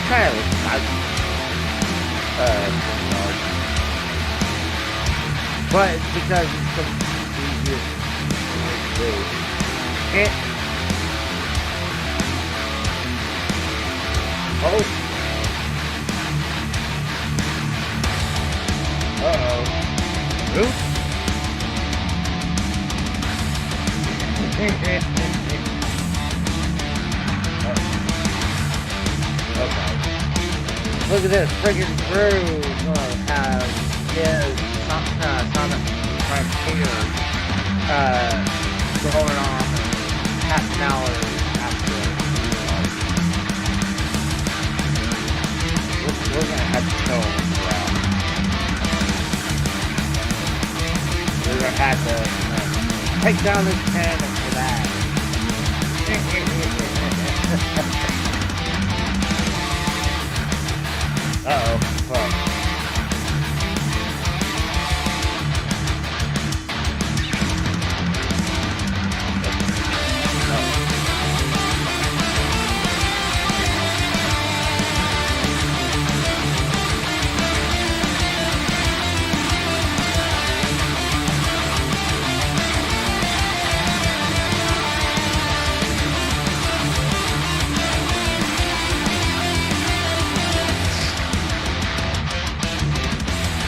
kind of exciting. But it's because it's so easier to do. And, oh. Uh-oh. Oops. Okay. Look at this. Friggin' Drew has his Sonic Frontier going on half an hour after. We're gonna have to show him that. We're gonna have to take down this cannon for that. Uh-oh. Fuck.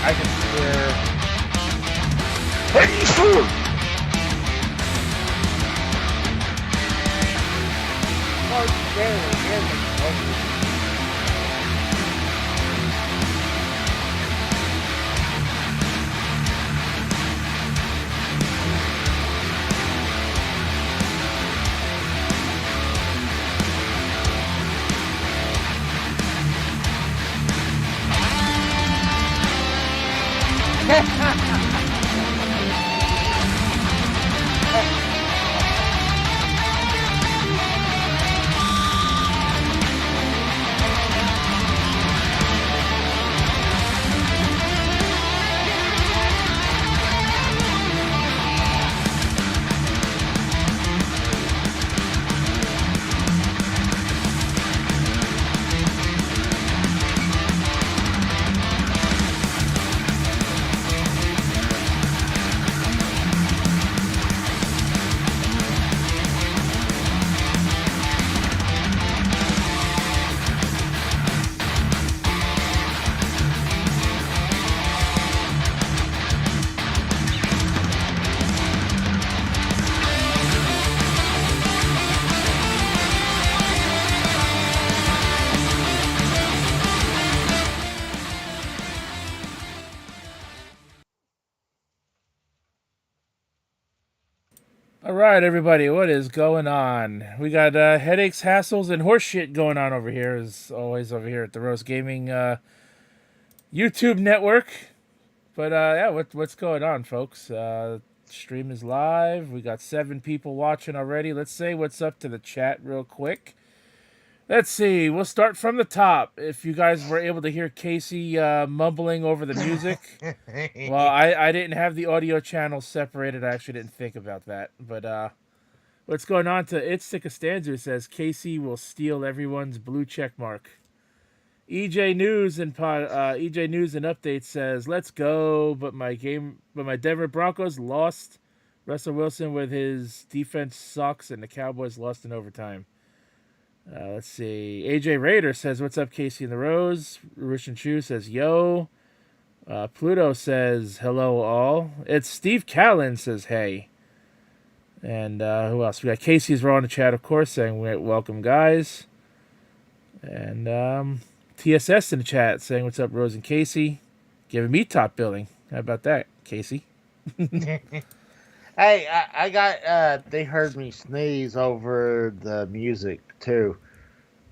I can hear. Oh, there it is. All right, everybody, what is going on? We got headaches, hassles, and horseshit going on over here, as always, over here at the Roast Gaming YouTube network. But yeah, what's going on, folks? Stream is live. We got 7 people watching already. Let's say what's up to the chat real quick. Let's see. We'll start from the top. If you guys were able to hear Casey mumbling over the music, well, I didn't have the audio channels separated. I actually didn't think about that. But what's going on to It's the Costanza says Casey will steal everyone's blue check mark. EJ News and Update says let's go, but my Denver Broncos lost. Russell Wilson with his defense sucks, and the Cowboys lost in overtime. Let's see. AJ Raider says, what's up, Casey and the Rose? Russian Chu says, yo. Pluto says, hello, all. It's Steve Callan says, hey. And who else? We got Casey's Raw in the chat, of course, saying, welcome, guys. And TSS in the chat saying, what's up, Rose and Casey? Giving me top billing. How about that, Casey? Hey, I got, they heard me sneeze over the music, too.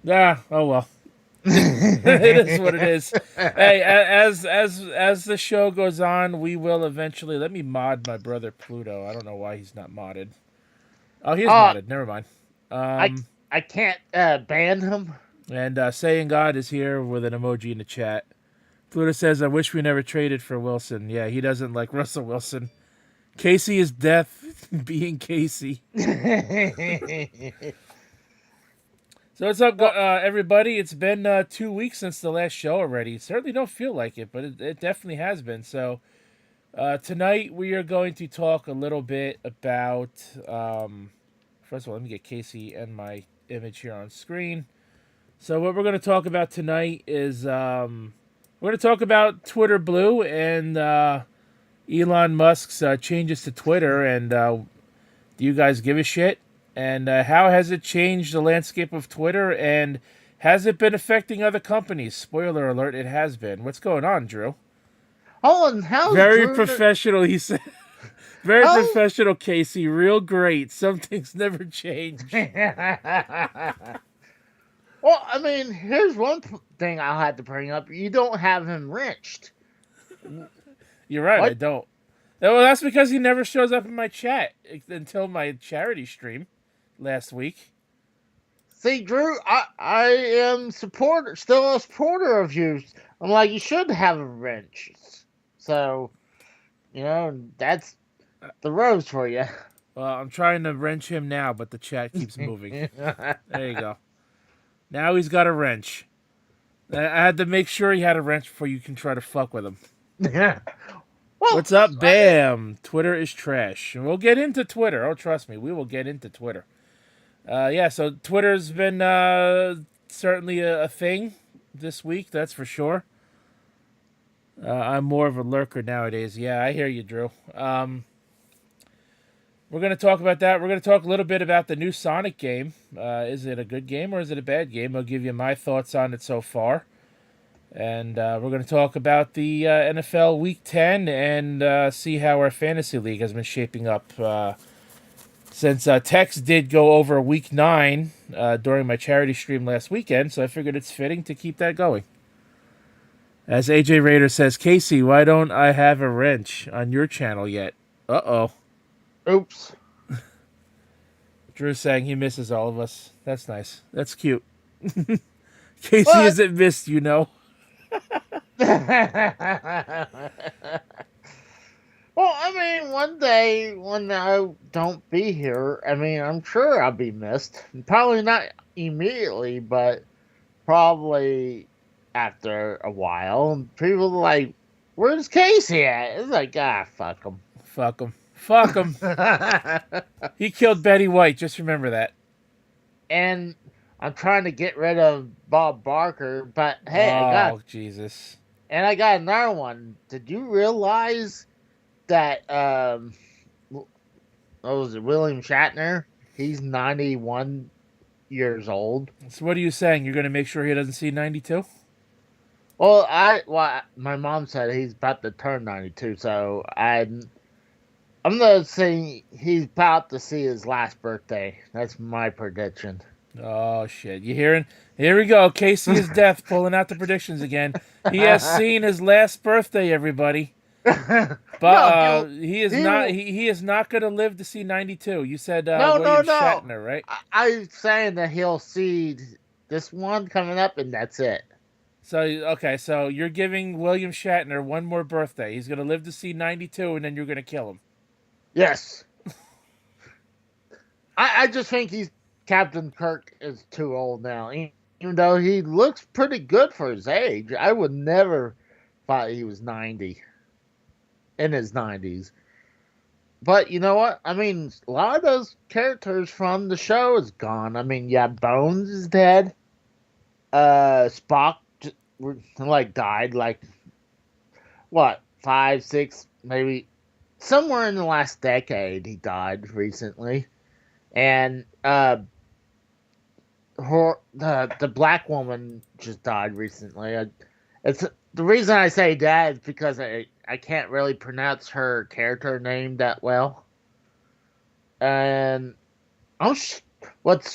Ah, oh well. It is what it is. Hey, as the show goes on, we will eventually, let me mod my brother Pluto. I don't know why he's not modded. Oh, he is modded. Never mind. I can't ban him. And Saying God is here with an emoji in the chat. Pluto says, I wish we never traded for Wilson. Yeah, he doesn't like Russell Wilson. Casey is death being Casey. So what's up, Well, everybody? It's been 2 weeks since the last show already. Certainly don't feel like it, but it definitely has been. So tonight we are going to talk a little bit about. First of all, let me get Casey and my image here on screen. So what we're going to talk about tonight is we're going to talk about Twitter Blue and Elon Musk's changes to Twitter, and do you guys give a shit? And how has it changed the landscape of Twitter? And has it been affecting other companies? Spoiler alert, it has been. What's going on, Drew? oh, and how's Very Drew? professional, he said. Very How? professional, Casey. Real great. Some things never change. Well, I mean, here's one thing I'll have to bring up. You don't have him wrenched. You're right, I What? don't. Well, that's because he never shows up in my chat until my charity stream last week. See, Drew, I am still a supporter of you. I'm like, you should have a wrench. So, that's the rose for you. Well, I'm trying to wrench him now, but the chat keeps moving. There you go. Now he's got a wrench. I had to make sure he had a wrench before you can try to fuck with him. Well, What's up, Bam? Twitter is trash. We'll get into Twitter. Oh, trust me, we will get into Twitter. Yeah, so Twitter's been certainly a thing this week, that's for sure. I'm more of a lurker nowadays. Yeah, I hear you, Drew. We're going to talk about that. We're going to talk a little bit about the new Sonic game. Is it a good game or is it a bad game? I'll give you my thoughts on it so far. And we're going to talk about the NFL Week 10 and see how our fantasy league has been shaping up. Since Tex did go over Week 9 during my charity stream last weekend, so I figured it's fitting to keep that going. As AJ Raider says, Casey, why don't I have a wrench on your channel yet? Uh-oh. oops. Drew saying he misses all of us. That's nice. That's cute. Casey But isn't missed, you know. well, I mean, one day when I don't be here, I mean, I'm sure I'll be missed. Probably not immediately, but probably after a while. People are like, "Where's Casey at?" It's like, fuck him. Fuck him. Fuck him. He killed Betty White. Just remember that. And I'm trying to get rid of Bob Barker, but hey, Oh, Jesus. I got another one. Did you realize that what was it, William Shatner? He's 91 years old. So what are you saying? You're going to make sure he doesn't see 92? Well, my mom said he's about to turn 92, so I'm gonna say he's about to see his last birthday. That's my prediction. Oh, shit. You hearing? Here we go. Casey is death, pulling out the predictions again. He has seen his last birthday, everybody. But No, he is not. He is not going to live to see 92. You said no, William no. Shatner, right? I'm saying that he'll see this one coming up, and that's it. So okay, so you're giving William Shatner one more birthday. He's going to live to see 92, and then you're going to kill him. Yes. I just think Captain Kirk is too old now. Even though he looks pretty good for his age, I would never thought he was 90 in his 90s. But you know what? I mean, a lot of those characters from the show is gone. I mean, yeah, Bones is dead. Spock died like what 5, 6, maybe somewhere in the last decade. He died recently, and the black woman just died recently. It's the reason I say that is because I can't really pronounce her character name that well. And what's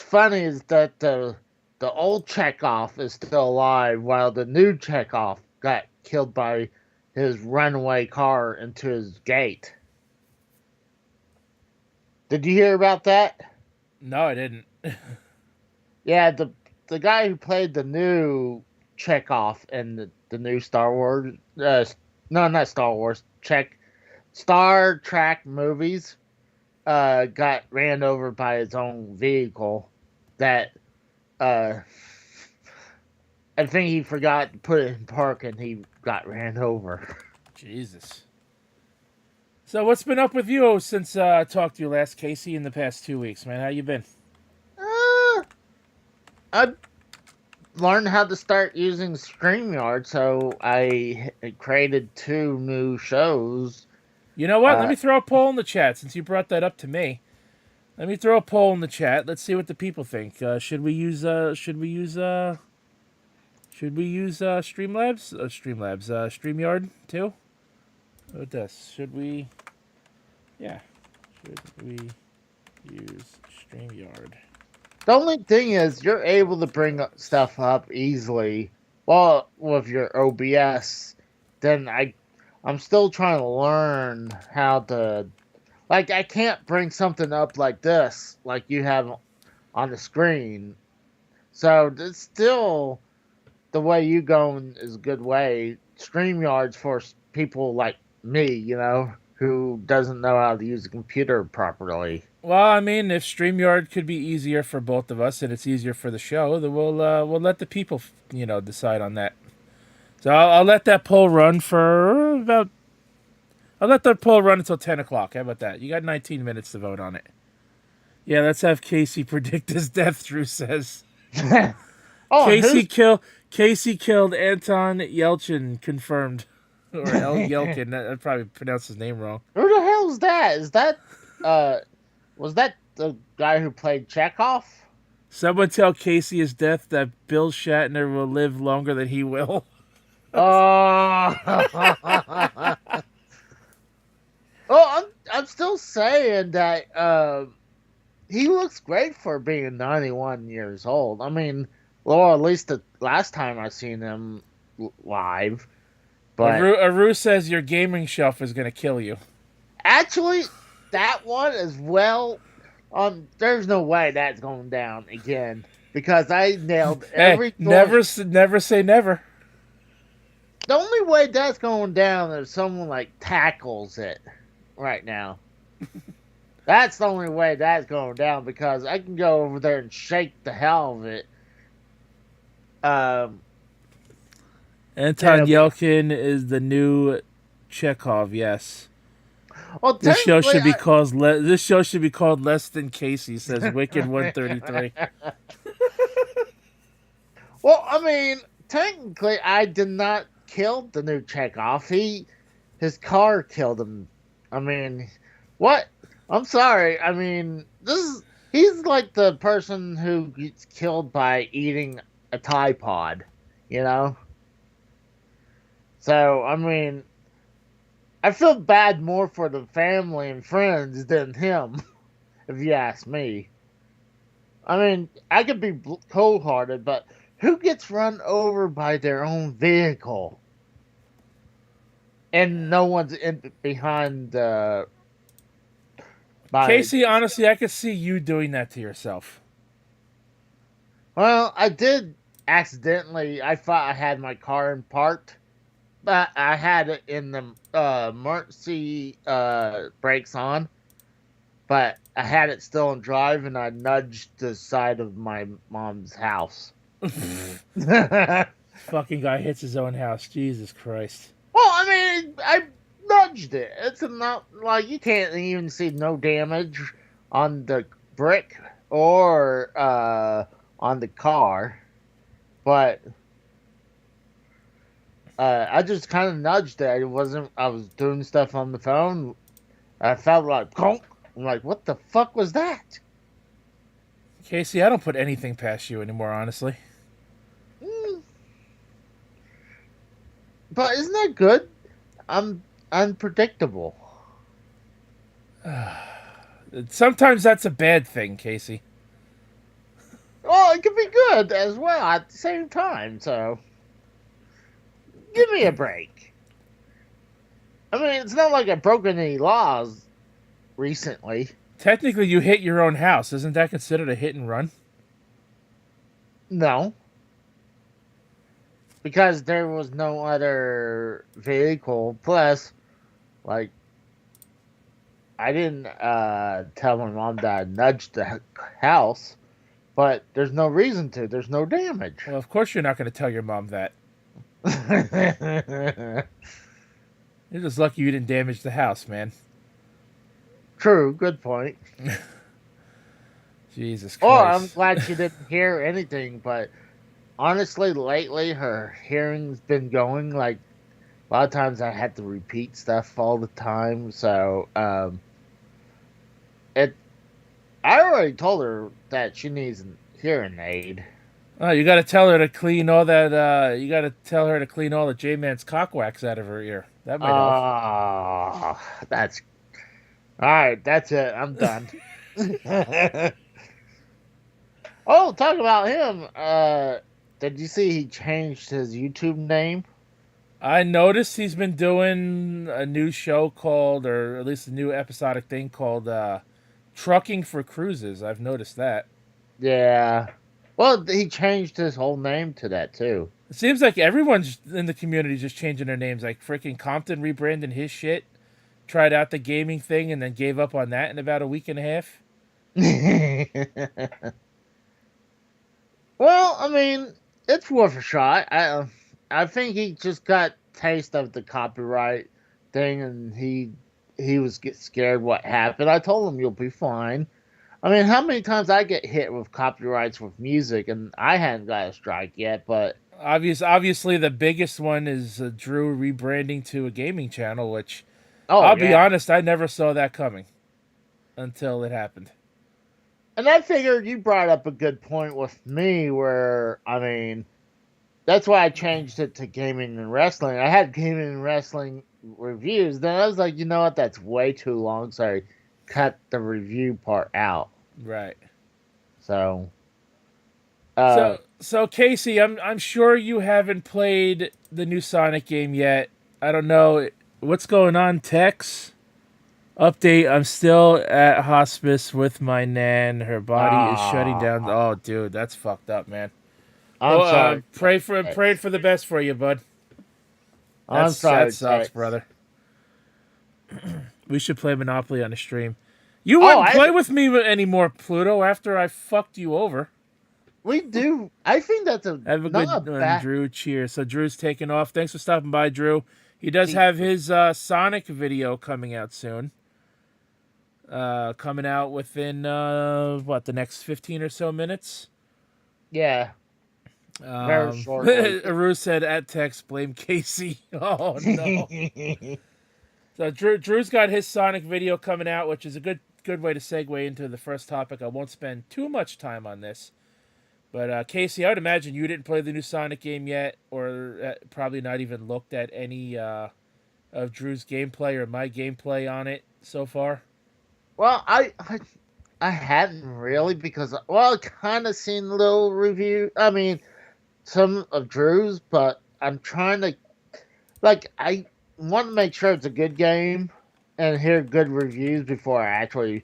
funny is that the old Chekhov is still alive, while the new Chekhov got killed by his runaway car into his gate. Did you hear about that? No, I didn't. Yeah, the guy who played the new Chekhov in the new Star Wars, no, not Star Wars, Star Trek movies, got ran over by his own vehicle that uh, I think he forgot to put it in park and he got ran over. Jesus. So what's been up with you since I talked to you last, Casey, in the past 2 weeks, man? How you been? Uh, I learned how to start using StreamYard, so I created two new shows. You know what? Let Uh, me throw a poll in the chat since you brought that up to me. Let me throw a poll in the chat. Let's see what the people think. Should we use Streamlabs? Streamlabs. StreamYard too? What this? Should we? Yeah. Should we use StreamYard? the only thing is, you're able to bring stuff up easily. Well, with your OBS, then I'm still trying to learn how to. Like, I can't bring something up like this, like you have on the screen. So it's still the way you going is a good way. StreamYard's for people like me, who doesn't know how to use a computer properly. Well, I mean, if StreamYard could be easier for both of us and it's easier for the show, then we'll let the people decide on that. So I'll let that poll run for about. I'll let that poll run until 10 o'clock. How about that? You got 19 minutes to vote on it. Yeah, let's have Casey predict his death. Drew says Oh, and Casey kill Casey killed Anton Yelchin. Confirmed, or El Yelkin. I probably pronounced his name wrong. who the hell's that? Is that uh was that the guy who played Chekhov? Someone tell Casey his death that Bill Shatner will live longer than he will. Oh, I'm still saying that he looks great for being 91 years old. I mean, well, at least the last time I seen him live. But Aru says your gaming shelf is gonna kill you. actually, that one as well. There's no way that's going down again because I nailed Hey, every door. never say never. The only way that's going down is someone like tackles it right now. That's the only way that's going down because I can go over there and shake the hell of it. Um, Anton be, Yelkin is the new Chekhov. Yes. well, This show technically, should be called This show should be called Less Than Casey. Says Wicked 133. well, I mean, technically, I did not kill the new Chekhov. His car killed him. I mean, what? I'm sorry. I mean, he's like the person who gets killed by eating a Tide Pod, you know? So, I mean, I feel bad more for the family and friends than him, if you ask me. I mean, I could be cold hearted, but who gets run over by their own vehicle? And no one's behind by. Casey, honestly, I could see you doing that to yourself. Well, I did accidentally. I thought I had my car in parked, but I had it in the emergency brakes on. But I had it still in drive, and I nudged the side of my mom's house. Well, Fucking guy hits his own house. Jesus Christ. I mean, I nudged it. It's not like you can't even see no damage on the brick or on the car, but I just kind of nudged it. It wasn't. I was doing stuff on the phone. I felt like, conk. I'm like, what the fuck was that? Casey, I don't put anything past you anymore, honestly. Mm, but isn't that good? I'm unpredictable. Sometimes that's a bad thing, Casey. Well, it could be good as well at the same time. So, give me a break. I mean, it's not like I broke any laws recently. Technically, you hit your own house. Isn't that considered a hit and run? No, because there was no other vehicle. Plus, like, I didn't tell my mom that I nudged the house, but there's no reason to. There's no damage. Well, of course you're not going to tell your mom that. You're just lucky you didn't damage the house, man. True, good point. Jesus Oh, I'm Christ. glad she didn't hear anything, but honestly, lately her hearing's been going like a lot of times I had to repeat stuff all the time. So, it. I already told her that she needs a hearing aid. Oh, you got to tell her to clean all that. You got to tell her to clean all the J-Man's cock wax out of her ear. That might help. That's all right. That's it. I'm done. Oh, talk about him. Did you see he changed his YouTube name? I noticed he's been doing a new show called, or at least a new episodic thing called Trucking for Cruises. I've noticed that. Yeah. Well, he changed his whole name to that too. It seems like everyone's in the community just changing their names. Like freaking Compton rebranding his shit, tried out the gaming thing, and then gave up on that in about a week and a half. Well, I mean, it's worth a shot. I think he just got taste of the copyright thing, and he was get scared what happened. I told him you'll be fine. I mean, how many times I get hit with copyrights with music, and I hadn't got a strike yet, but Obviously, the biggest one is Drew rebranding to a gaming channel, which oh I'll be yeah. honest, I never saw that coming until it happened. And I figured you brought up a good point with me, where I mean, that's why I changed it to gaming and wrestling. I had gaming and wrestling reviews. Then I was like, you know what? That's way too long. So I cut the review part out. Right. So, So Casey, I'm sure you haven't played the new Sonic game yet. I don't know what's going on, Tex. Update, I'm still at hospice with my nan. Her body is shutting down. ah, Oh, dude, that's fucked up, man. I'm Well, sorry. prayed for the best for you, bud. I'm That sorry, sucks, Tex. brother. We should play Monopoly on the stream. You Oh, wouldn't play with me anymore, Pluto, after I fucked you over. we do. I think that's a Have a not a good one, bad. Drew. Cheers. So Drew's taking off. Thanks for stopping by, Drew. He does See, have his Sonic video coming out soon. Coming out within the next 15 or so minutes. yeah, very shortly. Aru said at text, blame Casey. Oh no. So Drew's got his Sonic video coming out, which is a good way to segue into the first topic. I won't spend too much time on this. But Casey, I would imagine you didn't play the new Sonic game yet, or probably not even looked at any of Drew's gameplay or my gameplay on it so far. Well, I hadn't really, because well, I kind of seen a little review. I mean, some of Drew's, but I'm trying to I want to make sure it's a good game and hear good reviews before I actually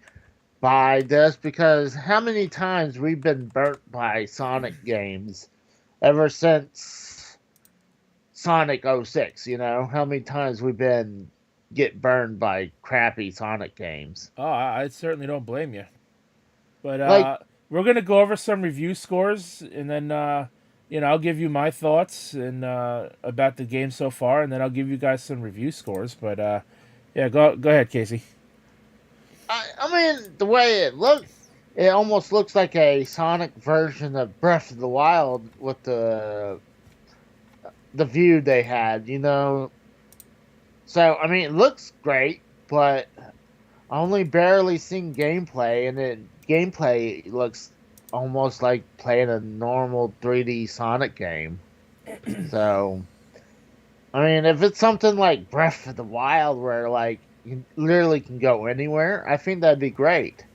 buy this, because how many times we've been burnt by Sonic games ever since Sonic '06, you know? How many times we've been get burned by crappy Sonic games? Oh, I certainly don't blame you. But Like, we're gonna go over some review scores, and then I'll give you my thoughts and about the game so far, and then I'll give you guys some review scores. But yeah, go ahead, Casey. I mean, the way it looks, it almost looks like a Sonic version of Breath of the Wild with the view they had, you know. So I mean, it looks great, but I only barely seen gameplay, and it gameplay looks almost like playing a normal 3D Sonic game. So I mean, if it's something like Breath of the Wild, where like you literally can go anywhere, I think that'd be great.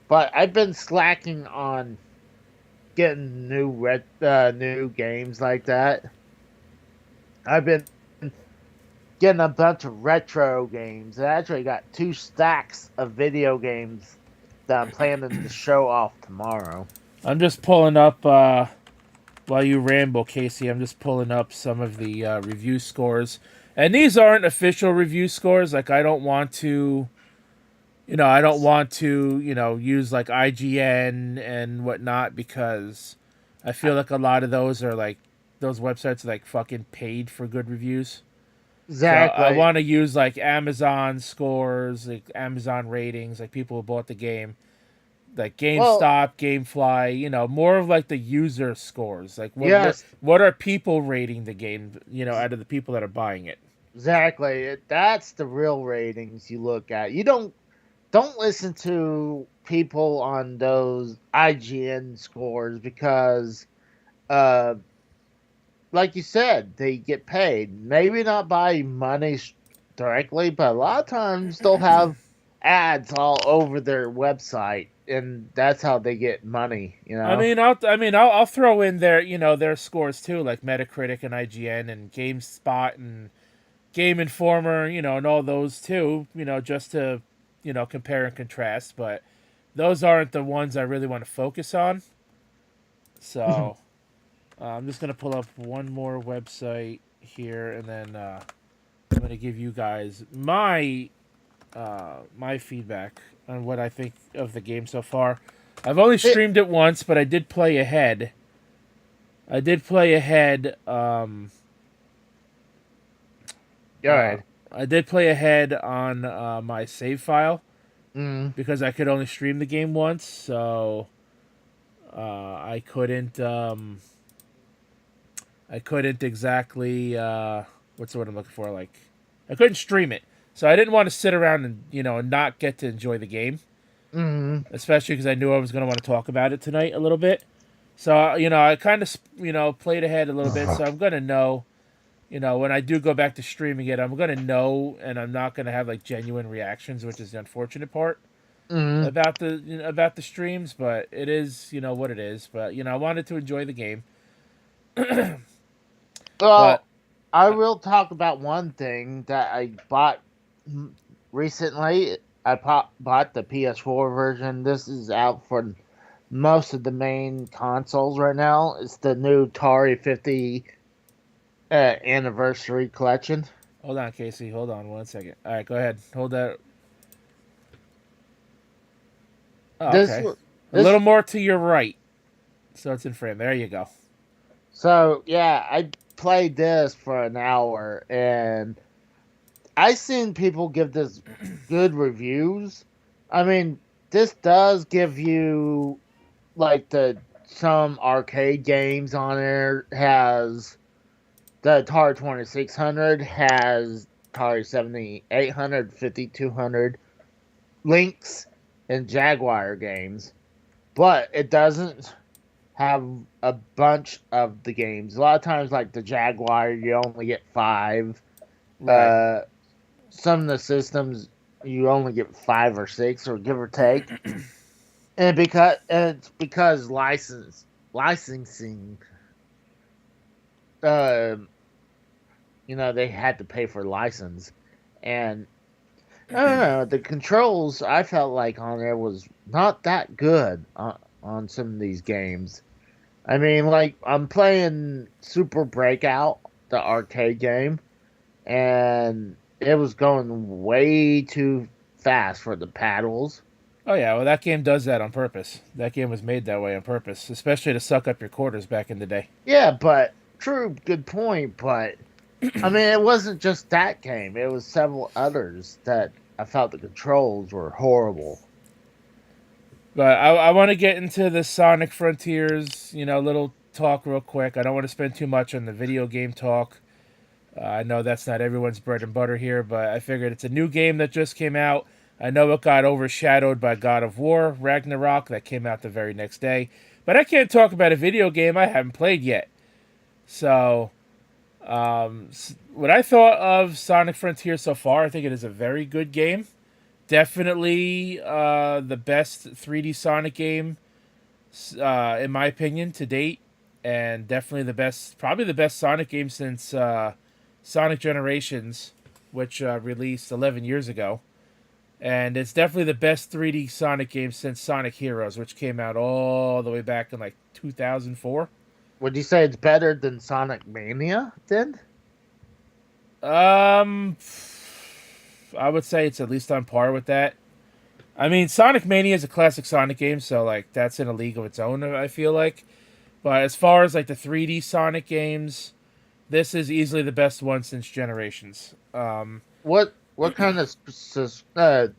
But I've been slacking on getting new games like that. I've been getting a bunch of retro games. I actually got 2 stacks of video games that I'm planning to show off tomorrow. I'm just pulling up while you ramble, Casey. I'm just pulling up some of the review scores, and these aren't official review scores. Like I don't want to I don't want to, use like IGN and whatnot because I feel like a lot of those are like those websites are like fucking paid for good reviews. So I Exactly. want to use like Amazon scores, like Amazon ratings, like people who bought the game, like Well, GameStop, GameFly, more of like the user scores. Like yes, what are people rating the game, out of the people that are buying it. exactly. That's the real ratings you look at. You don't listen to people on those IGN scores because uh like you said, they get paid. Maybe not by money directly, but a lot of times they'll have ads all over their website, and that's how they get money. You know. I'll throw in their scores too, like Metacritic and IGN and GameSpot and Game Informer, and all those too, just to compare and contrast. But those aren't the ones I really want to focus on. So I'm just gonna pull up one more website here, and then I'm gonna give you guys my feedback on what I think of the game so far. I've only It, streamed it once, but I did play ahead. I did play ahead. all right. I did play ahead on my save file Mm, because I could only stream the game once, so I couldn't. I couldn't exactly. What's the word I'm looking for? Like, I couldn't stream it, so I didn't want to sit around and not get to enjoy the game, mm, especially because I knew I was going to want to talk about it tonight a little bit. So I kind of played ahead a little bit, so I'm gonna know. When I do go back to streaming it, I'm gonna know, and I'm not gonna have like genuine reactions, which is the unfortunate part mm. about the streams. But it is what it is. But I wanted to enjoy the game. But Well, I will talk about one thing that I bought recently. Bought the PS4 version. This is out for most of the main consoles right now. It's the new Atari 50 anniversary collection. hold on, Casey. Hold on 1 second. All right, go ahead. Hold that. Oh, This okay. A this little more to your right, so it's in frame. There you go. so yeah, I played this for an hour and I seen people give this good reviews. I mean, this does give you like the some arcade games on there has the Atari 2600 has Atari 7800, 5200 Lynx and Jaguar games, but it doesn't have a bunch of the games. A lot of times, like the Jaguar, you only get five. Right. Uh, some of the systems you only get five or six, or give or take, and it's because licensing, uh, they had to pay for license, and I don't know. The controls I felt like on there was not that good on some of these games. I mean, like I'm playing Super Breakout, the arcade game, and it was going way too fast for the paddles. Oh yeah. Well, that game does that on purpose. That game was made that way on purpose, especially to suck up your quarters back in the day. Yeah, but true, good point. But I mean, it wasn't just that game. It was several others that I felt the controls were horrible. But I want to get into the Sonic Frontiers, little talk real quick. I don't want to spend too much on the video game talk. I know that's not everyone's bread and butter here, but I figured it's a new game that just came out. I know it got overshadowed by God of War, Ragnarok, that came out the very next day. But I can't talk about a video game I haven't played yet. So, what I thought of Sonic Frontier so far, I think it is a very good game. Definitely the best 3D Sonic game, in my opinion, to date. And definitely probably the best Sonic game since Sonic Generations, which released 11 years ago. And it's definitely the best 3D Sonic game since Sonic Heroes, which came out all the way back in like 2004. Would you say it's better than Sonic Mania then? Um, I would say it's at least on par with that. I mean, Sonic Mania is a classic Sonic game, so like that's in a league of its own. I feel like, but as far as like the 3D Sonic games, this is easily the best one since Generations. What kind of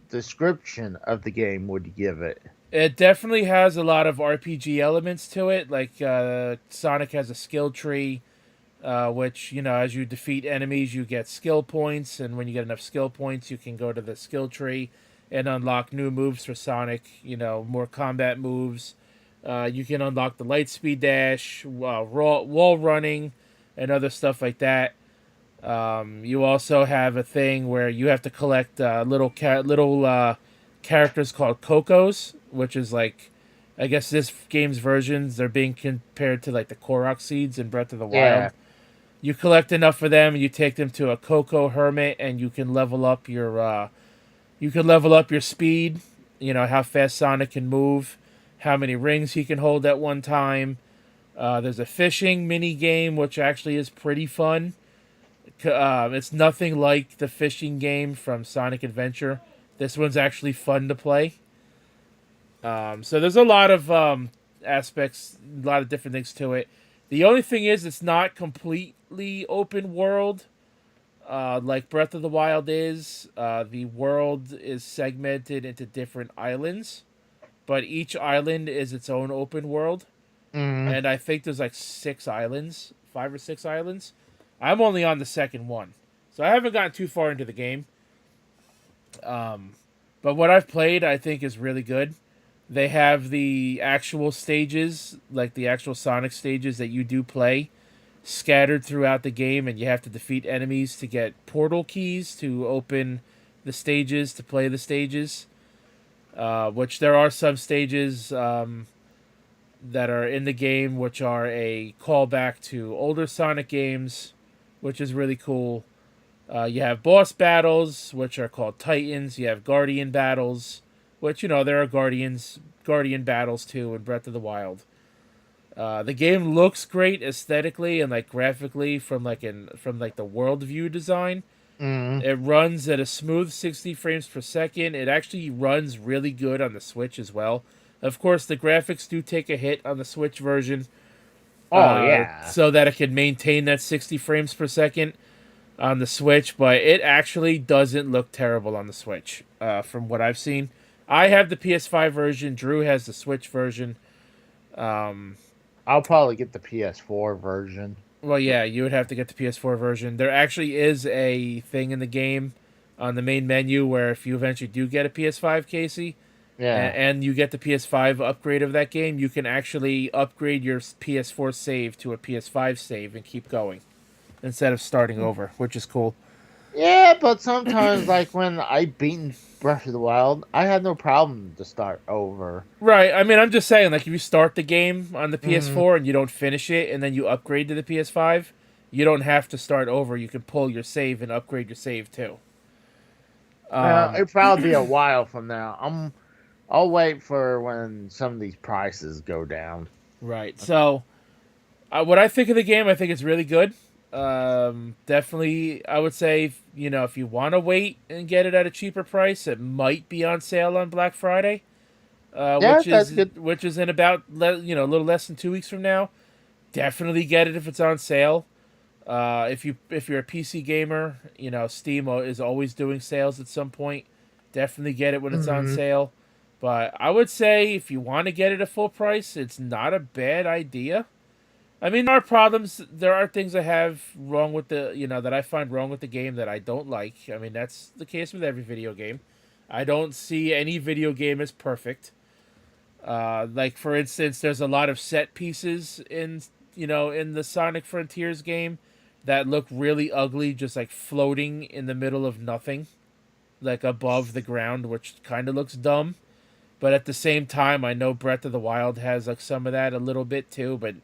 description of the game would you give it? It definitely has a lot of RPG elements to it. Like Sonic has a skill tree, which as you defeat enemies, you get skill points, and when you get enough skill points, you can go to the skill tree and unlock new moves for Sonic. More combat moves. You can unlock the Lightspeed Dash, wall running, and other stuff like that. You also have a thing where you have to collect little characters called Cocos, which is like, I guess this game's versions they're being compared to like the Korok seeds in Breath of the Yeah. Wild. You collect enough of them, you take them to a Coco Hermit, and you can level up your speed. How fast Sonic can move, how many rings he can hold at one time. There's a fishing mini game, which actually is pretty fun. It's nothing like the fishing game from Sonic Adventure. This one's actually fun to play. So there's a lot of aspects, a lot of different things to it. The only thing is, it's not completely open world like Breath of the Wild is. The world is segmented into different islands, but each island is its own open world. Mm. And I think there's like 6 islands, 5 or 6 islands. I'm only on the second one, so I haven't gotten too far into the game. But what I've played, I think, is really good. They have the actual stages, like the actual Sonic stages that you do play, scattered throughout the game, and you have to defeat enemies to get portal keys to open the stages, to play the stages. Which there are some stages that are in the game which are a callback to older Sonic games, which is really cool. You have boss battles, which are called Titans. You have Guardian battles, which there are Guardian battles too in Breath of the Wild. The game looks great aesthetically and like graphically from the world view design. Mm. It runs at a smooth 60 frames per second. It actually runs really good on the Switch as well. Of course, the graphics do take a hit on the Switch version, Oh yeah. so that it can maintain that 60 frames per second on the Switch, but it actually doesn't look terrible on the Switch, from what I've seen. I have the PS5 version. Drew has the Switch version. Um, I'll probably get the PS4 version. well, yeah, you would have to get the PS4 version. There actually is a thing in the game on the main menu where if you eventually do get a PS5, Casey, Yeah. and you get the PS5 upgrade of that game, you can actually upgrade your PS4 save to a PS5 save and keep going instead of starting over, which is cool. Yeah, but sometimes, like when I beaten Breath of the Wild, I had no problem to start over. Right. I mean, I'm just saying, like, if you start the game on the Mm. PS4 and you don't finish it, and then you upgrade to the PS5, you don't have to start over. You can pull your save and upgrade your save too. Um, It'll probably be a while from now. I'll wait for when some of these prices go down. right. So, what I think of the game, I think it's really good. Definitely, I would say, if you want to wait and get it at a cheaper price, it might be on sale on Black Friday, Yeah, that's good. which is in about a little less than 2 weeks from now. Definitely get it if it's on sale. If you're a PC gamer, Steam is always doing sales at some point. Definitely get it when it's on Hmm. sale. But I would say if you want to get it at full price, it's not a bad idea. I mean, there are problems. There are things I have wrong with that I find wrong with the game that I don't like. I mean, that's the case with every video game. I don't see any video game as perfect. Like for instance, there's a lot of set pieces in the Sonic Frontiers game that look really ugly, just like floating in the middle of nothing, like above the ground, which kind of looks dumb. But at the same time, I know Breath of the Wild has like some of that a little bit too, but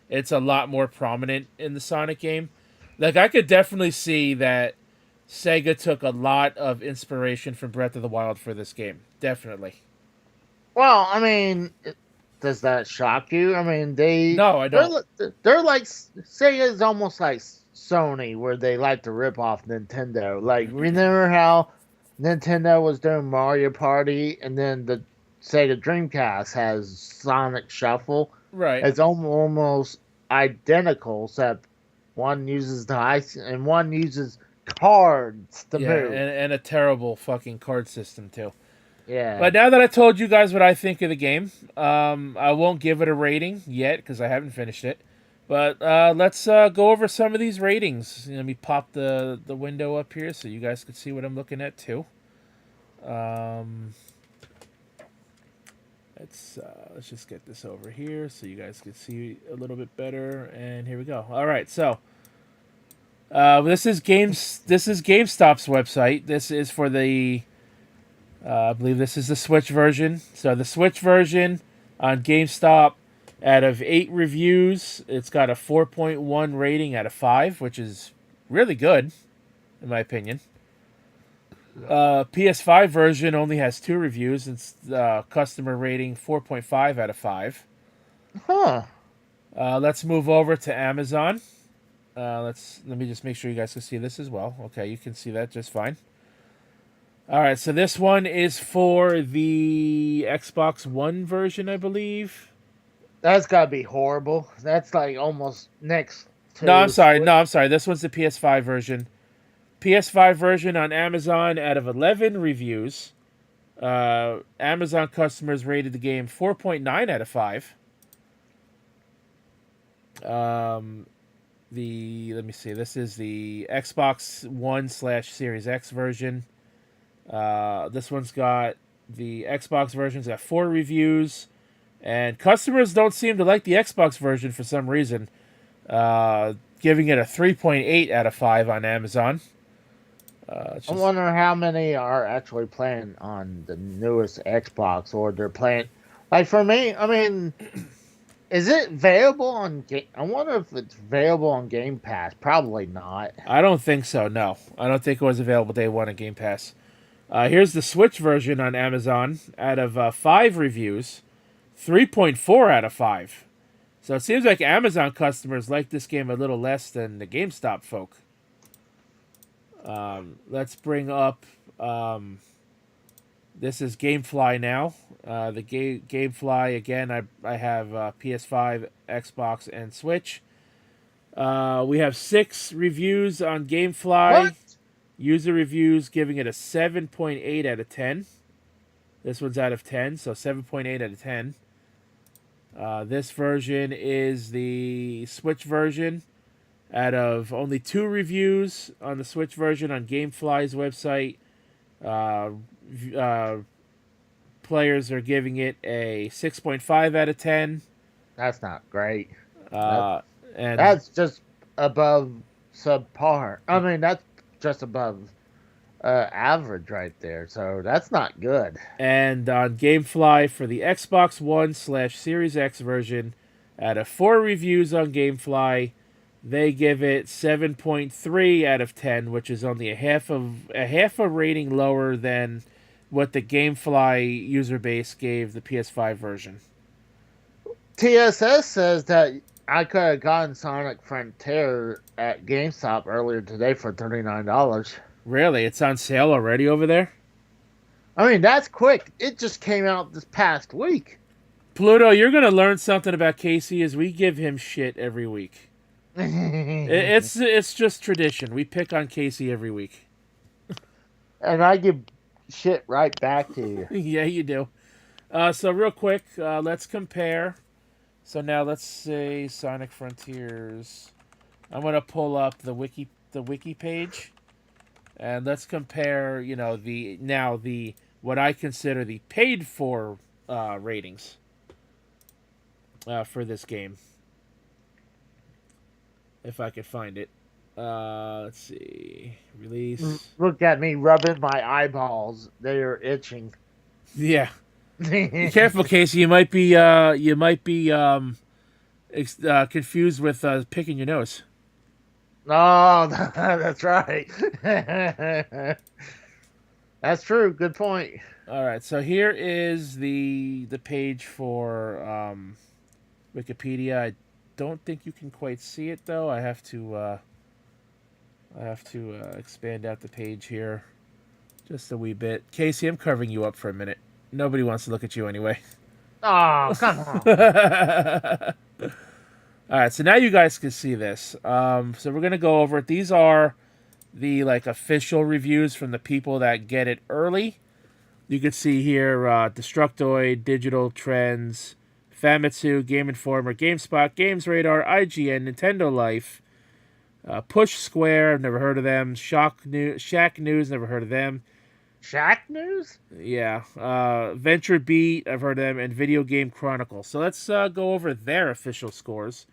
it's a lot more prominent in the Sonic game. Like I could definitely see that Sega took a lot of inspiration from Breath of the Wild for this game. Definitely. Well, I mean, does that shock you? I mean, No, I don't. they're like Sega's almost like Sony, where they like to rip off Nintendo. Like, remember how Nintendo was doing Mario Party, and then the Sega Dreamcast has Sonic Shuffle. Right. It's almost identical, except one uses the ice and one uses cards to Yeah, move. and a terrible fucking card system too. Yeah, But now that I told you guys what I think of the game, I won't give it a rating yet because I haven't finished it. But let's go over some of these ratings. Let me pop the window up here so you guys can see what I'm looking at too. Um, let's just get this over here so you guys can see a little bit better. And here we go. All right, so this is games. This is GameStop's website. This is for the. I believe this is the Switch version. So the Switch version on GameStop, out of 8 reviews, it's got a 4.1 rating out of 5, which is really good, in my opinion. PS5 version only has 2 reviews. It's customer rating 4.5 out of 5. huh? Let's move over to Amazon. Let me just make sure you guys can see this as well. Okay, you can see that just fine. All right, so this one is for the Xbox One version, I believe. That's gotta be horrible. That's like almost next No, I'm to sorry. Switch. No, I'm sorry. This one's the PS5 version. PS5 version on Amazon out of 11 reviews. Amazon customers rated the game 4.9 out of 5. Um, let me see. This is the Xbox One slash Series X version. This one's got the Xbox version's got 4 reviews, and customers don't seem to like the Xbox version for some reason. Giving it a 3.8 out of 5 on Amazon. It's I just wonder how many are actually playing on the newest Xbox, or they're playing. Like for me, I mean, is it available on? I wonder if it's available on Game Pass. Probably not. I don't think so. No, I don't think it was available day one on Game Pass. Here's the Switch version on Amazon. Out of 5 reviews, 3.4 out of 5. So it seems like Amazon customers like this game a little less than the GameStop folk. Let's bring up. This is GameFly now. The GameFly again. I have PS5, Xbox, and Switch. We have 6 reviews on What? GameFly. User reviews giving it a 7.8 out of 10. This one's out of 10, so 7.8 out of 10. This version is the Switch version. Out of only 2 reviews on the Switch version on GameFly's website, uh, uh, players are giving it a 6.5 out of 10. That's not great. That Uh, and that's just above subpar. I mean, that's just above average right there. So that's not good. and on GameFly for the Xbox One slash Series X version, out of 4 reviews on GameFly, they give it 7.3 out of 10, which is only a half a rating lower than what the GameFly user base gave the PS5 version. TSS says that I could have gotten Sonic Frontier at GameStop earlier today for $39. Really, it's on sale already over there. I mean, that's quick. It just came out this past week. Pluto, you're gonna learn something about Casey as we give him shit every week. And It's just tradition. We pick on Casey every week. I give shit right back to you. Yeah, you do. So real quick, let's compare. So now let's say Sonic Frontiers. I'm gonna pull up the wiki page, and let's compare. The what I consider the paid for ratings for this game, if I could find it. Let's see, release. Look at me rubbing my eyeballs. They are itching. Yeah, be careful, Casey. You might be confused with picking your nose. Oh, that's right. That's true. Good point. All right, so here is the page for Wikipedia. I don't think you can quite see it though. I have to expand out the page here Just a wee bit. Casey, I'm covering you up for a minute. Nobody wants to look at you anyway. Oh, come on. All right, so now you guys can see this. So we're gonna go over it. These are the official reviews from the people that get it early. You can see here Destructoid, Digital Trends, Famitsu, Game Informer, GameSpot, Games Radar, IGN, Nintendo Life, Push Square, I've never heard of them. Shack News, never heard of them. Shack News? Yeah, Venture Beat, I've heard of them, and Video Game Chronicle. So let's go over their official scores.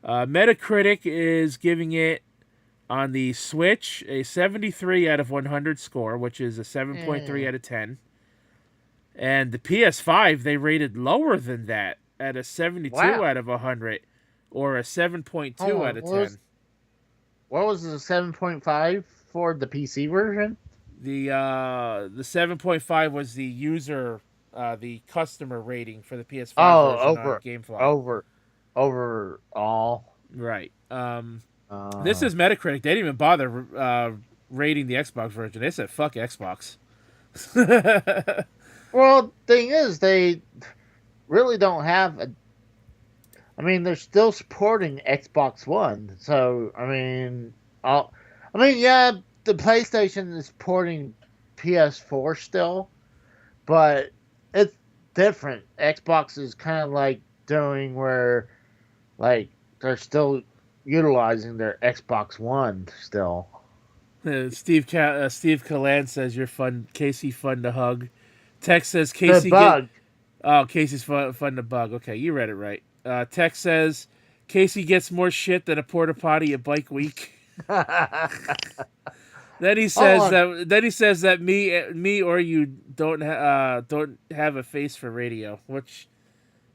Metacritic is giving it on the Switch a 73 out of 100 score, which is a 7.3 out of 10. And the PS5, they rated lower than that at a 72 out of 100 or a 7.2 out of 10. What was the 7.5 for the PC version? The 7.5 was the user, the customer rating for the PS5 version on GameFly. Overall. Right. This is Metacritic. They didn't even bother rating the Xbox version. They said, fuck Xbox. Well, thing is, they really don't have a... I mean, they're still supporting Xbox One. So, yeah, the PlayStation is supporting PS4 still, but it's different. Xbox is kind of like doing where, like, they're still utilizing their Xbox One still. Steve Callan says you're fun, Casey. Fun to hug. Text says Casey. Casey's fun to bug. Okay, you read it right. Text says Casey gets more shit than a porta potty at Bike Week. Then he says that me or you don't have a face for radio. Which,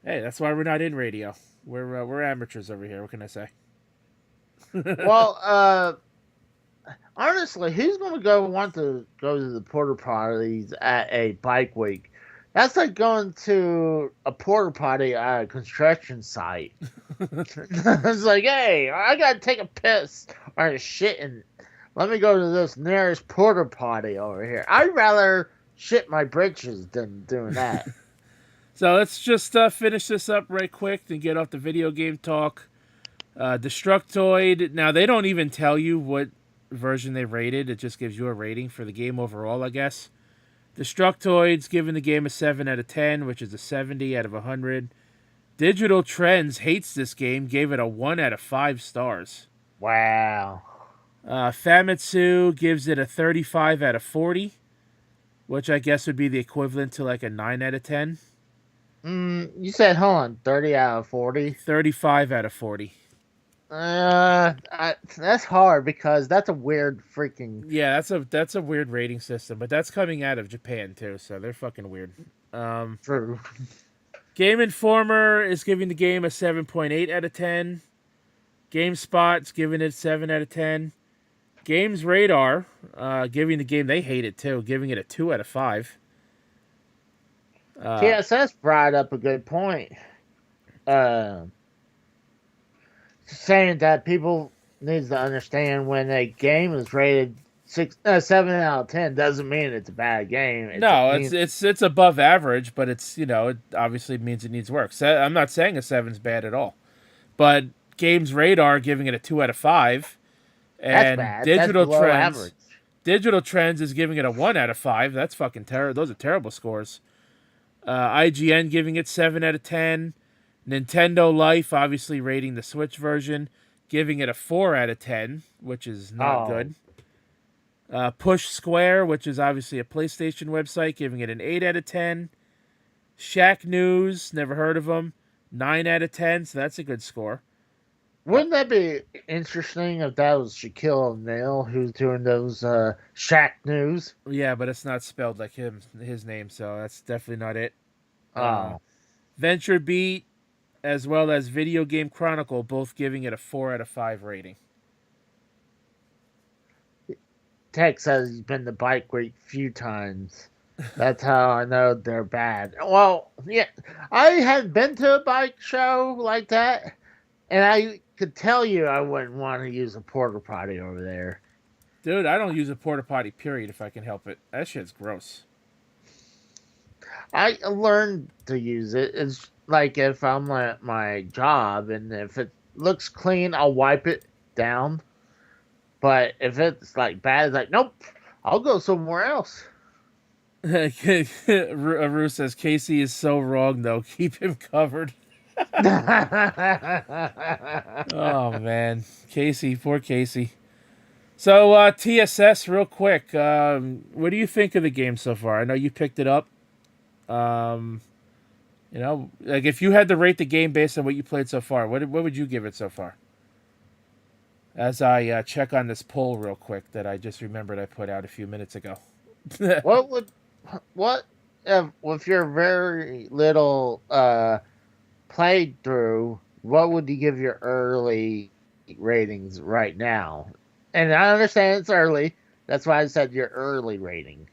hey, that's why we're not in radio. We're amateurs over here. What can I say? Well, honestly, who's going to want to go to the porta potties at a Bike Week? That's like going to a porta potty at a construction site. It's like, hey, I got to take a piss or a shit, and let me go to this nearest porta potty over here. I'd rather shit my britches than doing that. So let's just finish this up right quick and get off the video game talk. Destructoid. Now, they don't even tell you what version they rated. It just gives you a rating for the game overall, I guess. Destructoid's giving the game a 7 out of 10, which is a 70 out of 100. Digital Trends hates this game, gave it a 1 out of 5 stars. Wow. Famitsu gives it a 35 out of 40, which I guess would be the equivalent to like a 9 out of 10. You said, hold on, 30 out of 40? 35 out of 40. That's hard because that's a weird freaking... Yeah, that's a weird rating system, but that's coming out of Japan too, so they're fucking weird. True. Game Informer is giving the game a 7.8 out of 10. GameSpot's giving it 7 out of 10. Games Radar, giving the game, they hate it too, giving it a 2 out of 5. TSS brought up a good point. Saying that people needs to understand when a game is rated 7 out of 10 doesn't mean it's a bad game. It's above average, but it's, it obviously means it needs work. So I'm not saying a 7's bad at all, but Games Radar giving it a 2 out of 5, and that's bad. Digital Trends is giving it a 1 out of 5. That's fucking terrible. Those are terrible scores. IGN giving it 7 out of 10. Nintendo Life, obviously rating the Switch version, giving it a 4 out of 10, which is not good. Push Square, which is obviously a PlayStation website, giving it an 8 out of 10. Shack News, never heard of them, 9 out of 10, so that's a good score. Wouldn't that be interesting if that was Shaquille O'Neal who's doing those Shack News? Yeah, but it's not spelled like his name, so that's definitely not it. Venture Beat, as well as Video Game Chronicle, both giving it a 4 out of 5 rating. Tech says he's been to Bike Week a few times. That's how I know they're bad. Well, yeah, I hadn't been to a bike show like that, and I could tell you I wouldn't want to use a porta potty over there. Dude, I don't use a porta potty. Period. If I can help it, that shit's gross. I learned to use it. It's like if I'm at my job and if it looks clean, I'll wipe it down. But if it's like bad, it's like nope, I'll go somewhere else. Aru says Casey is so wrong though. Keep him covered. Oh man, Casey, poor Casey. So TSS, real quick. What do you think of the game so far? I know you picked it up. Um, like if you had to rate the game based on what you played so far, what would you give it so far? As I check on this poll real quick that I just remembered I put out a few minutes ago. what would what if with your very little playthrough? What would you give your early ratings right now? And I understand it's early. That's why I said your early rating.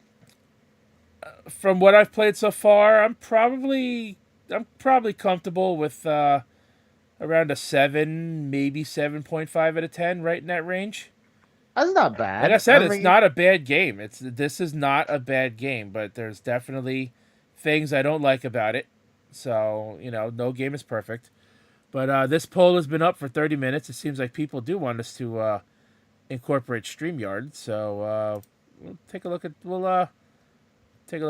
From what I've played so far, I'm probably comfortable with around a 7, maybe 7.5 out of 10, right in that range. That's not Like I bad. said, I it's mean, not a bad game. This is not a bad game, but there's definitely things I don't like about it. So, no game is perfect. But this poll has been up for 30 minutes. It seems like people do want us to incorporate StreamYard. So we'll take a look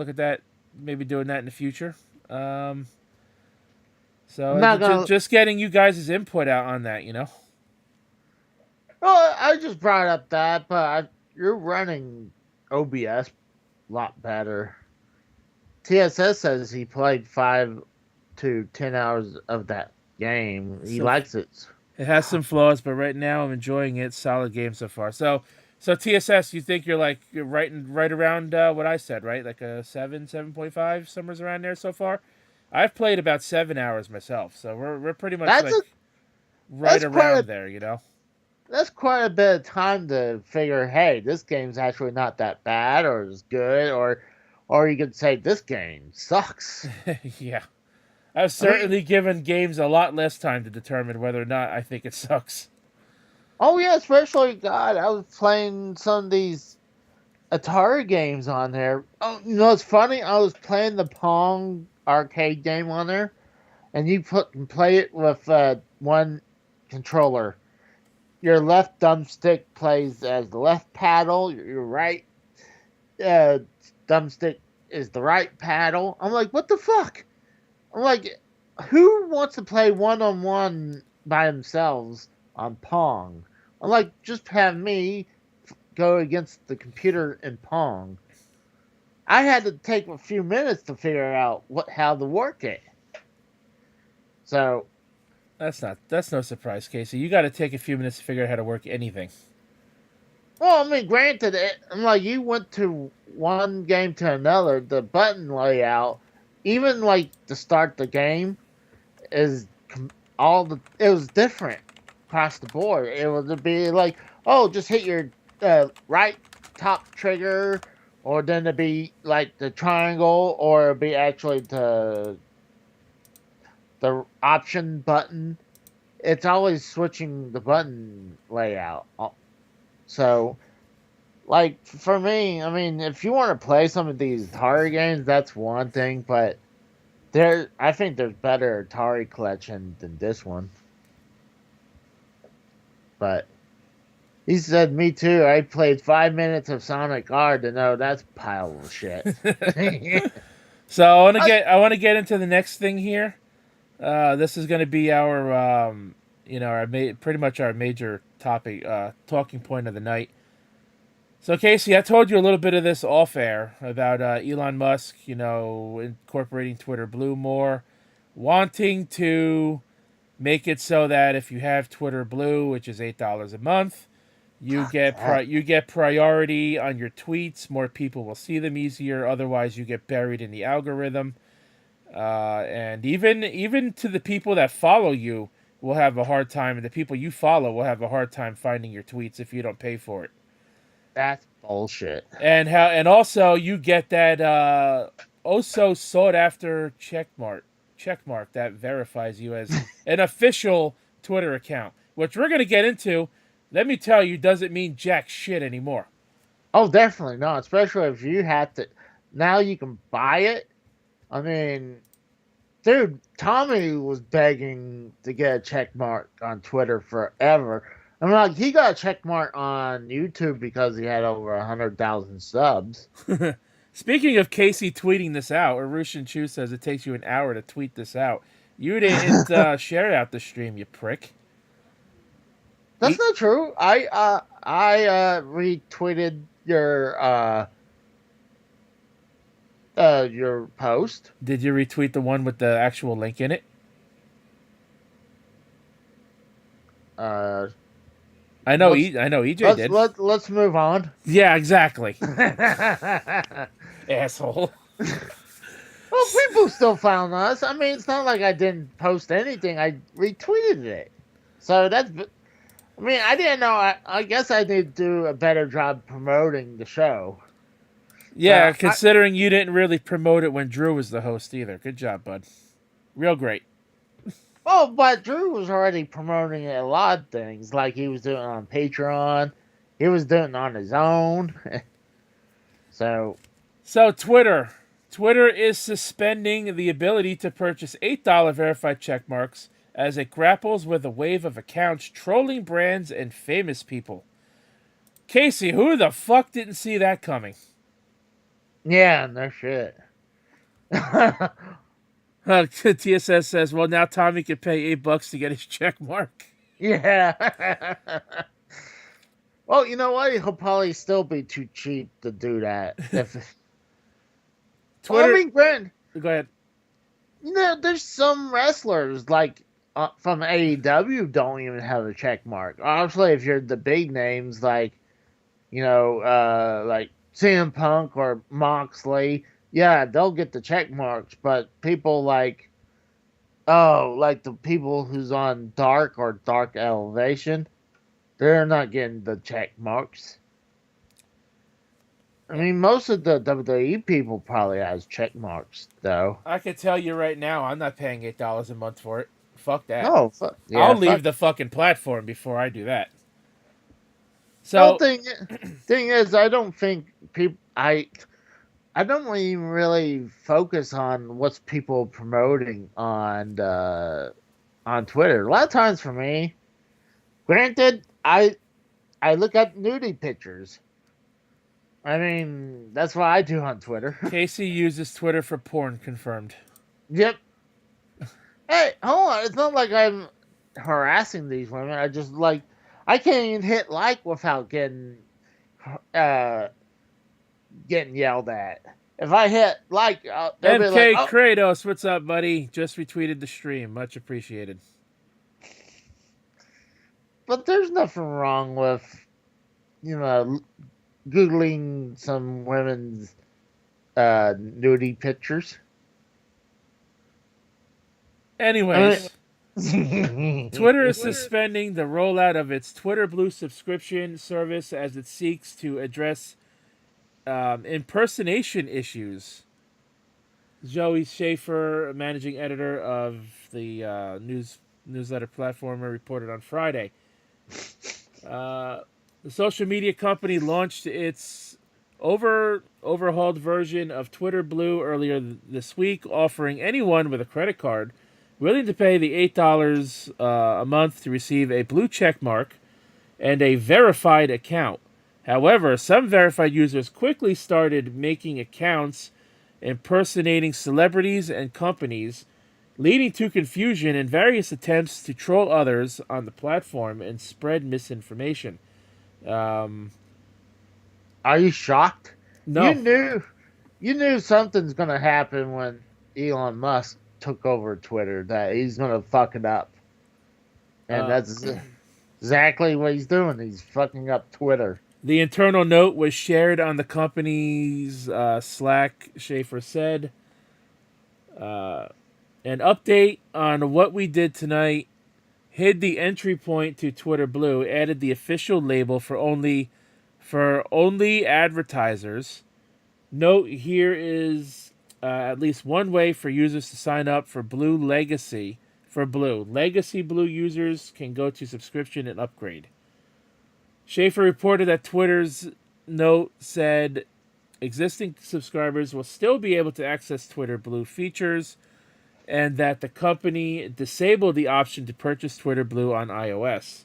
at that. Maybe doing that in the future. Um, I'm so not gonna. just getting you guys' input out on that. Well, I just brought up that, but you're running OBS a lot better. TSS says he played 5 to 10 hours of that game. He So likes it. it has some flaws, but right now I'm enjoying it. Solid game so far. So TSS, you think you're right around what I said, right? Like a 7.5, somewhere's around there so far. I've played about 7 hours myself, so we're pretty much That's like a right that's quite around a there. that's quite a bit of time to figure. Hey, this game's actually not that bad, or is good, or you could say this game sucks. Yeah, I've I mean, certainly given games a lot less time to determine whether or not I think it sucks. oh yeah, especially God, I was playing some of these Atari games on there. Oh, it's funny. I was playing the Pong arcade game on there, and you play it with one controller. Your left thumbstick plays as the left paddle. Your right uh, thumbstick is the right paddle. I'm like, what the fuck? I'm like, who wants to play one on one by themselves on Pong? I'm like, just have me go against the computer in Pong. I had to take a few minutes to figure out how to work it. So, That's no surprise, Casey. You got to take a few minutes to figure out how to work anything. well, I mean, granted, I'm like you went to one game to another. The button layout, even like to start the game, is it was different across the board. It would be like, oh, just hit your right top trigger, or then it'd be like the triangle, or it'd be actually the option button. It's always switching the button layout. So, like for me, I mean, if you want to play some of these Atari games, that's one thing. But I think there's better Atari collection than this one. But he said, "Me too. I played 5 minutes of Sonic R to know that's a pile of shit." So I, I want to get into the next thing here. This is going to be our pretty much our major topic, talking point of the night. So Casey, I told you a little bit of this off air about Elon Musk, incorporating Twitter Blue more, wanting to make it so that if you have Twitter Blue, which is $8 a month, fuck that. you get priority on your tweets. More people will see them easier. Otherwise, you get buried in the algorithm. And even to the people that follow you will have a hard time, and the people you follow will have a hard time finding your tweets if you don't pay for it. That's bullshit. And also you get that oh so sought after checkmark that verifies you as an official Twitter account, which we're gonna get into. let me tell you, doesn't mean jack shit anymore. Oh, definitely no. Especially if you have to. Now you can buy it. I mean, dude, Tommy was begging to get a check mark on Twitter forever. I mean, like he got a check mark on YouTube because he had over 100,000 subs. Speaking of Casey tweeting this out, or Rushin Chu says it takes you an hour to tweet this out. You didn't share out the stream, you prick. That's not true. I retweeted your post. Did you retweet the one with the actual link in it? Uh, I know. let's I know. EJ did. let's move on. Yeah, exactly. Well, Asshole. people still found us. I mean, it's not like I didn't post anything. I retweeted it. So that's. I mean, I didn't know. I guess I need to do a better job promoting the show. Yeah, considering you didn't really promote it when Drew was the host either. Good job, bud. Real great. Oh, but Drew was already promoting a lot of things. Like he was doing it on Patreon. He was doing it on his own. So Twitter. Twitter is suspending the ability to purchase $8 verified check marks as it grapples with a wave of accounts trolling brands and famous people. Casey, who the fuck didn't see that coming? yeah, no shit. TSS says, well, now Tommy can pay $8 to get his check mark. Yeah. Well, you know what? He'll probably still be too cheap to do that. If Twitter. well, I mean, Grant, Go ahead. you know, there's some wrestlers like from AEW don't even have a check mark. Obviously, if you're the big names like like CM Punk or Moxley, yeah, they'll get the check marks. But people like like the people who's on Dark or Dark Elevation, they're not getting the check marks. I mean, most of the WWE people probably has check marks, though. I can tell you right now, I'm not paying $8 a month for it. Fuck that. No, I'll yeah, leave the fucking platform before I do that. Well, So, thing is, I don't think people. I don't even really focus on what's people promoting on Twitter. A lot of times for me, granted, I look at nudie pictures. I mean, that's what I do on Twitter. Casey uses Twitter for porn, confirmed. Yep. Hey, hold on. It's not like I'm harassing these women. I just like I can't even hit like without uh getting yelled at. If I hit like, they'll be like, MK "Oh." Kratos, what's up, buddy? Just retweeted the stream. Much appreciated. But there's nothing wrong with googling some women's nudie pictures. Anyways, I Twitter is suspending the rollout of its Twitter Blue subscription service as it seeks to address impersonation issues. Joey Schaefer, managing editor of the newsletter platformer, reported on Friday. The social media company launched its overhauled version of Twitter Blue earlier this week, offering anyone with a credit card willing to pay the $8 a month to receive a blue check mark and a verified account. However, some verified users quickly started making accounts impersonating celebrities and companies, leading to confusion and various attempts to troll others on the platform and spread misinformation. Are you shocked? No. You knew something's gonna happen when Elon Musk took over Twitter, that he's gonna fuck it up. And that's exactly what he's doing. He's fucking up Twitter. The internal note was shared on the company's Slack, Schaefer said. An update on what we did tonight hid the entry point to Twitter Blue, added the official label for only advertisers. Note here is at least one way for users to sign up for Blue Legacy. For Blue Legacy, Blue users can go to subscription and upgrade. Schaefer reported that Twitter's note said existing subscribers will still be able to access Twitter Blue features, and that the company disabled the option to purchase Twitter Blue on iOS.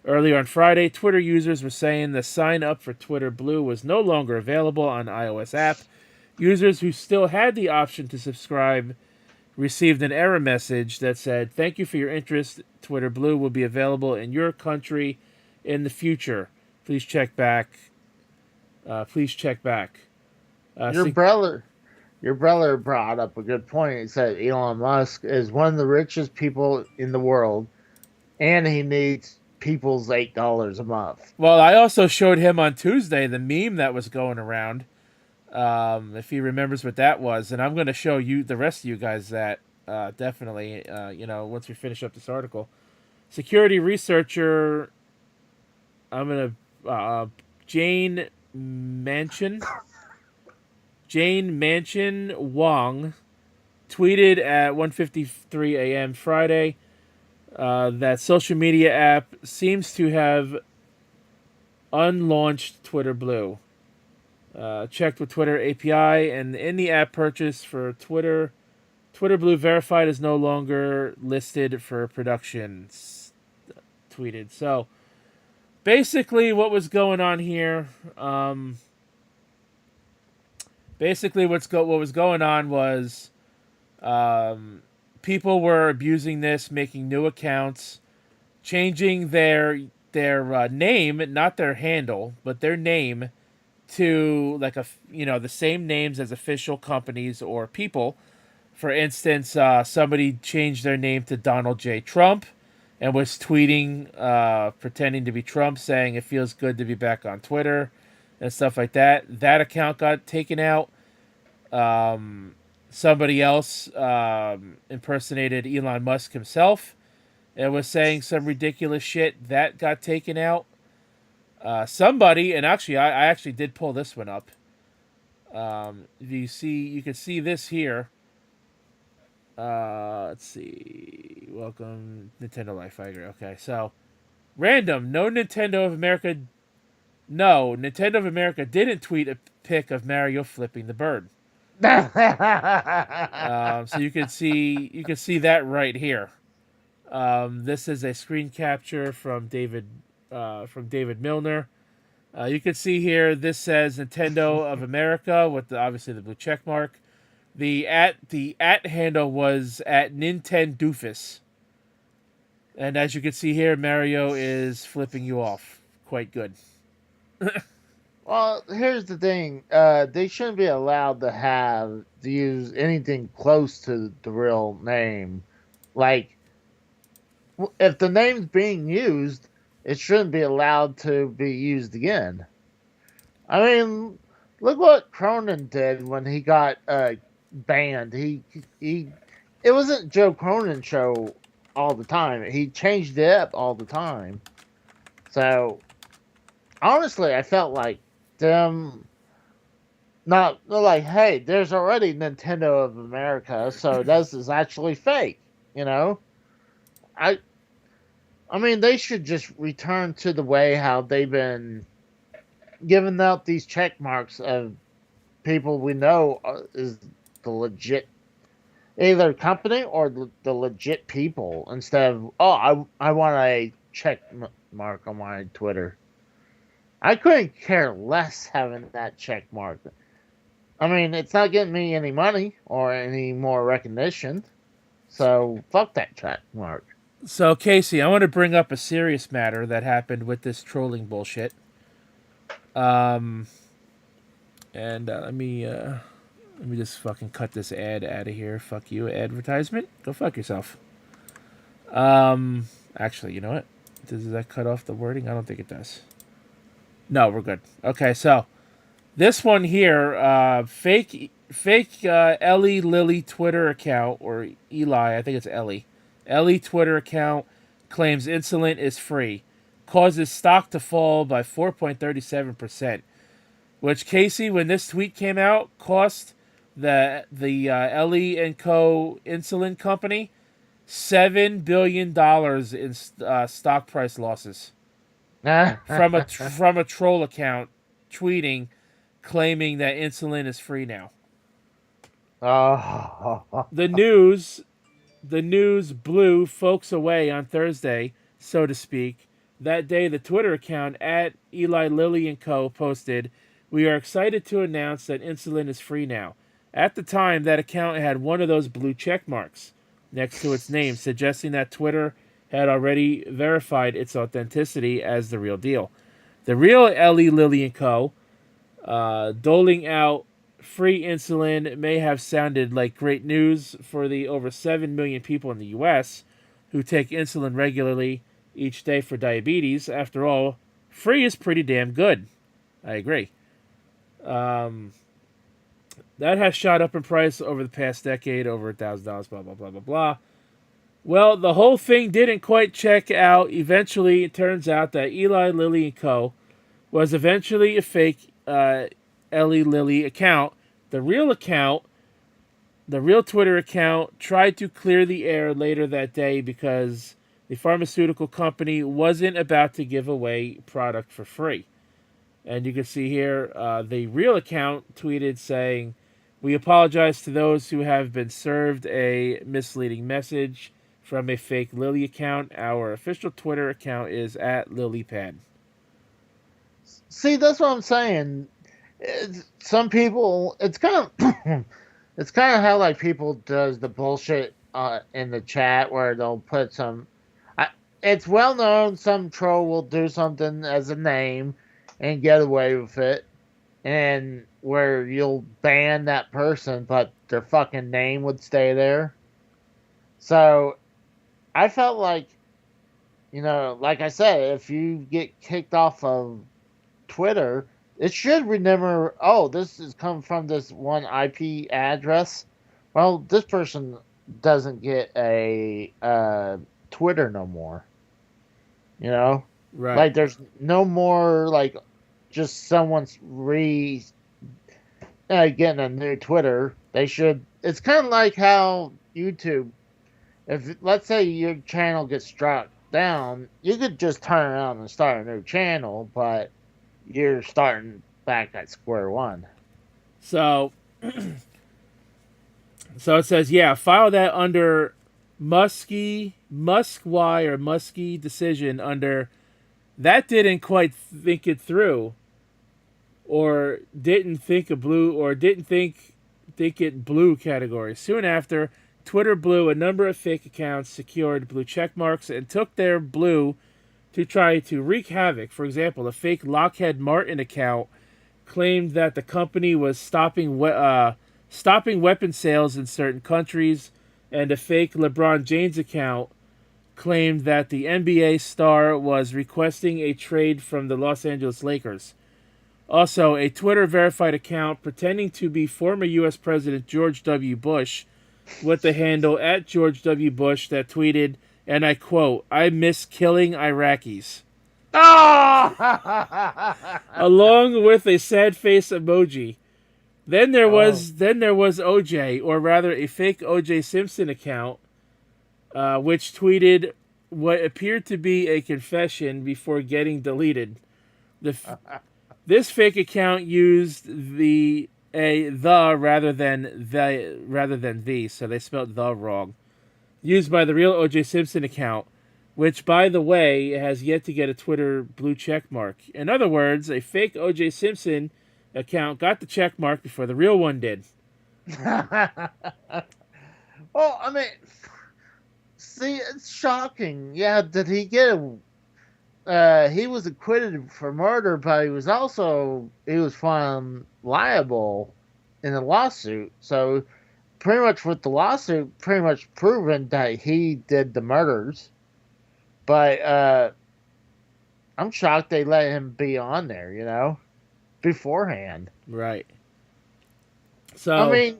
Earlier on Friday, Twitter users were saying the sign up for Twitter Blue was no longer available on the iOS app. Users who still had the option to subscribe received an error message that said, "Thank you for your interest. Twitter Blue will be available in your country in the future. Please check back. Please check back." Your brother, your brother brought up a good point. He said Elon Musk is one of the richest people in the world, and he needs people's $8 a month. Well, I also showed him on Tuesday the meme that was going around. If he remembers what that was, and I'm going to show you the rest of you guys that definitely. Once we finish up this article, security researcher. I'm gonna Jane Mansion. Jane Mansion Wong tweeted at 1:53 a.m. Friday that social media app seems to have unlaunched Twitter Blue. Checked with Twitter API, and in the app purchase for Twitter, Twitter Blue verified is no longer listed for production. Tweeted. So basically, what was going on here? Basically, what was going on was people were abusing this, making new accounts, changing their name, not their handle, but their name to like the same names as official companies or people. For instance, somebody changed their name to Donald J. Trump and was tweeting, pretending to be Trump, saying it feels good to be back on Twitter and stuff like that. That account got taken out. Somebody else impersonated Elon Musk himself and was saying some ridiculous shit. That got taken out. Somebody, and actually, I actually did pull this one up. You can see this here. Let's see. Welcome, Nintendo Life. I agree. Okay, so random. No, Nintendo of America didn't tweet a pic of Mario flipping the bird. So you can see that right here. This is a screen capture from David Milner. You can see here. This says Nintendo of America with obviously the blue check mark. The at handle was at Nintendoofus. And as you can see here, Mario is flipping you off. Quite good. Well, here's the thing. They shouldn't be allowed to use anything close to the real name. Like, if the name's being used, it shouldn't be allowed to be used again. I mean, look what Cronin did when he got banned. He it wasn't Joe Cronin show all the time. He changed it up all the time. So honestly, I felt like them not like, hey, there's already Nintendo of America, so this is actually fake. You know, I I mean they should just return to the way how they've been giving out these check marks of people we know is the legit either company or the legit people instead of I want a check mark on my Twitter. I couldn't care less having that check mark. I mean, it's not getting me any money or any more recognition, so fuck that check mark. So Casey, I want to bring up a serious matter that happened with this trolling bullshit. Um, and let me just fucking cut this ad out of here. Fuck you, advertisement. Go fuck yourself. Actually, you know what? Does that cut off the wording? I don't think it does. No, we're good. Okay, so this one here, fake Ellie Lilly Twitter account, or Eli, I think it's Ellie. Ellie Twitter account claims insulin is free, causes stock to fall by 4.37%. Which, Casey, when this tweet came out, cost the Ellie and Co. insulin company $7 billion in stock price losses. from a troll account tweeting claiming that insulin is free now. Oh. The news blew folks away on Thursday, so to speak. That day, the Twitter account at Eli Lilly and Co. posted, "We are excited to announce that insulin is free now." At the time, that account had one of those blue check marks next to its name, suggesting that Twitter had already verified its authenticity as the real deal. The real Eli Lilly and Co. Doling out free insulin may have sounded like great news for the over 7 million people in the U.S. who take insulin regularly each day for diabetes. After all, free is pretty damn good. I agree. Um, that has shot up in price over the past decade, over $1,000, blah, blah, blah, blah, blah. Well, the whole thing didn't quite check out. Eventually, it turns out that Eli Lilly and Co. was eventually a fake Eli Lilly account. The real account, the real Twitter account, tried to clear the air later that day because the pharmaceutical company wasn't about to give away product for free. And you can see here the real account tweeted saying, "We apologize to those who have been served a misleading message from a fake Lilly account. Our official Twitter account is at LilyPad." See, that's what I'm saying. Some people, it's kind of, it's kind of how like people does the bullshit in the chat where they'll put some. I, it's well known some troll will do something as a name and get away with it, and where you'll ban that person, but their fucking name would stay there. So I felt like, like I said, if you get kicked off of Twitter, it should remember, oh, this is come from this one IP address. Well, this person doesn't get a Twitter no more. You know, Right. like there's no more like just someone's getting a new Twitter. They should. It's kind of like how YouTube. If let's say your channel gets struck down, you could just turn around and start a new channel, but you're starting back at square one. So So it says, yeah, file that under Musk Y or Muskie decision under that didn't quite think it through, or didn't think a blue, or didn't think it blue category. Soon after, Twitter blew a number of fake accounts, secured blue check marks, and took their blue to try to wreak havoc. For example, a fake Lockheed Martin account claimed that the company was stopping weapon sales in certain countries, and a fake LeBron James account claimed that the NBA star was requesting a trade from the Los Angeles Lakers. Also, a Twitter verified account pretending to be former U.S. President George W. Bush with the handle at George W. Bush that tweeted, and I quote, "I miss killing Iraqis," Oh! along with a sad face emoji. Then there Oh. was OJ, or rather a fake OJ Simpson account, which tweeted what appeared to be a confession before getting deleted. This fake account used the rather than the, so they spelled the wrong. Used by the real OJ Simpson account, which, by the way, has yet to get a Twitter blue check mark. In other words, a fake OJ Simpson account got the check mark before the real one did. Well, I mean, see, it's shocking. Yeah, did he get a? He was acquitted for murder, but he was found liable in a lawsuit. So pretty much with the lawsuit, pretty much proven that he did the murders. But I'm shocked they let him be on there. Beforehand. Right. I So, mean,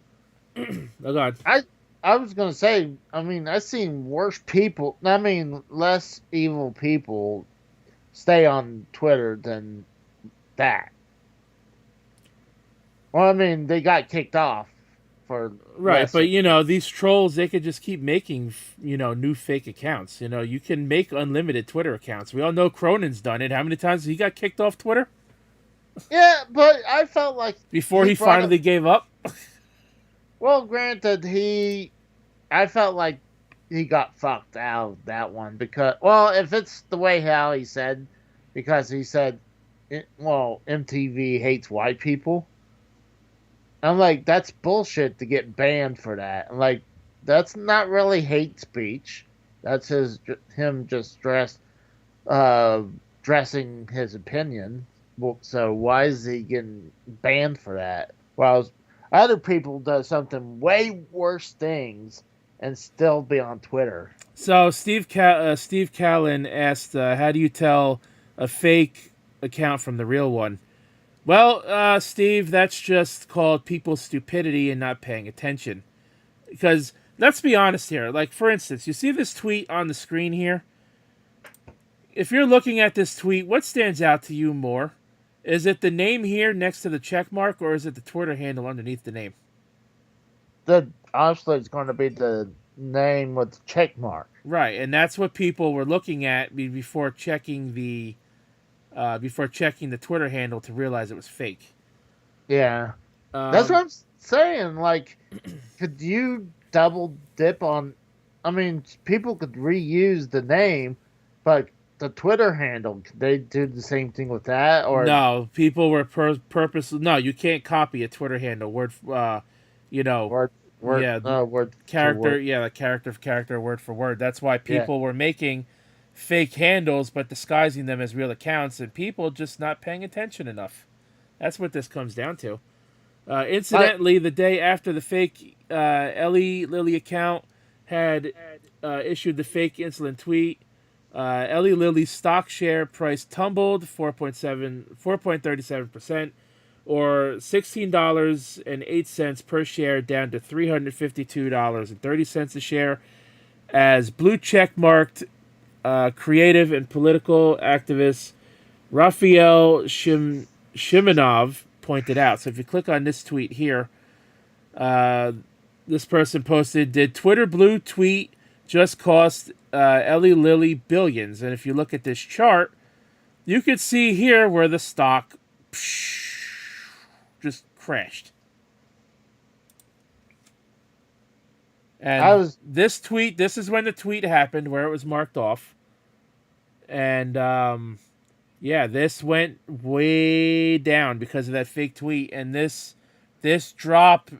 oh God. I was gonna say, I mean, I've seen worse people. I mean, less evil people stay on Twitter than that. Well, I mean, they got kicked off. for Right, less. but these trolls, they could just keep making new fake accounts. You can make unlimited Twitter accounts. We all know Cronin's done it. How many times he got kicked off Twitter Yeah, but I felt like before he he brought up. finally gave up? Well, granted, I felt like he got fucked out of that one because, well, if it's the way how he said, because he said, well, MTV hates white people. I'm like, that's bullshit to get banned for that. I'm like, that's not really hate speech. That's him just uh, dressing his opinion. Well, so why is he getting banned for that? While other people do something way worse things and still be on Twitter. So Steve Callan asked, "How do you tell a fake account from the real one?" Well, Steve, that's just called people's stupidity and not paying attention. Because let's be honest here. Like, for instance, you see this tweet on the screen here. If you're looking at this tweet, what stands out to you more? Is it the name here next to the check mark, or is it the Twitter handle underneath the name? The obviously it's going to be the name with the check mark. Right, and that's what people were looking at before checking the Twitter handle to realize it was fake. Yeah, that's what Um, I'm saying. Like, could you double dip on? I mean, people could reuse the name, but the Twitter handle, could they do the same thing with that? Or no, people were purposely. No, you can't copy a Twitter handle word. You know, word, word, yeah, word for character. word? Yeah, like character for character, word for word. That's why Yeah. people were making fake handles but disguising them as real accounts, and people just not paying attention enough. That's what this comes down to. But Incidentally, the day after the fake Ellie Lilly account had issued the fake insulin tweet, Ellie Lilly's stock share price tumbled 4.37%, or $16.08 per share, down to $352.30 a share, as blue check marked creative and political activist Raphael Shimonov pointed out. So if you click on this tweet here, uh, this person posted, "Did Twitter Blue tweet just cost Ellie Lilly billions?" And if you look at this chart, you could see here where the stock just crashed. I And was this is when the tweet happened, where it was marked off. And yeah, this went way down because of that fake tweet, and this drop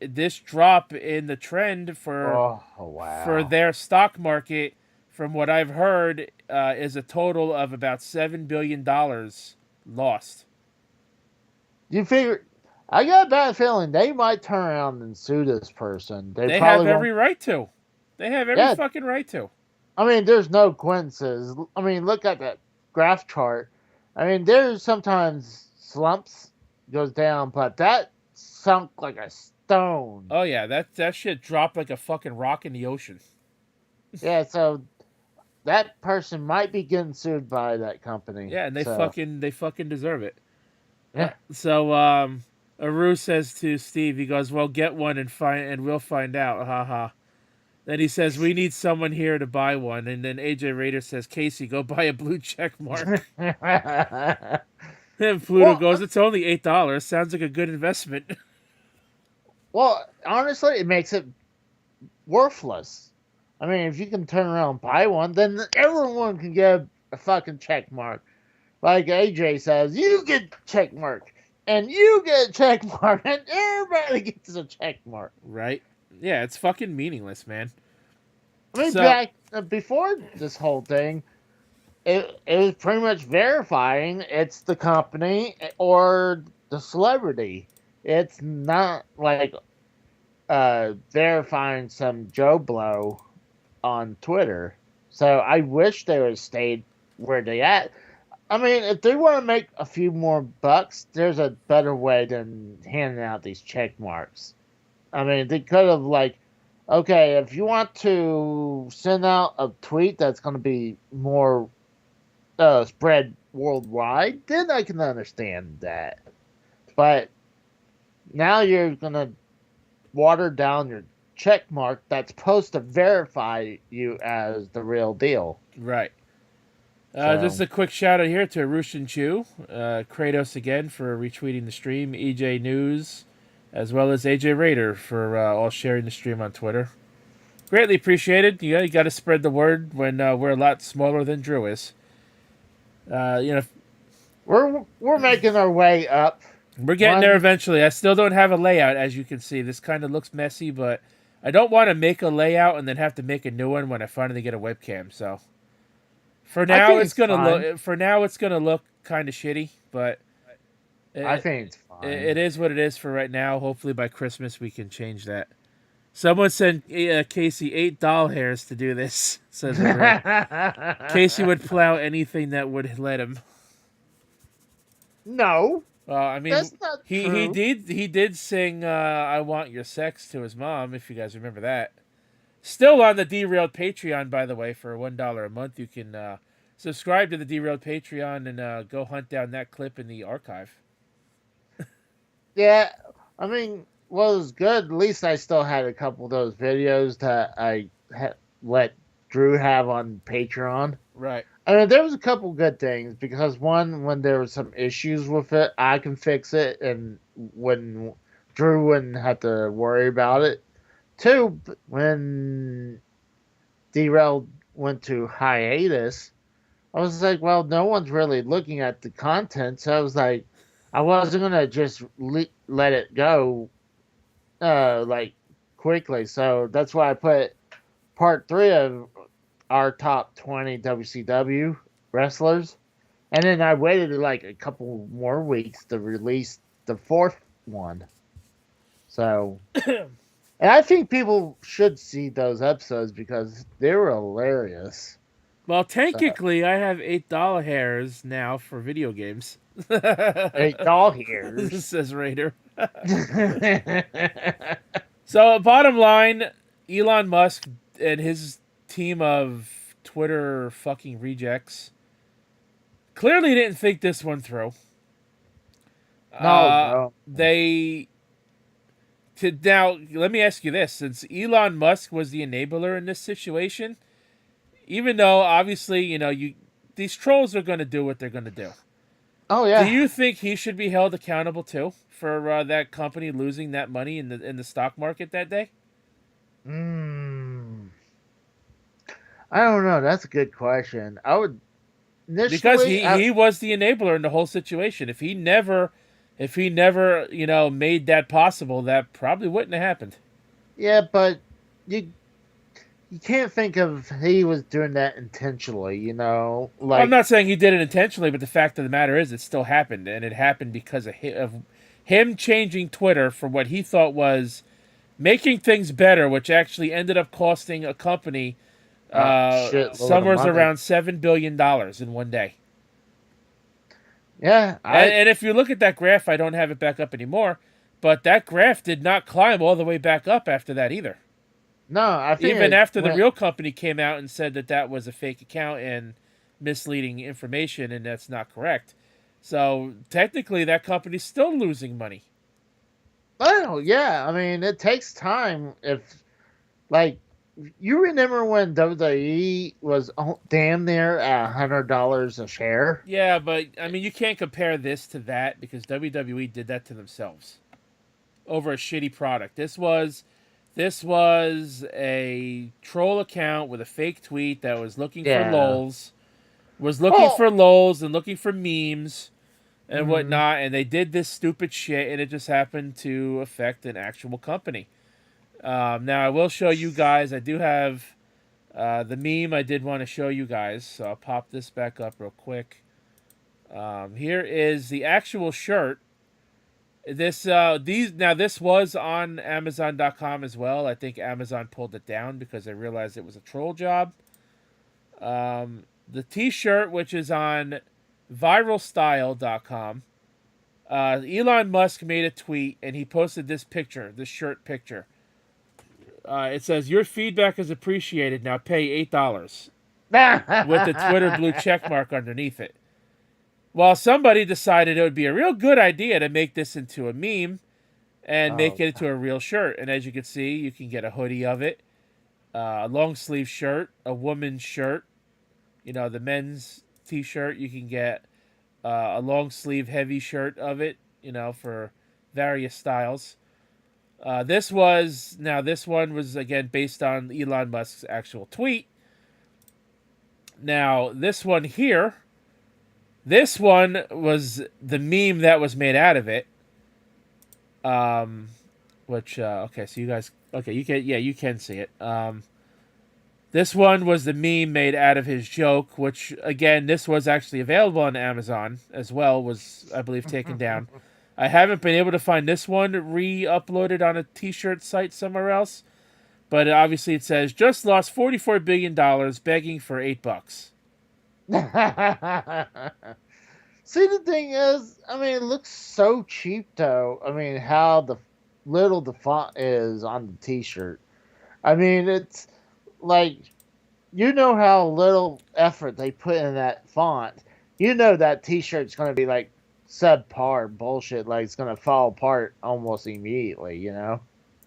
this drop in the trend oh for wow. their stock market, from what I've heard, is a total of about $7 billion lost. You figure I got a bad feeling they might turn around and sue this person. They They have probably every won't. right to. They have every Yeah, fucking right to. I mean, there's no coincidences. I mean, look at that graph chart. I mean, there's sometimes slumps goes down, but that sunk like a stone. Oh yeah, that shit dropped like a fucking rock in the ocean. Yeah, so that person might be getting sued by that company. Yeah, and So they fucking deserve it. yeah, Aru says to Steve, he goes, "Well, get one and we'll find out." Haha. Then he says, "We need someone here to buy one." And then AJ Raider says, "Casey, go buy a blue check mark." And Pluto well, goes, "It's only $8. Sounds like a good investment." well, honestly, it makes it worthless. I mean, if you can turn around and buy one, then everyone can get a fucking check mark. Like AJ says, you get check mark, and you get a check mark, and everybody gets a check mark. Right? Yeah, it's fucking meaningless, man. I mean, So, back before this whole thing, it was pretty much verifying it's the company or the celebrity. It's not like verifying some Joe Blow on Twitter. So I wish they would have stayed where they at. I mean, if they want to make a few more bucks, there's a better way than handing out these check marks. I mean, they could have like, okay, if you want to send out a tweet that's going to be more spread worldwide, then I can understand that. But now you're gonna water down your check mark that's supposed to verify you as the real deal. Right. Just So a quick shout out here to Rushin Chu, Kratos again for retweeting the stream, EJ News, as well as AJ Raider for all sharing the stream on Twitter. Greatly appreciated. You got to spread the word when we're a lot smaller than Drew is. You know, we're making our way up. we're getting there One, eventually. I still don't have a layout, as you can see. This kind of looks messy, but I don't want to make a layout and then have to make a new one when I finally get a webcam. So for I now, think it's it's gonna fine. look. For now, it's gonna look kind of shitty, but I it, think it's it fine. is what it is for right now. Hopefully by Christmas we can change that. Someone sent Casey $8 to do this. Says over. Casey would plow anything that would let him. No, I mean, that's not he true. did sing "I Want Your Sex" to his mom. If you guys remember that. Still on the Derailed Patreon, by the way, for $1 a month, you can subscribe to the Derailed Patreon and go hunt down that clip in the archive. Yeah, I mean, well, it was good. At least I still had a couple of those videos that let Drew have on Patreon. Right. I mean, there was a couple good things because one, when there was some issues with it, I can fix it, and when Drew wouldn't have to worry about it. Two, when Derailed went to hiatus, I was like, well, no one's really looking at the content, so I was like, I wasn't gonna just let it go, like quickly. So that's why I put part three of our top 20 WCW wrestlers, and then I waited like a couple more weeks to release the fourth one. So, and I think people should see those episodes because they were hilarious. Well, So, technically, I have $8 hairs now for video games. eight doll hairs. Says Raider. So, bottom line, Elon Musk and his team of Twitter fucking rejects clearly didn't think this one through. No, no. They now let me ask you this: since Elon Musk was the enabler in this situation, even though obviously these trolls are going to do what they're going to do, Oh do yeah. you think he should be held accountable too for that company losing that money in the stock market that day? Mm, I don't know. That's a good question. I would Because initially, he was the enabler in the whole situation. If he never made that possible, that probably wouldn't have happened. yeah, but you you can't think of he was doing that intentionally. Well, I'm Like not saying he did it intentionally, but the fact of the matter is, it still happened, and it happened because of him changing Twitter for what he thought was making things better, which actually ended up costing a company a shitload of somewhere money. around $7 billion in one day. Yeah, And if you look at that graph, I don't have it back up anymore, but that graph did not climb all the way back up after that either. no, I think Even it after the went. real company came out and said that that was a fake account and misleading information, and that's not correct. So technically, that company's still losing money. Well, yeah, I mean it takes time. If like you remember when WWE was damn near $100 a share. Yeah, but I mean, you can't compare this to that because WWE did that to themselves over a shitty product. This was a troll account with a fake tweet that was looking for Yeah. lols, was looking Oh. for lols and looking for memes and Mm, whatnot, and they did this stupid shit, and it just happened to affect an actual company. Now I will show you guys. I do have the meme I did want to show you guys, so I'll pop this back up real quick. Here is the actual shirt. This was on Amazon.com as well. I think Amazon pulled it down because they realized it was a troll job. The T-shirt, which is on viralstyle.com, Elon Musk made a tweet and he posted this picture, this shirt picture. It says, "Your feedback is appreciated. Now pay $8," with the Twitter blue check mark underneath it. Well, somebody decided it would be a real good idea to make this into a meme and make Oh, it into a real shirt. And as you can see, you can get a hoodie of it, a long sleeve shirt, a woman's shirt. You know, the men's t-shirt. You can get a long sleeve heavy shirt of it. You know, for various styles. This one was again based on Elon Musk's actual tweet. Now this one here, this one was the meme that was made out of it. Um, which okay, so you guys, okay, you can see it. This one was the meme made out of his joke, which again, this was actually available on Amazon as well. Was I believe taken down. I haven't been able to find this one re-uploaded on a T-shirt site somewhere else, but obviously it says just lost $44 billion begging for $8. see, the thing is, I mean, it looks so cheap, though. I mean, how the little the font is on the T-shirt. I mean, it's like you know how little effort they put in that font. You know that T-shirt's going to be like subpar bullshit. Like it's going to fall apart almost immediately. You know?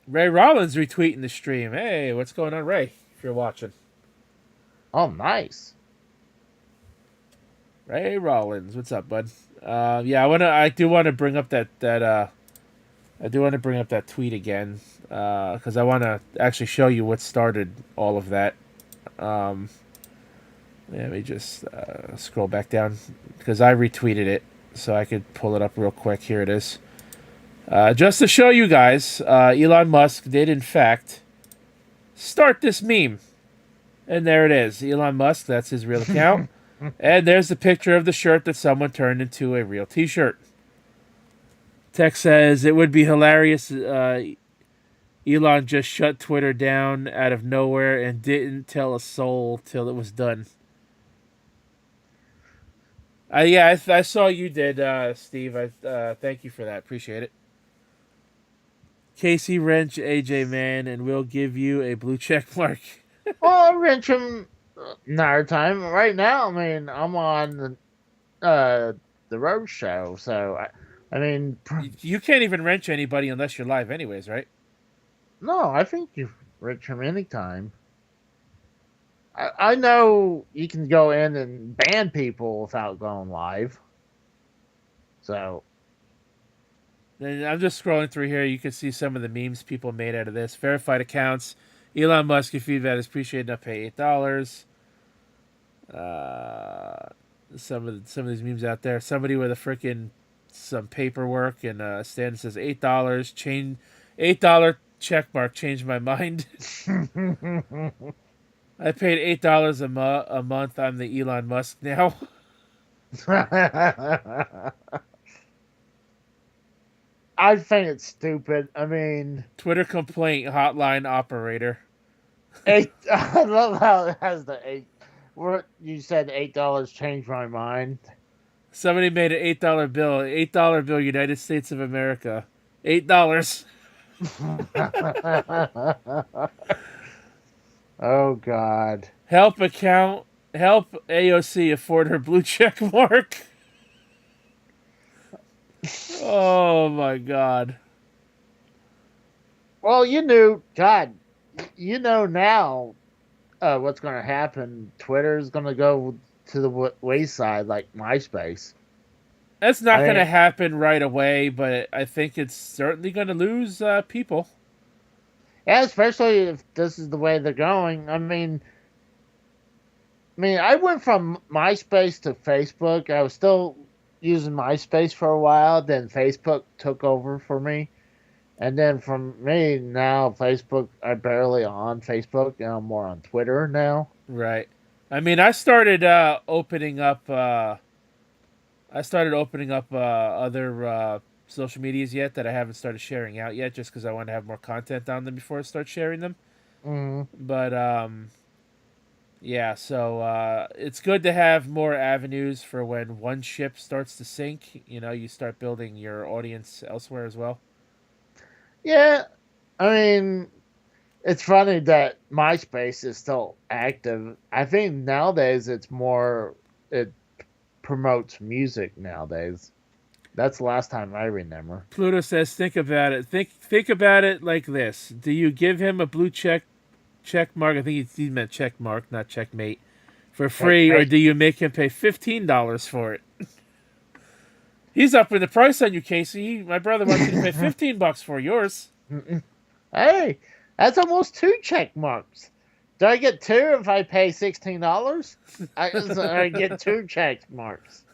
Ray Rollins retweeting the stream. Hey, what's going on, Ray? If you're watching, Oh, nice. Ray Rollins, what's up, bud? Yeah, I do want to bring up I do want to bring up that tweet again because I want to actually show you what started all of that. Um, Let me just scroll back down because I retweeted it, so I could pull it up real quick. Here it is. Just to show you guys, Elon Musk did in fact start this meme, and there it is. Elon Musk, that's his real account, and there's the picture of the shirt that someone turned into a real T-shirt. Tech says it would be hilarious. Elon just shut Twitter down out of nowhere and didn't tell a soul till it was done. Yeah, I saw you did, Steve. Thank you for that. Appreciate it. Casey Wrench, AJ Man, and we'll give you a blue check mark. Well, I'll wrench him another time. Right now, I mean, I'm on the road show, so I mean, You can't even wrench anybody unless you're live, anyways, right? no, I think you wrench him anytime. I know you can go in and ban people without going live. So, And I'm just scrolling through here. You can see some of the memes people made out of this. Verified accounts. Elon Musk, your feedback is appreciated. I'll pay $8. Uh, some of these memes out there. Somebody with a freaking some paperwork and a stand that says $8. Change $8 check mark. Changed my mind. I paid $8 a month. I'm the Elon Musk now. I think it's stupid. I mean, Twitter complaint hotline operator. eight. I love how it has the eight. What you said, $8 changed my mind. Somebody made an $8 bill. $8 bill, United States of America. $8. Oh God. Help account. Help AOC afford her blue check mark. Oh my God. Well, you knew, God, you know now what's going to happen. Twitter's going to go to the wayside like MySpace. That's I not going to mean, happen right away, but I think it's certainly going to lose people. yeah, especially if this is the way they're going. I mean, I went from MySpace to Facebook. I was still using MySpace for a while. Then Facebook took over for me. And then from me now, Facebook, I barely on Facebook. Now I'm more on Twitter now. Right. I mean, I started opening up other social medias yet that I haven't started sharing out yet, just because I want to have more content on them before I start sharing them. Mm. But yeah, so it's good to have more avenues for when one ship starts to sink. You know, you start building your audience elsewhere as well. Yeah, I mean, it's funny that MySpace is still active. I think nowadays it promotes music nowadays. That's the last time I remember. Pluto says, think about it. Think about it like this. Do you give him a blue check mark? I think he meant check mark, not checkmate, for free, or Checkmate. do you make him pay $15 for it? He's upping the price on you, Casey. My brother wants you to pay $15 for yours. Hey, that's almost two check marks. Do I get two if I pay $16? I get two check marks.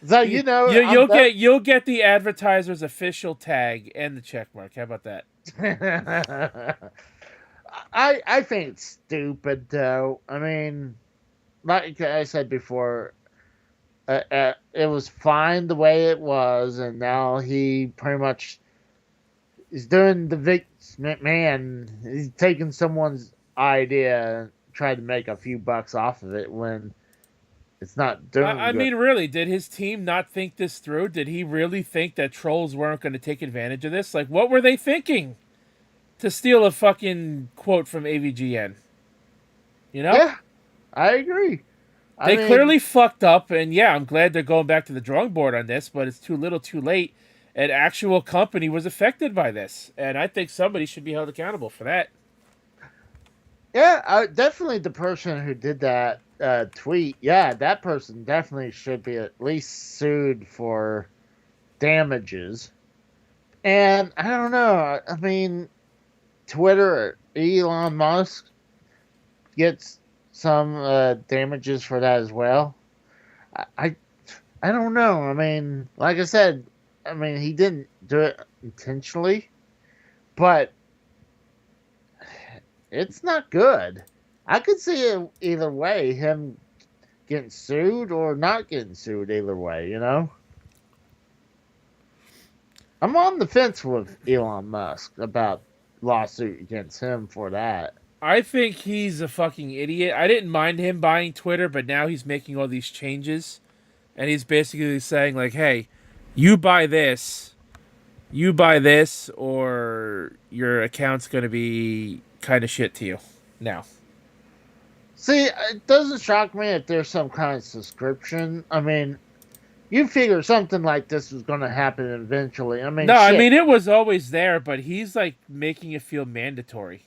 So You, you know, you I'm you'll get the advertiser's official tag and the check mark. How about that? I think it's stupid though. I mean, like I said before, it was fine the way it was, and now he pretty much is doing the man. He's taking someone's idea, and trying to make a few bucks off of it when it's not doing I good. mean, really, did his team not think this through? Did he really think that trolls weren't going to take advantage of this? Like, what were they thinking to steal a fucking quote from AVGN? You know? Yeah, I agree. I They mean, clearly fucked up, and yeah, I'm glad they're going back to the drawing board on this, but it's too little too late. An actual company was affected by this, and I think somebody should be held accountable for that. yeah, definitely the person who did that tweet. Yeah, that person definitely should be at least sued for damages. And I don't know. I mean, Twitter, Elon Musk gets some damages for that as well. I, I I don't know. I mean, like I said, I mean he didn't do it intentionally, but it's not good. I could see it either way, him getting sued or not getting sued either way, you know? I'm on the fence with Elon Musk about lawsuit against him for that. I think he's a fucking idiot. I didn't mind him buying Twitter, but now he's making all these changes, and he's basically saying like, "Hey, you buy this, or your account's gonna be kind of shit to you." Now, See, it doesn't shock me if there's some kind of subscription. I mean, you figure something like this was going to happen eventually. I mean, no, I shit. mean it was always there, but he's like making it feel mandatory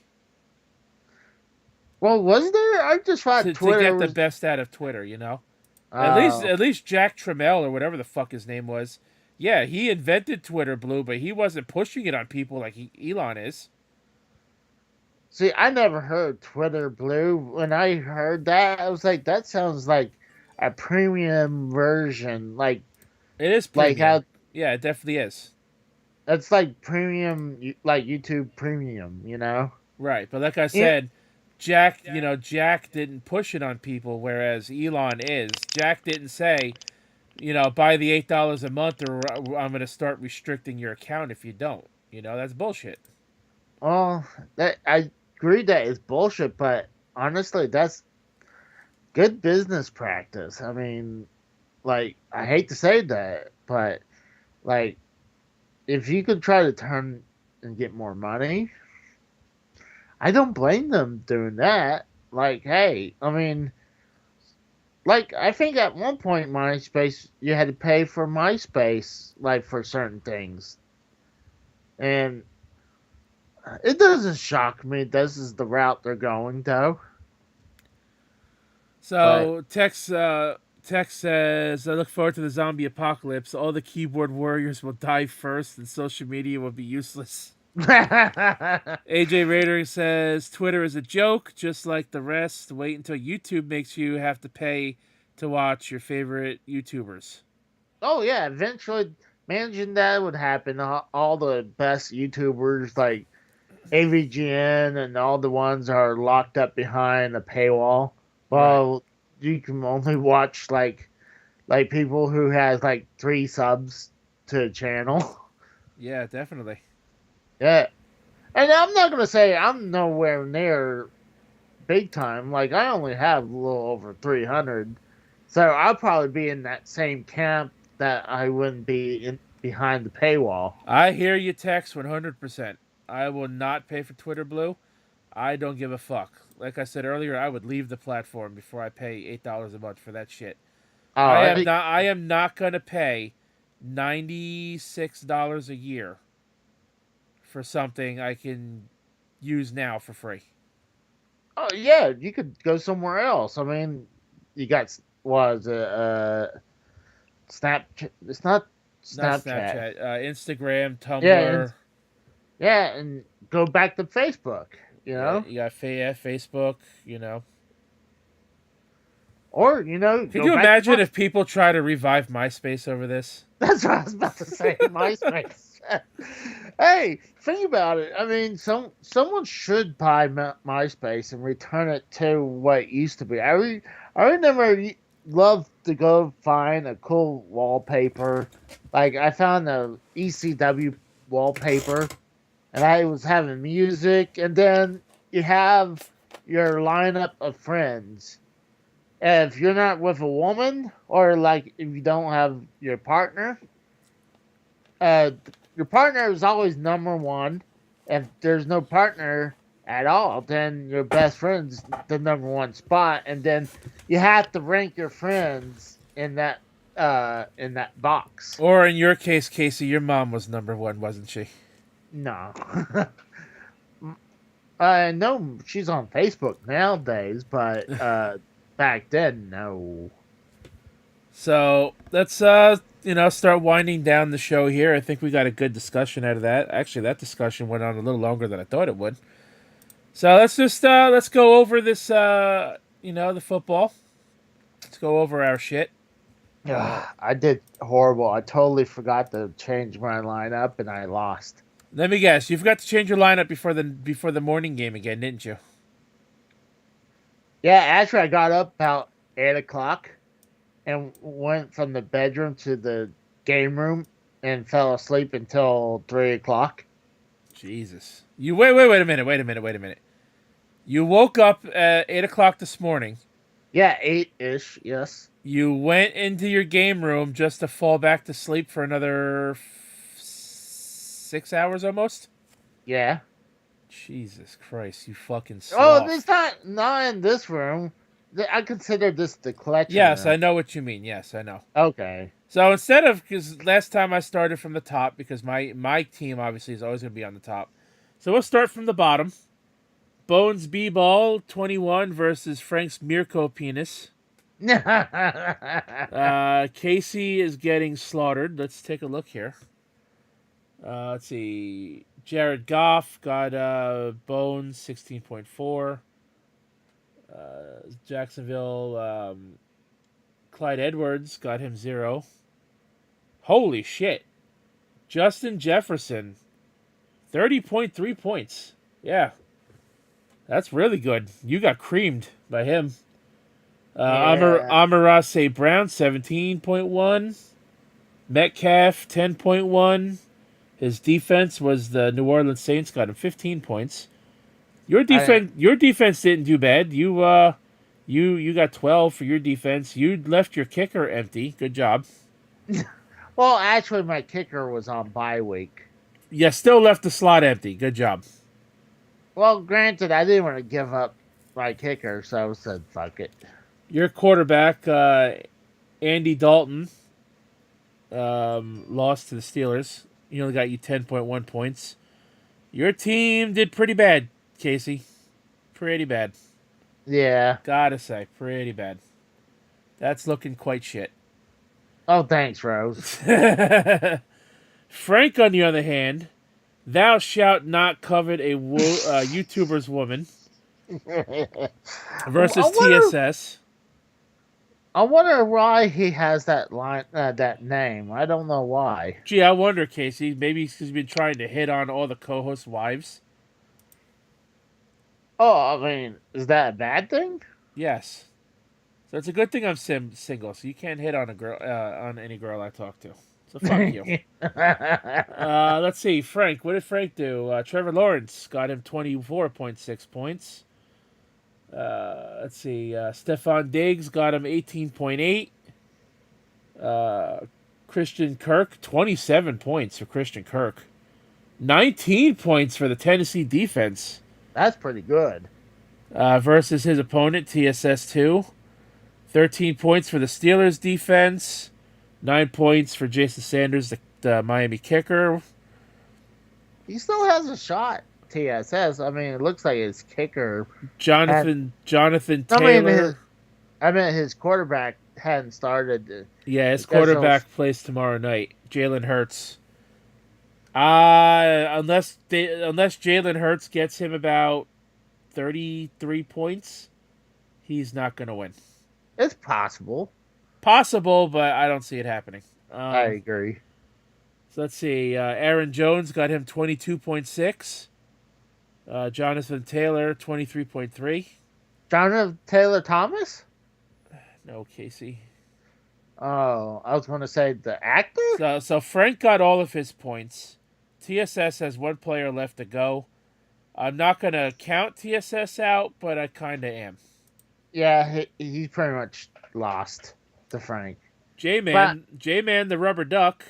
Well, was there? I just thought to Twitter get the was. best out of Twitter. You know, Uh, at least Jack Tramiel or whatever the fuck his name was. Yeah, he invented Twitter Blue, but he wasn't pushing it on people like Elon is. See, I never heard Twitter Blue. When I heard that, I was like, that sounds like a premium version. It is Like premium. how Yeah, it definitely is. it's like premium, like YouTube Premium, you know? Right, but like I Yeah. said, Jack didn't push it on people, whereas Elon is. Jack didn't say, buy the $8 a month, or I'm going to start restricting your account if you don't. That's bullshit. Well, that I agree that it's bullshit, but honestly, that's good business practice. I mean, like, I hate to say that, but like, if you could try to turn and get more money, I don't blame them doing that. Like, hey, I mean, like, I think at one point MySpace, you had to pay for MySpace, like, for certain things. And it doesn't shock me this is the route they're going, though. But So Tex says, I look forward to the zombie apocalypse. All the keyboard warriors will die first, and social media will be useless. AJ Raider says Twitter is a joke, just like the rest. Wait until YouTube makes you have to pay to watch your favorite YouTubers. oh, yeah, eventually, managing that would happen. All the best YouTubers, like AVGN and all the ones are locked up behind a paywall. Right. Well, you can only watch like people who has like 3 subs to a channel. Yeah, definitely. Yeah, and I'm not gonna say I'm nowhere near big time. Like I only have a little over 300, so I'll probably be in that same camp that I wouldn't be in behind the paywall. I hear you, Tex, 100%. I will not pay for Twitter Blue. I don't give a fuck. Like I said earlier, I would leave the platform before I pay $8 a month for that shit. Oh, I am not gonna pay $96 a year for something I can use now for free. Oh yeah, you could go somewhere else. I mean, you got was it Snapchat? It's not Not Snapchat. Snapchat, Instagram, Yeah, and Tumblr. yeah, and go back to Facebook. You Yeah, know, you got Facebook. You know, or could go you back to imagine if people try to revive MySpace over this? That's what I was about to say. MySpace. Hey, think about it. I mean, someone should buy MySpace and return it to what it used to be. I remember loved to go find a cool wallpaper. Like I found the ECW wallpaper, and I was having music, and then you have your lineup of friends. If you're not with a woman, or like if you don't have your partner, uh, your partner is always number one. If there's no partner at all, then your best friend's the number one spot, and then you have to rank your friends in that box. Or in your case, Casey, your mom was number one, wasn't she? No, I know she's on Facebook nowadays, but back then, no. So let's start winding down the show here. I think we got a good discussion out of that. Actually, that discussion went on a little longer than I thought it would. So let's go over this the football. Let's go over our shit. I did horrible. I totally forgot to change my lineup, and I lost. Let me guess. You forgot to change your lineup before the morning game again, didn't you? Yeah, actually, I got up about 8 o'clock and went from the bedroom to the game room and fell asleep until 3 o'clock. Jesus. You wait a minute. You woke up at 8 o'clock this morning. Yeah, 8 ish. Yes. You went into your game room just to fall back to sleep for another 6 hours almost. Yeah. Jesus Christ, you fucking Oh, sloth. it's not in this room. I consider this the collection Yes, room. I know what you mean. Yes, I know. Okay. So instead of, because last time I started from the top, because my team obviously is always going to be on the top. So we'll start from the bottom. Bones B-Ball 21 versus Frank's Mirko Penis. Casey is getting slaughtered. Let's take a look here. Let's see. Jared Goff got Bones 16.4. Jacksonville Clyde Edwards got him 0. Holy shit. Justin Jefferson 30.3 points. Yeah, that's really good. You got creamed by him. Yeah. Amara St. Brown 17.1. Metcalf 10.1. His defense was the New Orleans Saints, got him 15 points. Your I defense didn't do bad. You got 12 for your defense. You left your kicker empty. Good job. well, actually, my kicker was on bye week. You still left the slot empty. Good job. Well, granted, I didn't want to give up my kicker, so I said, "Fuck it." Your quarterback, Andy Dalton, lost to the Steelers. He only got you 10.1 points. Your team did pretty bad, Casey. Pretty bad. Yeah. Gotta say, pretty bad. That's looking quite shit. Oh, thanks, Rose. Frank, on the other hand, thou shalt not covet a YouTuber's woman I versus wonder. TSS. I wonder why he has that line, that name. I don't know why. Gee, I wonder, Casey. Maybe he's been trying to hit on all the co-host wives. Oh, I mean, is that a bad thing? Yes. So it's a good thing I'm single, so you can't hit on a girl on any girl I talk to. So fuck you. Let's see, Frank. What did Frank do? Trevor Lawrence got him 24.6 points. Let's see. Stephon Diggs got him 18.8. Christian Kirk 27 points for Christian Kirk. 19 points for the Tennessee defense. That's pretty good. Versus his opponent TSS 2. 13 points for the Steelers defense. 9 points for Jason Sanders, the Miami kicker. He still has a shot. TSS. I mean, it looks like his kicker had. Jonathan I mean, Taylor. his quarterback hadn't started. Yeah, his Because those. quarterback plays tomorrow night. Jalen Hurts. Unless Jalen Hurts gets him about 33 points, he's not going to win. It's possible. Possible, but I don't see it happening. I Um, agree. so let's see. Aaron Jones got him 22.6. Jonathan Taylor 23.3. Jonathan Taylor Thomas. No, Casey. Oh, I was going to say the actor. So Frank got all of his points. TSS has one player left to go. I'm not going to count TSS out, but I kind of am. Yeah, he pretty much lost to Frank. But J-Man the rubber duck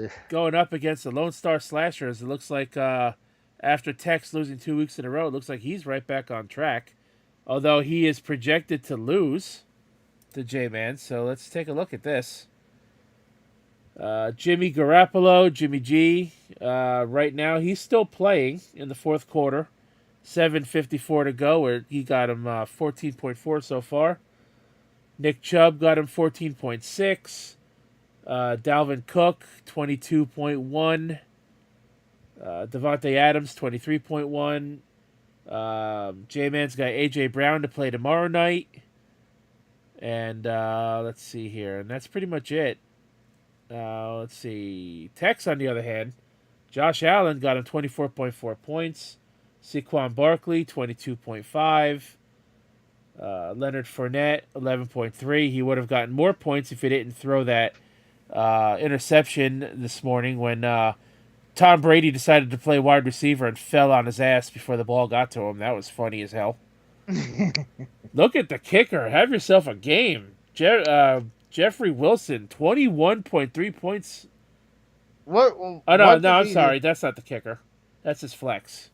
ugh, going up against the Lone Star Slashers. It looks like after Tex losing 2 weeks in a row, it looks like he's right back on track. Although he is projected to lose to J-Man. So let's take a look at this. Jimmy Garoppolo, Jimmy G. Right now, he's still playing in the fourth quarter. 7:54 to go. Where he got him 14.4 so far. Nick Chubb got him 14.6. Dalvin Cook 22.1. Devontae Adams 23.1. J-Man's got AJ Brown to play tomorrow night. And let's see here, and that's pretty much it. Let's see. Tex, on the other hand, Josh Allen got him 24.4 points. Saquon Barkley, 22.5. Leonard Fournette, 11.3. He would have gotten more points if he didn't throw that interception this morning when Tom Brady decided to play wide receiver and fell on his ass before the ball got to him. That was funny as hell. Look at the kicker. Have yourself a game. Jeffrey Wilson, 21.3 points. what? Oh, What no, did I'm he? sorry. That's not the kicker. That's his flex.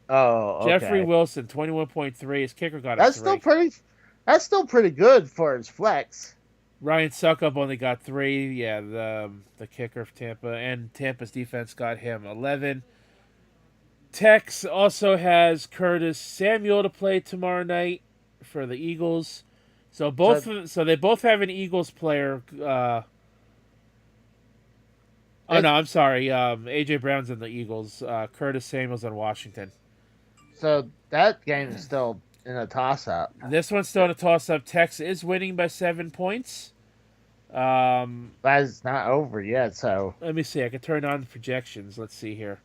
Oh, Jeffrey okay. Wilson, 21.3. His kicker got a That's still 3. pretty. That's still pretty good for his flex. Ryan Suckup only got 3. Yeah, the kicker of Tampa. And Tampa's defense got him 11. Tex also has Curtis Samuel to play tomorrow night for the Eagles. So So, they both have an Eagles player. Oh it, no, I'm sorry. AJ Brown's in the Eagles. Curtis Samuel's in Washington. so that game is still in a toss up. This one's still in a toss up. Tex is winning by 7 points. But it's not over yet. So Let me see. I can turn on the projections. Let's see here.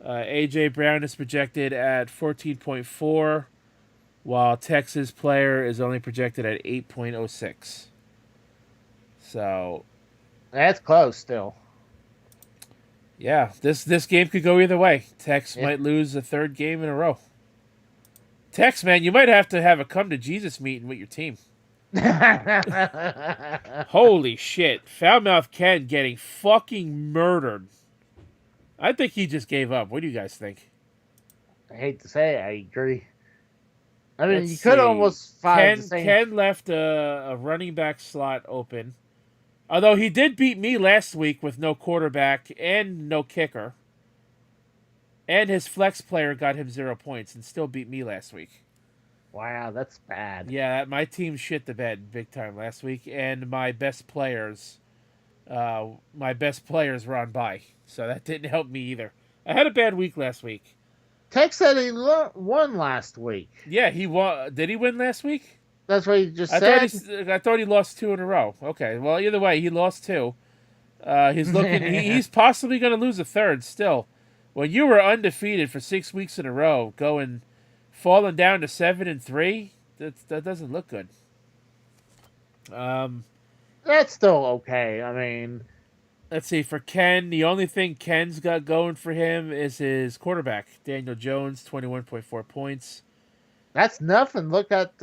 AJ Brown is projected at 14.4, while Texas player is only projected at 8.06. So that's close still. yeah, this game could go either way. Tex Yeah. might lose the third game in a row. Tex, man, you might have to have a come to Jesus meeting with your team. Holy shit. Foulmouth Ken getting fucking murdered. I think he just gave up. What do you guys think? I hate to say it, I agree. I mean, Let's you could see. almost find the same. Ken left a running back slot open. Although he did beat me last week with no quarterback and no kicker. And his flex player got him 0 points and still beat me last week. Wow, that's bad. Yeah, my team shit the bed big time last week, and my best players were on bye, so that didn't help me either. I had a bad week last week. Tex said he won last week. Yeah, he won. Did he win last week? That's what he just I thought said. I thought he lost 2 in a row. Okay, well either way, he lost 2. He's looking. He's possibly going to lose a third still. When you were undefeated for 6 weeks in a row, falling down to 7-3, that doesn't look good. That's still okay. I mean, Let's see, for Ken, the only thing Ken's got going for him is his quarterback, Daniel Jones, 21.4 points. that's nothing. Look at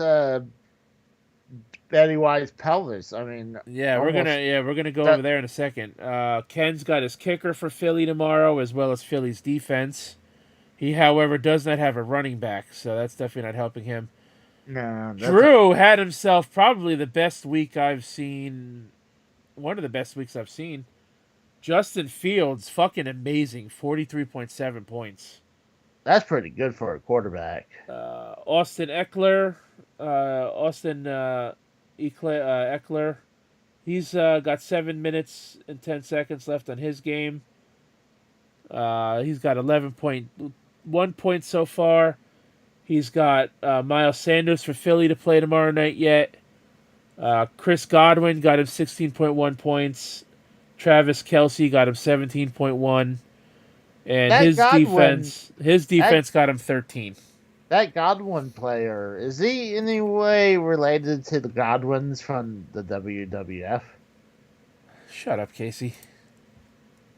Betty White's pelvis. I mean, Yeah, almost we're gonna go that. over there in a second. Ken's got his kicker for Philly tomorrow, as well as Philly's defense. He, however, does not have a running back, so that's definitely not helping him. No, Drew had himself probably the best week I've seen one of the best weeks I've seen. Justin Fields, fucking amazing, 43.7 points. That's pretty good for a quarterback. Austin Eckler, Eckler, he's got 7 minutes and 10 seconds left on his game. He's got 11.1 points so far. He's got Miles Sanders for Philly to play tomorrow night yet. Chris Godwin got him 16.1 points. Travis Kelsey got him 17.1. And That Godwin, his that defense got him 13. that Godwin player, is he in any way related to the Godwins from the WWF? Shut up, Casey.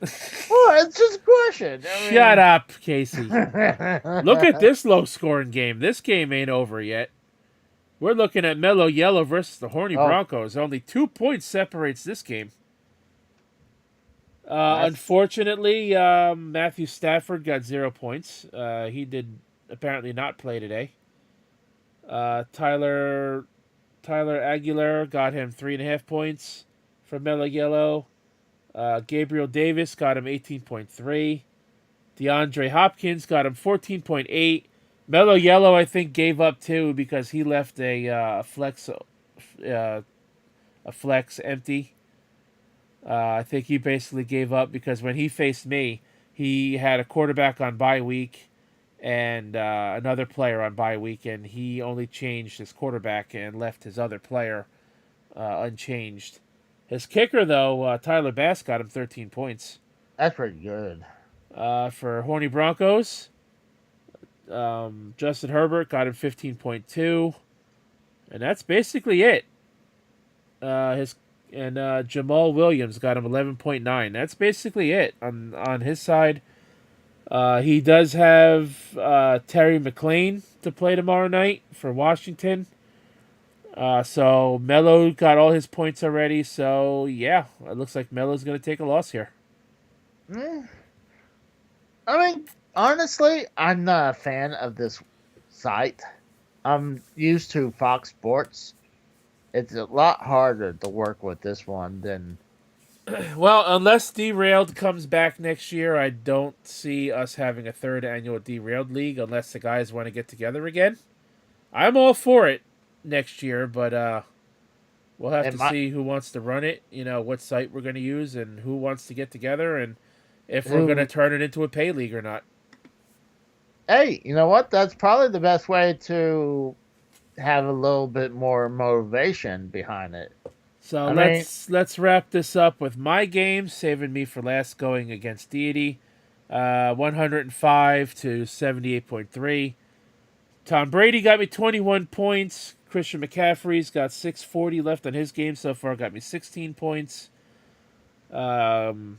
Well, it's just a question. Shut up, Casey. Look at I this low scoring game. This game ain't over yet. We're looking at Mellow Yellow versus the Horny oh, Broncos. Only 2 points separates this game. that's Unfortunately, Matthew Stafford got 0 points. He did apparently not play today. Tyler Aguilar got him 3.5 points for Mellow Yellow. Gabriel Davis got him 18.3. DeAndre Hopkins got him 14.8. Mellow Yellow, I think, gave up too because he left a flex empty. I think he basically gave up because when he faced me, he had a quarterback on bye week and another player on bye week, and he only changed his quarterback and left his other player unchanged. His kicker, though, Tyler Bass, got him 13 points. pretty good. For Horny Broncos, Justin Herbert got him 15.2, and that's basically it. His Jamal Williams got him 11.9. That's basically it on his side. He does have Terry McLean to play tomorrow night for Washington. So Melo got all his points already. So yeah, it looks like Melo's going to take a loss here. Eh, I mean, honestly, I'm not a fan of this site. I'm used to Fox Sports. It's a lot harder to work with this one than. Well, unless Derailed comes back next year, I don't see us having a third annual Derailed League unless the guys want to get together again. I'm all for it next year, but we'll have It to might, see who wants to run it, what site we're going to use, and who wants to get together, and if we're going to who, turn it into a pay league or not. hey, you know what? That's probably the best way to have a little bit more motivation behind it. So I mean, let's wrap this up with my game, saving me for last going against Deity. 105 to 78.3. Tom Brady got me 21 points. Christian McCaffrey's got 640 left on his game so far, got me 16 points. CeeDee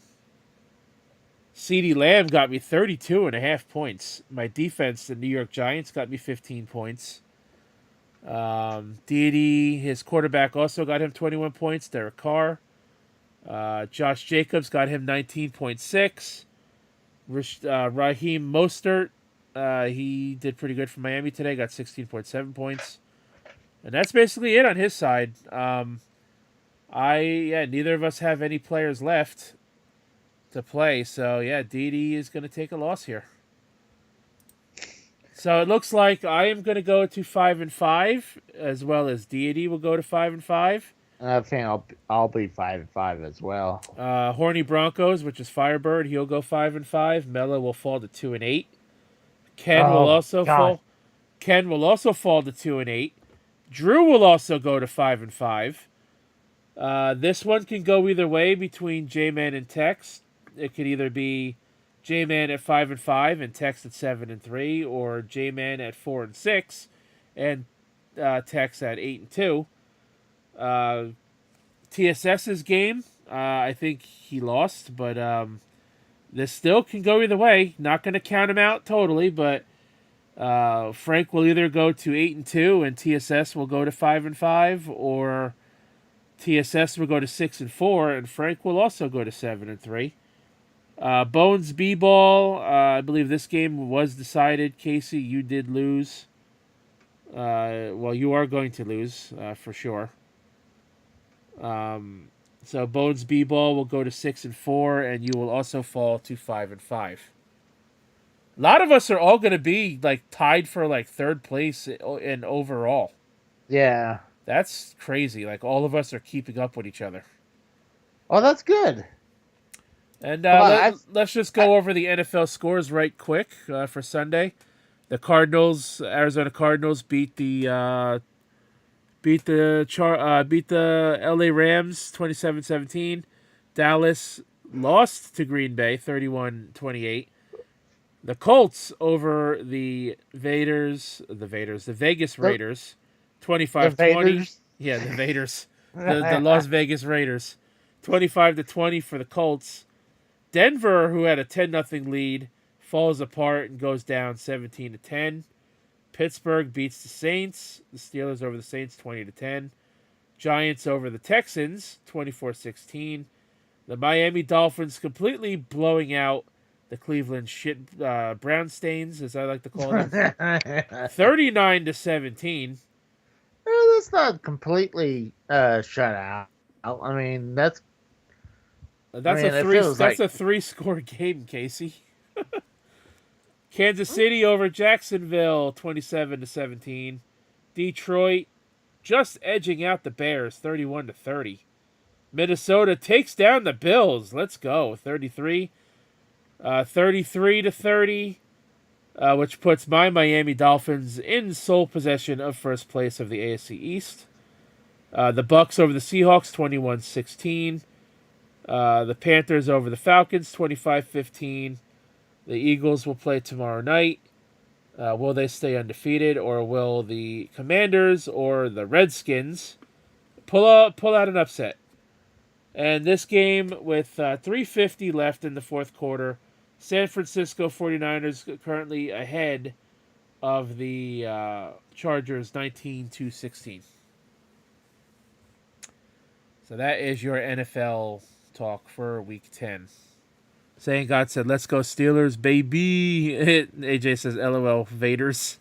Lamb got me 32.5 points. My defense, the New York Giants, got me 15 points. Deity, his quarterback, also got him 21 points. Derek Carr. Josh Jacobs got him 19.6. Raheem Mostert, he did pretty good for Miami today, got 16.7 points. And that's basically it on his side. Neither of us have any players left to play, so yeah, Deity is going to take a loss here. So it looks like I am going to go to 5-5, as well as Deity will go to 5-5. I think I'll be 5-5 as well. Horny Broncos, which is Firebird, he'll go 5-5. Mello will fall to 2-8. Ken will Oh also God, fall. Ken will also fall to 2-8. Drew will also go to 5-5. This one can go either way between J-Man and Tex. It could either be J-Man at 5-5 and Tex at 7-3, or J-Man at 4-6 and Tex at 8-2. TSS's game, I think he lost, but this still can go either way. Not going to count him out totally, but Frank will either go to 8-2 and TSS will go to 5-5, or TSS will go to 6-4 and Frank will also go to 7-3. Bones B-Ball, I believe this game was decided. Casey, you did lose. You are going to lose for sure. So Bones B-Ball will go to 6-4, and you will also fall to 5-5. A lot of us are all going to be like tied for like third place in overall. Yeah. That's crazy. Like all of us are keeping up with each other. Oh, that's good. And But let's just I go over the NFL scores right quick for Sunday. The Cardinals, Arizona Cardinals, beat the LA Rams 27-17. Dallas lost to Green Bay 31-28. The Colts over the Vegas the Raiders the 25-20. Vaders. Yeah, the Vaders. The Las Vegas Raiders 25-20 for the Colts. Denver, who had a 10-0 lead, falls apart and goes down 17-10. Pittsburgh beats the Saints. The Steelers over the Saints 20-10. Giants over the Texans 24-16. The Miami Dolphins completely blowing out the Cleveland brown stains, as I like to call them, 39-17. Well, that's not completely shut out. I mean, that's. I That's a mean, it three. feels That's like a three-score game, Casey. Kansas City over Jacksonville, 27-17. Detroit just edging out the Bears, 31-30. Minnesota takes down the Bills. Let's go, 33-30, which puts my Miami Dolphins in sole possession of first place of the AFC East. The Bucks over the Seahawks, 21-16. The Panthers over the Falcons, 25-15. The Eagles will play tomorrow night. Will they stay undefeated, or will the Commanders or the Redskins pull out an upset? And this game, with 3:50 left in the fourth quarter, San Francisco 49ers currently ahead of the Chargers 19-16. So that is your NFL talk for Week 10. Saying God said, "Let's go Steelers, baby." AJ says, "LOL, Vaders."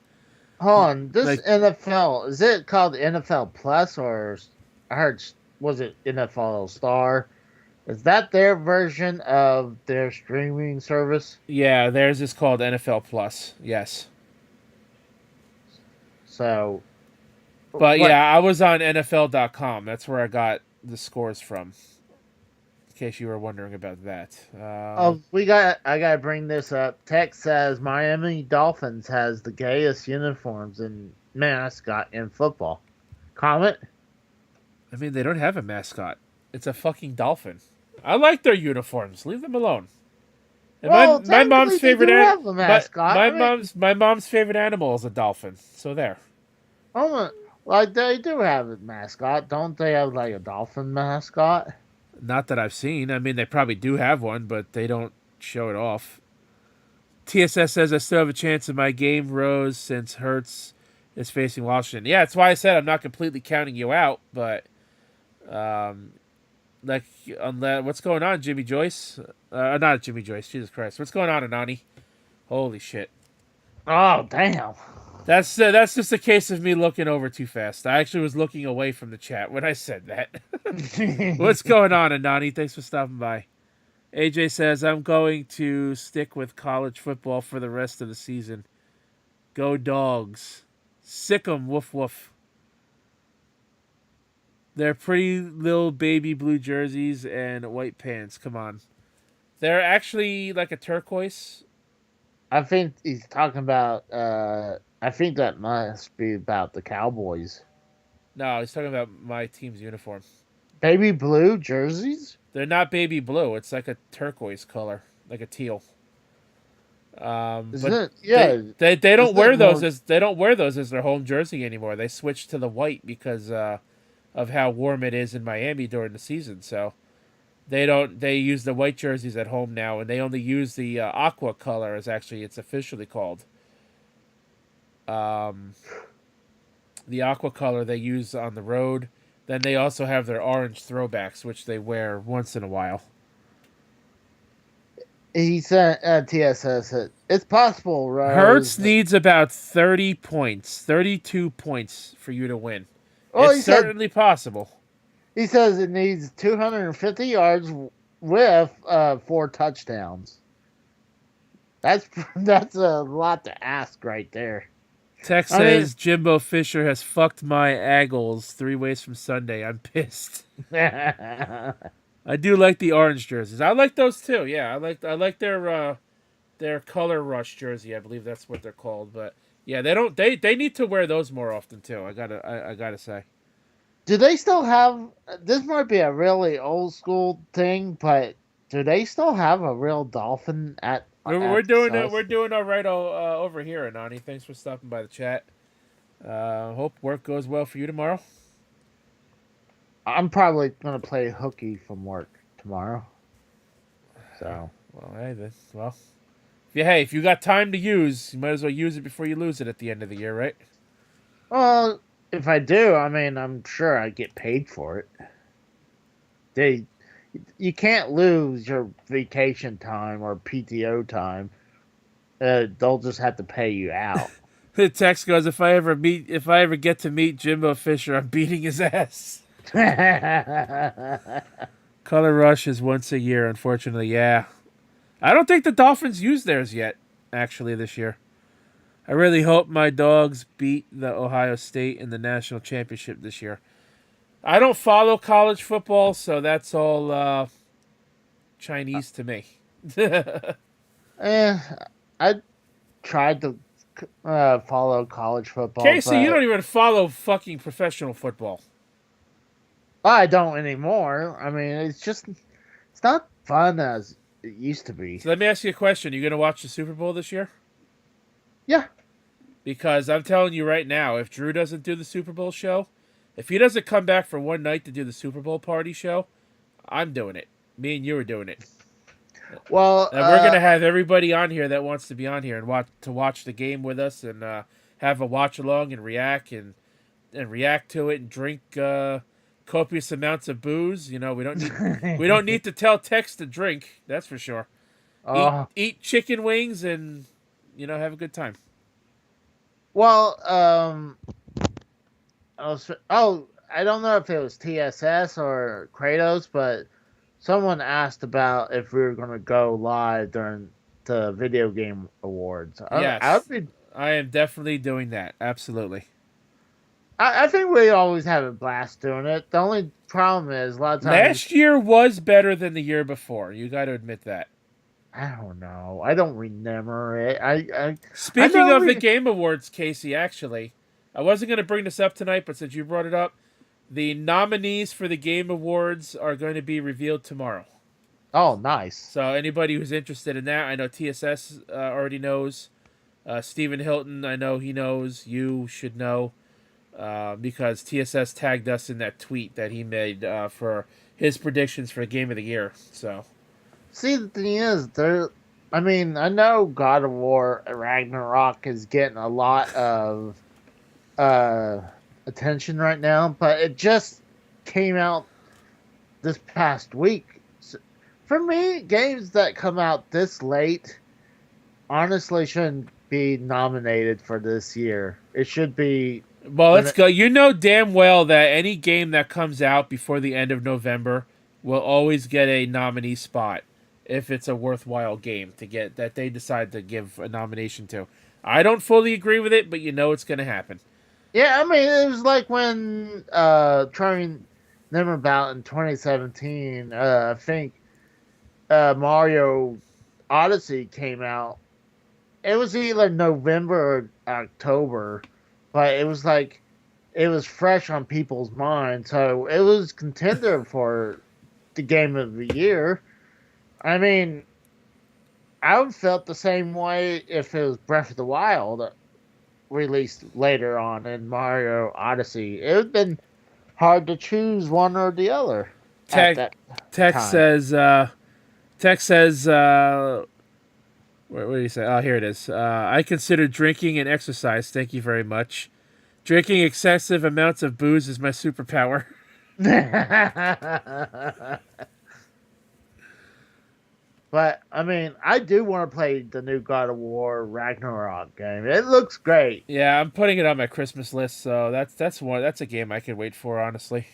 hold on. This Like, NFL, is it called NFL Plus, or I heard, was it NFL Star? Is that their version of their streaming service? yeah, theirs is called NFL Plus. Yes, So but what? yeah, I was on NFL.com. That's where I got the scores from. In case you were wondering about that. Oh, I gotta bring this up. Tex says Miami Dolphins has the gayest uniforms and mascot in football. Comment? I mean, they don't have a mascot. It's a fucking dolphin. I like their uniforms. Leave them alone. And Well, my mom's technically they favorite do have a mascot. I mean, my mom's favorite animal is a dolphin. So there. oh, like they do have a mascot, don't they? Have like a dolphin mascot? Not that I've seen. I mean, they probably do have one, but they don't show it off. TSS says I still have a chance in my game, Rose, since Hertz is facing Washington. Yeah, that's why I said I'm not completely counting you out, but um, like, what's going on, Jimmy Joyce? Not Jimmy Joyce. Jesus Christ, what's going on, Anani? Holy shit. Oh, damn. That's just a case of me looking over too fast. I actually was looking away from the chat when I said that. What's going on, Anani? Thanks for stopping by. AJ says, I'm going to stick with college football for the rest of the season. Go Dogs. Sick 'em, woof woof. They're pretty little baby blue jerseys and white pants. Come on. They're actually like a turquoise. I think he's talking about. I think that must be about the Cowboys. No, he's talking about my team's uniform. Baby blue jerseys. They're not baby blue. It's like a turquoise color, like a teal. Isn't But it? Yeah. they don't Isn't it wear those more? as they don't wear those as their home jersey anymore. They switched to the white because of how warm it is in Miami during the season. So they use the white jerseys at home now, and they only use the aqua color as actually it's officially called. Um, the aqua color they use on the road. Then they also have their orange throwbacks, which they wear once in a while. He said TSS. It's possible, Hertz Rose. needs about 30 points, 32 points for you to win. Well, It's certainly possible. He says it needs 250 yards with 4 touchdowns. That's that's a lot to ask right there. Tech I says Jimbo Fisher has fucked my aggles 3 ways from Sunday. I'm pissed. mean, I do like the orange jerseys. I like those too. Yeah, I like their color rush jersey. I believe that's what they're called. But yeah, they need to wear those more often too. I gotta say. do they still have? This might be a really old school thing, but do they still have a real dolphin We're at doing it. us? We're doing all right over here, Anani. Thanks for stopping by the chat. Hope work goes well for you tomorrow. I'm probably gonna play hooky from work tomorrow. So, Well, hey, well, if you got time to use, you might as well use it before you lose it at the end of the year, right? well, if I do, I mean, I'm sure I get paid for it. They, you can't lose your vacation time or PTO time. They'll just have to pay you out. The text goes, if I ever get to meet Jimbo Fisher, I'm beating his ass. Color Rush is once a year, unfortunately. Yeah, I don't think the Dolphins used theirs yet. Actually, this year, I really hope my dogs beat the Ohio State in the national championship this year. I don't follow college football, so that's all Chinese to me. eh, I tried to follow college football, Casey, you but don't even follow fucking professional football. I don't anymore. I mean, it's not fun as it used to be. So let me ask you a question. You going to watch the Super Bowl this year? Yeah. Because I'm telling you right now, if Drew doesn't do the Super Bowl show, if he doesn't come back for one night to do the Super Bowl party show, I'm doing it. Me and you are doing it. Well, And we're gonna have everybody on here that wants to be on here and watch the game with us and have a watch along and react to it and drink copious amounts of booze. You know, we don't need to tell Tex to drink. That's for sure. uh, Eat chicken wings and have a good time. well, I don't know if it was TSS or Kratos, but someone asked about if we were going to go live during the video game awards. I Yes, would be. I am definitely doing that. Absolutely. I think we always have a blast doing it. The only problem is a lot of Last times year was better than the year before. You got to admit that. I don't know. I don't remember it. I Speaking know of the we. Game Awards, Casey, actually, I wasn't going to bring this up tonight, but since you brought it up, the nominees for the Game Awards are going to be revealed tomorrow. Oh, nice. So anybody who's interested in that, I know TSS already knows. Stephen Hilton, I know he knows. You should know because TSS tagged us in that tweet that he made for his predictions for Game of the Year. So See, the thing is, there. I mean, I know God of War Ragnarok is getting a lot of uh attention right now, but it just came out this past week. For me, games that come out this late honestly shouldn't be nominated for this year. It should be well, when let's go. You know damn well that any game that comes out before the end of November will always get a nominee spot if it's a worthwhile game to get that they decide to give a nomination to. I don't fully agree with it, but you know it's going to happen. yeah, I mean it was like when trying them about in 2017. I think Mario Odyssey came out. It was either November or October, but it was like it was fresh on people's minds, so it was contender for the game of the year. I mean, I would felt the same way if it was Breath of the Wild released later on in Mario Odyssey. It would have been hard to choose one or the other at Tech that Tech time. says Tech says what do you say? Oh, here it is. I consider drinking and exercise. Thank you very much. Drinking excessive amounts of booze is my superpower. But I mean, I do want to play the new God of War Ragnarok game. It looks great. Yeah, I'm putting it on my Christmas list, so that's a game I can wait for, honestly.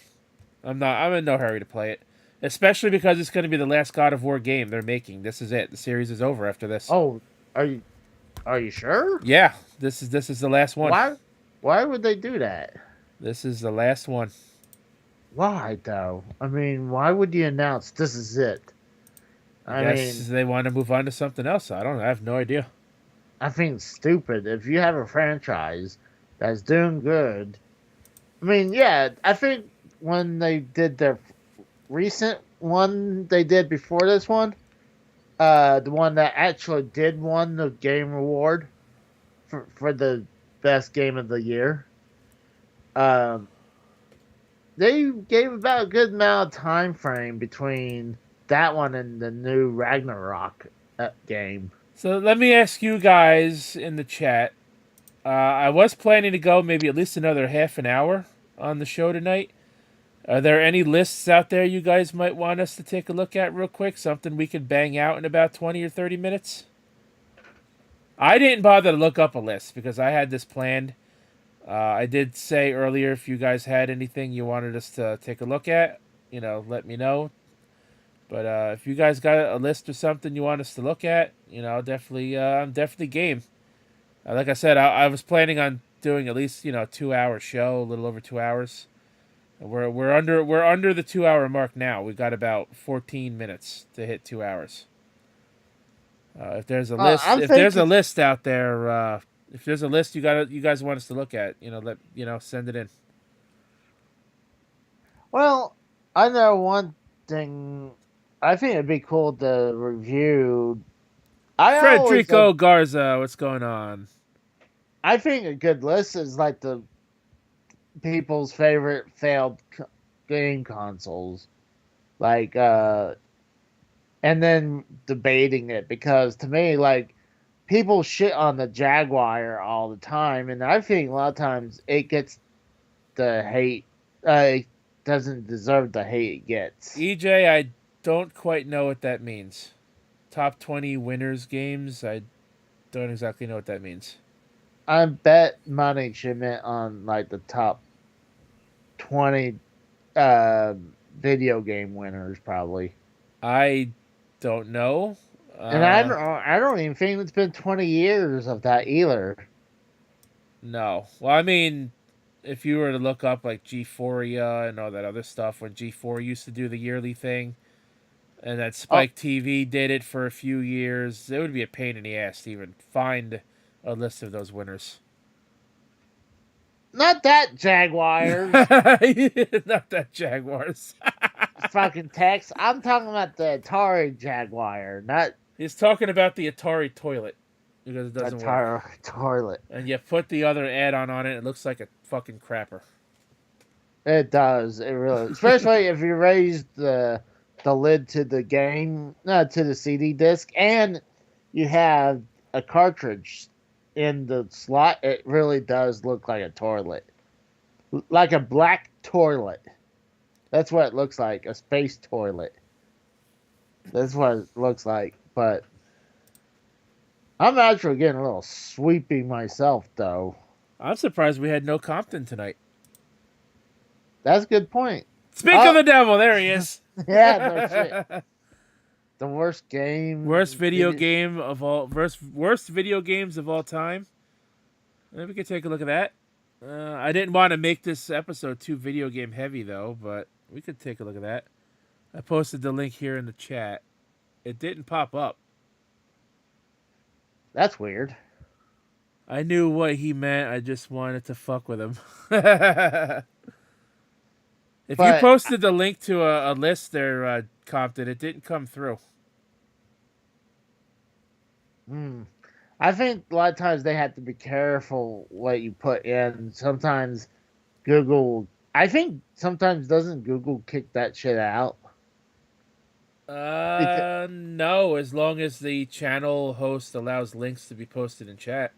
I'm in no hurry to play it, especially because it's going to be the last God of War game they're making. This is it. The series is over after this. Oh, are you are you sure? Yeah, this is the last one. Why why would they do that? This is the last one. Why though? I mean, why would you announce this is it? I I guess mean, they want to move on to something else. I don't know. I have no idea. I think it's stupid. If you have a franchise that's doing good, I mean, yeah, I think when they did their recent one they did before this one, the one that actually did won the game award for the best game of the year, um, they gave about a good amount of time frame between that one and the new Ragnarok game. So let me ask you guys in the chat. I was planning to go maybe at least another half an hour on the show tonight. Are there any lists out there you guys might want us to take a look at real quick? Something we could bang out in about 20 or 30 minutes? I didn't bother to look up a list because I had this planned. I did say earlier if you guys had anything you wanted us to take a look at, let me know. But if you guys got a list or something you want us to look at, definitely, I'm definitely game. Like I said, I was planning on doing at least 2 hour show, a little over 2 hours. We're under the 2 hour mark now. We've got about 14 minutes to hit 2 hours. If there's a list, I'm if there's a thinking. list out there, if there's a list you guys want us to look at, send it in. Well, I know one thing. I think it'd be cool to review. I always Frederico Garza, what's going on? I think a good list is like the people's favorite failed game consoles, like and then debating it because to me, like people shit on the Jaguar all the time, and I think a lot of times it gets the hate. It doesn't deserve the hate it gets. EJ, I don't quite know what that means. Top 20 winners games. I don't exactly know what that means. I bet money should meant on like the top 20 uh, video game winners probably. I don't know. And I don't even think it's been 20 years of that either. No. Well, I mean, if you were to look up like G4ia and all that other stuff, when G4 used to do the yearly thing, and that Oh, Spike TV did it for a few years, it would be a pain in the ass to even find a list of those winners. not that Jaguars. Not that Jaguars. Fucking text. I'm talking about the Atari Jaguar, not He's talking about the Atari toilet because it the doesn't work. Atari toilet. And you put the other add-on on it, it looks like a fucking crapper. It does. It really, especially if you raise the lid to the game, to the CD disc, and you have a cartridge in the slot. It really does look like a toilet, like a black toilet. That's what it looks like, a space toilet. That's what it looks like. But I'm actually getting a little sweepy myself, though. I'm surprised we had no Compton tonight. That's a good point. Speak of Oh, the devil, there he is. yeah, no shit. The worst game. Worst video game of all. Worst video games of all time. Maybe we could take a look at that. I didn't want to make this episode too video game heavy though, but we could take a look at that. I posted the link here in the chat. It didn't pop up. That's weird. I knew what he meant. I just wanted to fuck with him. If you But posted the link to a list there, Compton, it didn't come through. mm, I think a lot of times they have to be careful what you put in. Sometimes Google. I think sometimes doesn't Google kick that shit out? Because, No, as long as the channel host allows links to be posted in chat.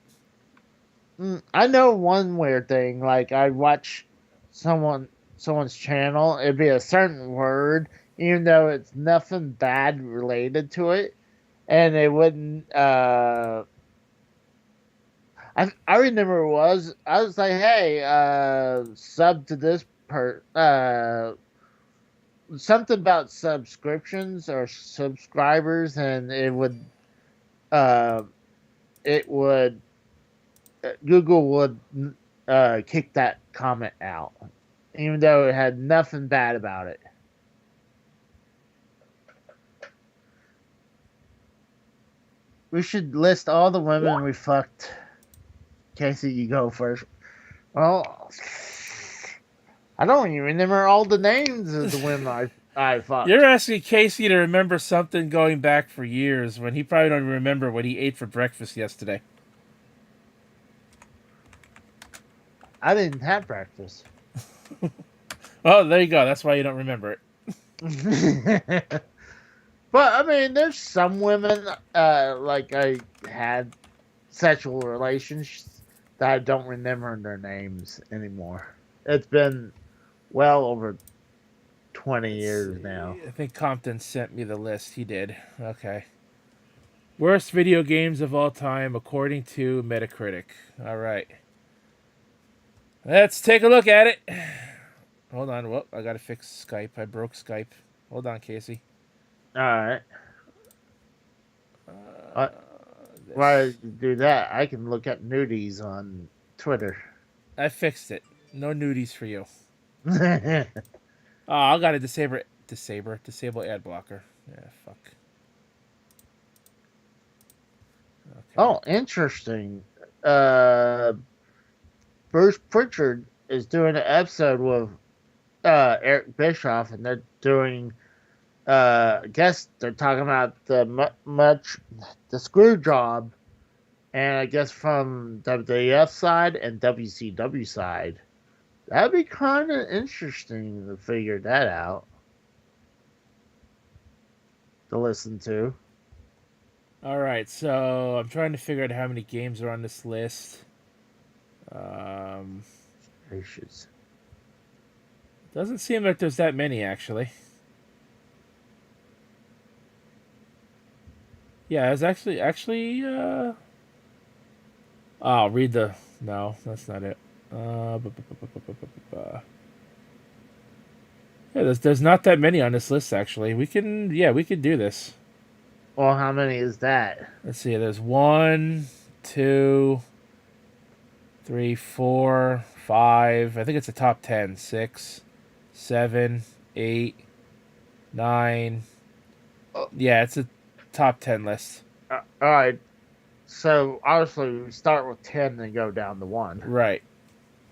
I know one weird thing. Like I watch someone's channel, it'd be a certain word, even though it's nothing bad related to it, and they wouldn't. I remember it was I was like, hey, sub to this something about subscriptions or subscribers, and uh, it would Google would kick that comment out, even though it had nothing bad about it. We should list all the women we fucked. Casey, you go first. Well, I don't even remember all the names of the women I You're fucked. asking Casey to remember something going back for years when he probably don't even remember what he ate for breakfast yesterday. I didn't have breakfast. Oh, there you go. That's why you don't remember it. But I mean, there's some women like I had sexual relations that I don't remember their names anymore. It's been well over 20 Let's years now. see. I think Compton sent me the list. He did. Okay. Worst video games of all time according to Metacritic. All right. Let's take a look at it. Hold on. Whoop, I gotta fix Skype. I broke Skype. Hold on, Casey. All right. Uh, While I This. do that, I can look at nudies on Twitter. I fixed it. No nudies for you. Oh, I gotta disable ad blocker. Yeah, fuck. Okay. Oh, interesting. Uh, Bruce Pritchard is doing an episode with Eric Bischoff, and they're doing. I guess they're talking about the screw job, and I guess from WWF side and WCW side, that'd be kind of interesting to figure that out to listen to. All right. So I'm trying to figure out how many games are on this list. Um, Gracious. doesn't seem like there's that many actually. Yeah, it's actually. Oh, I'll read the. No, that's not it. Yeah, there's not that many on this list actually. We could do this. Well, how many is that? Let's see. There's one, two, three, four, five. I think it's a top 10. 6, 7, 8, 9. Oh, Yeah, it's a top 10 list. all right. So obviously we start with 10 and go down to one. Right.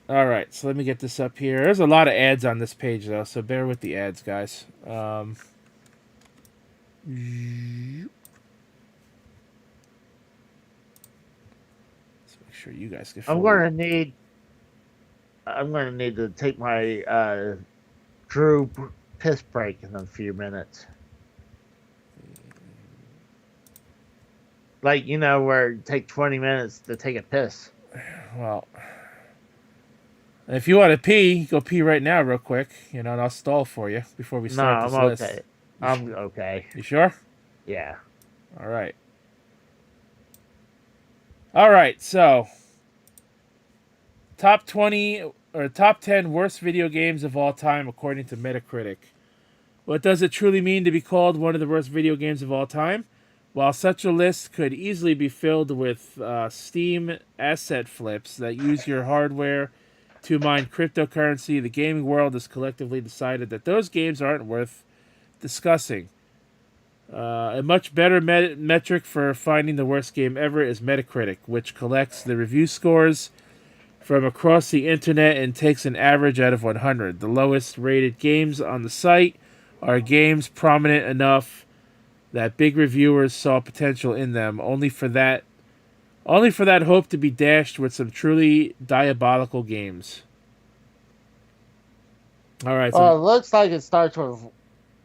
All right. So let me get this up here. There's a lot of ads on this page though, so bear with the ads, guys. Let's make sure you guys get I'm fully. gonna need. I'm gonna need to take my Drew piss break in a few minutes. Like where it take 20 minutes to take a piss. Well, if you want to pee, go pee right now, real quick. And I'll stall for you before we No, start I'm this list. okay. I'm okay. You sure? Yeah. All right. All right. So, top 20 or top 10 worst video games of all time according to Metacritic. What does it truly mean to be called one of the worst video games of all time? While such a list could easily be filled with Steam asset flips that use your hardware to mine cryptocurrency, the gaming world has collectively decided that those games aren't worth discussing. A much better metric for finding the worst game ever is Metacritic, which collects the review scores from across the internet and takes an average out of 100. The lowest rated games on the site are games prominent enough that big reviewers saw potential in them, only for that hope to be dashed with some truly diabolical games. All right, so Well, it looks like it starts with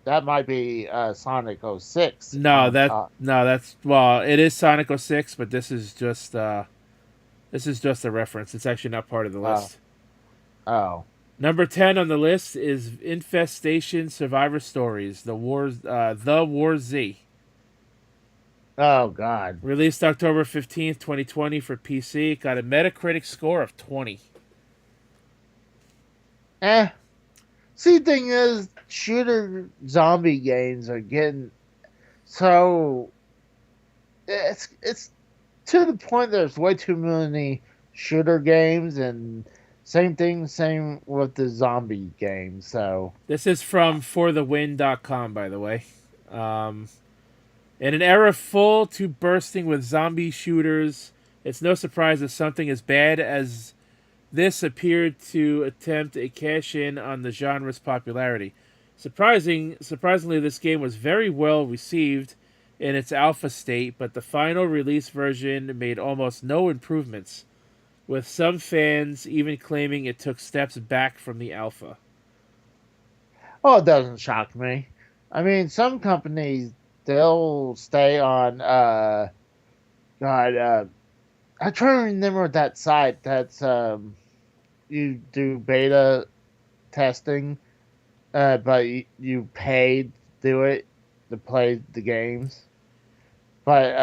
that might be Sonic 06 no, on that top. no, that's well, it is Sonic 06, but this is just a reference. It's actually not part of the Oh, list. oh, Number 10 on the list is Infestation Survivor Stories: The War Z. oh God. Released October 15th, 2020 for PC. Got a Metacritic score of 20. Eh. See, thing is, shooter zombie games are getting so it's to the point there's way too many shooter games and same with the zombie games. So This is from forthewin.com, by the way. Um, in an era full to bursting with zombie shooters, it's no surprise that something as bad as this appeared to attempt a cash in on the genre's popularity. Surprisingly, this game was very well received in its alpha state, but the final release version made almost no improvements, with some fans even claiming it took steps back from the alpha. oh, it doesn't shock me. I mean, some companies they'll stay on God I try to remember that site that's you do beta testing, but you pay to do it to play the games. But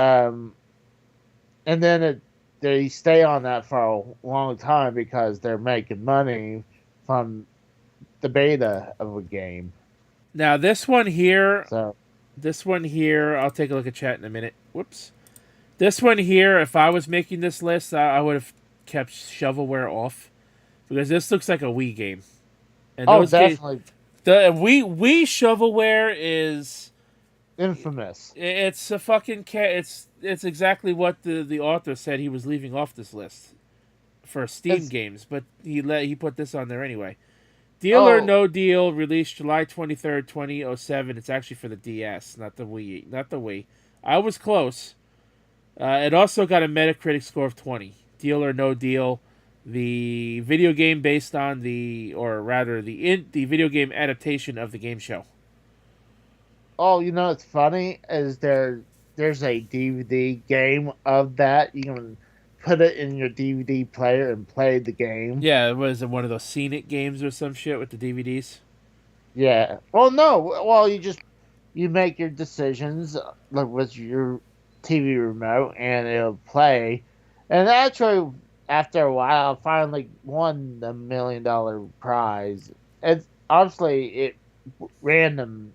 and then they stay on that for a long time because they're making money from the beta of a game. Now, So, this one here, I'll take a look at chat in a minute. Whoops. This one here, if I was making this list, I would have kept shovelware off because this looks like a Wii game. And oh, those games, definitely the Wii shovelware is infamous. it's a fucking it's exactly what the author said he was leaving off this list for Steam It's games, but he put this on there anyway. Deal or oh No Deal released July 23rd, 2007. It's actually for the DS, not the Wii, not the Wii. I was close. It also got a Metacritic score of 20. Deal or No Deal, the video game based on or rather the video game adaptation of the game show. oh, you know, it's funny is there's a DVD game of that. You can put it in your DVD player and play the game. Yeah, it was one of those Scene It games or some shit with the DVDs. Yeah. Well, no. Well, you make your decisions like with your TV remote, and it'll play. And actually, after a while, I finally won the $1 million prize. It's obviously it random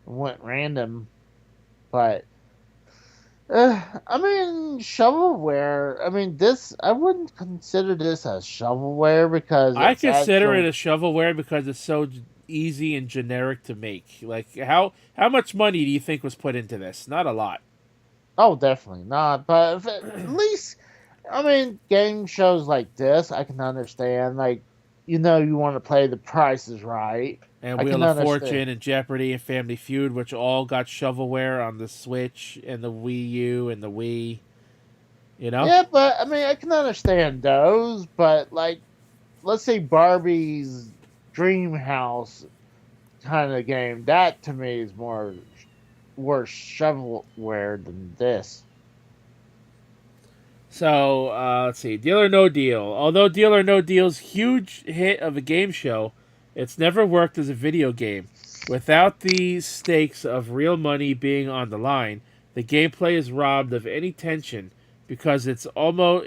went random, but I mean shovelware. I mean this. I wouldn't consider this as shovelware because I it's consider it actual. a shovelware because it's so easy and generic to make. Like how much money do you think was put into this? Not a lot. Oh, definitely not. But if at least, I mean, game shows like this, I can understand. Like, you want to play The Price is Right. And I can Wheel of understand. Fortune and Jeopardy and Family Feud, which all got shovelware on the Switch and the Wii U and the Wii. You know? Yeah, but I mean, I can understand those. But like, let's say Barbie's Dream House kind of game. That to me is more worse shovelware than this. So let's see, Deal or No Deal. Although Deal or No Deal's huge hit of a game show, it's never worked as a video game. Without the stakes of real money being on the line, the gameplay is robbed of any tension because it's all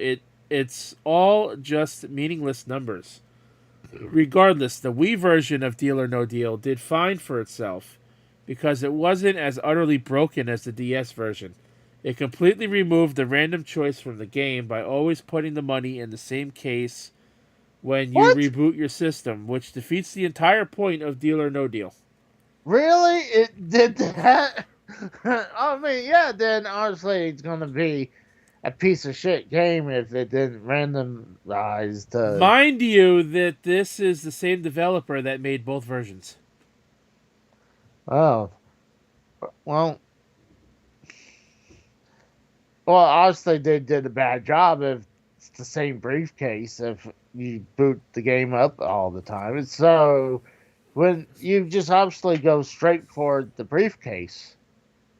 just meaningless numbers. Regardless, the Wii version of Deal or No Deal did fine for itself because it wasn't as utterly broken as the DS version. It completely removed the random choice from the game by always putting the money in the same case when you What? reboot your system, which defeats the entire point of Deal or No Deal. Really? It did that? I mean, yeah, then honestly, it's going to be a piece of shit game if it didn't randomize the. Mind you, that this is the same developer that made both versions. Oh, well, obviously, they did a bad job if it's the same briefcase if you boot the game up all the time. And so, when you just obviously go straight for the briefcase.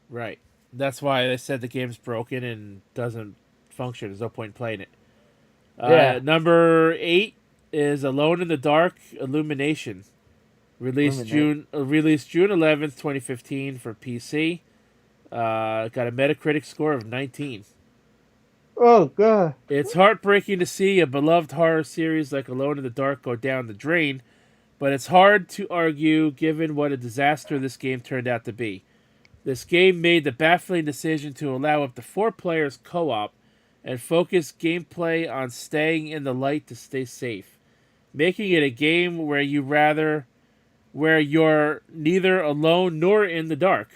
Right. That's why they said the game's broken and doesn't function. There's no point in playing it. Yeah, Number 8 is Alone in the Dark Illumination. eliminate. Released June 11th, 2015 for PC. Got a Metacritic score of 19. Oh, God. It's heartbreaking to see a beloved horror series like Alone in the Dark go down the drain, but it's hard to argue given what a disaster this game turned out to be. This game made the baffling decision to allow up to 4 players co op and focus gameplay on staying in the light to stay safe, making it a game where you're neither alone nor in the dark.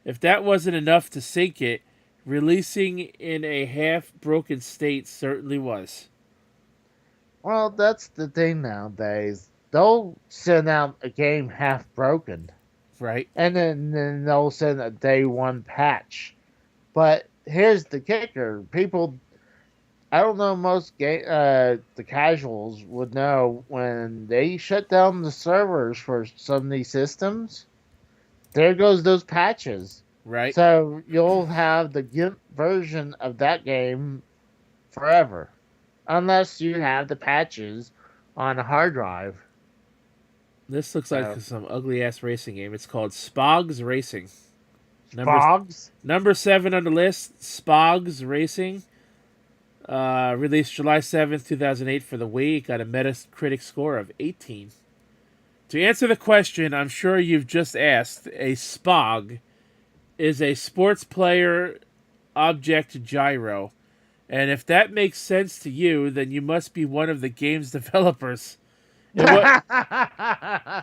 If that wasn't enough to sink it, releasing in a half broken state certainly was. Well, that's the thing nowadays. They'll send out a game half broken, Right? and then they'll send a day one patch. But here's the kicker: people, I don't know, most the casuals would know when they shut down the servers for some of these systems. There goes those patches. Right? So you'll have the GIMP version of that game forever, unless you have the patches on a hard drive. This looks like So some ugly ass racing game. It's called Spogs Racing. Number Spogs. number 7 on the list, Spogs Racing. Released July 7th, 2008 for the Wii. It got a Metacritic score of 18. To answer the question I'm sure you've just asked, a Spog is a sports player object gyro. And if that makes sense to you, then you must be one of the game's developers. It was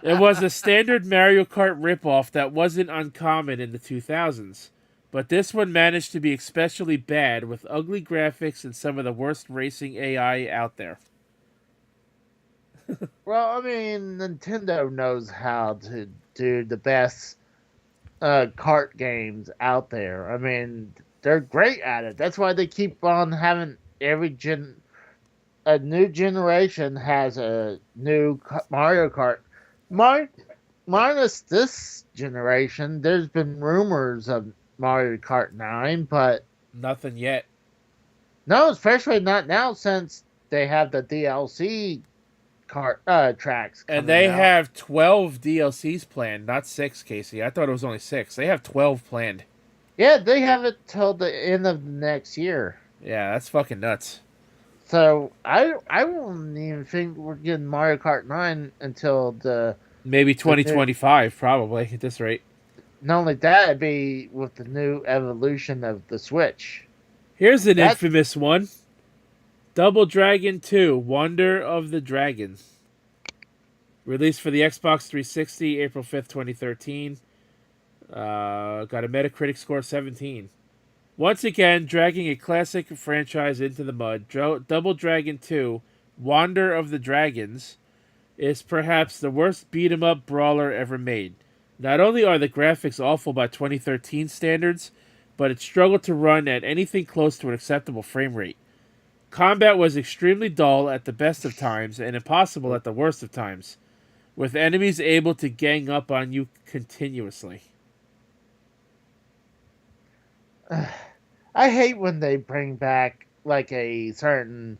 it was a standard Mario Kart ripoff that wasn't uncommon in the 2000s. But this one managed to be especially bad with ugly graphics and some of the worst racing AI out there. Well, I mean, Nintendo knows how to do the best kart games out there. I mean, they're great at it. That's why they keep on having a new generation has a new Mario Kart. Mar- Minus this generation, there's been rumors of Mario Kart 9, but Nothing yet. no, especially not now since they have the DLC kart tracks And coming they out. have 12 DLCs planned, not 6, Casey. I thought it was only 6. They have 12 planned. Yeah, they have it till the end of the next year. Yeah, that's fucking nuts. So I won't even think we're getting Mario Kart 9 until Maybe the new. 2025, probably, at this rate. Not only that, it'd be with the new evolution of the Switch. Here's an That infamous one. Double Dragon 2, Wonder of the Dragon. Released for the Xbox 360, April 5th, 2013. Got a Metacritic score of 17. Once again, dragging a classic franchise into the mud, Double Dragon 2, Wander of the Dragons, is perhaps the worst beat 'em up brawler ever made. Not only are the graphics awful by 2013 standards, but it struggled to run at anything close to an acceptable frame rate. Combat was extremely dull at the best of times and impossible at the worst of times, with enemies able to gang up on you continuously. I hate when they bring back like a certain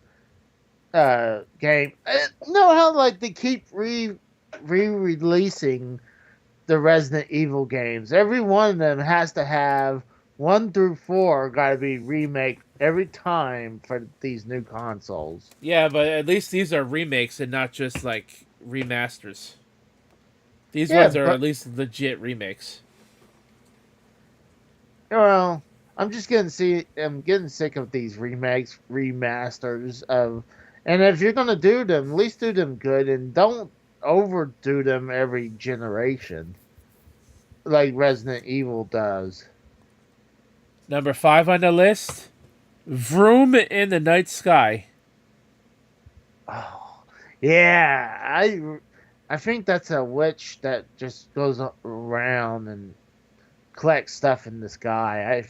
game. Know how like they keep re-releasing the Resident Evil games. Every one of them has to have 1 through 4 got to be remake every time for these new consoles. Yeah, but at least these are remakes and not just like remasters. These Yeah, ones are at but least legit remakes. well, I'm getting sick of these remakes, remasters of, and if you're gonna do them, at least do them good and don't overdo them every generation like Resident Evil does. Number 5 on the list, Vroom in the Night Sky. Oh, yeah, I think that's a witch that just goes around and collects stuff in the sky. I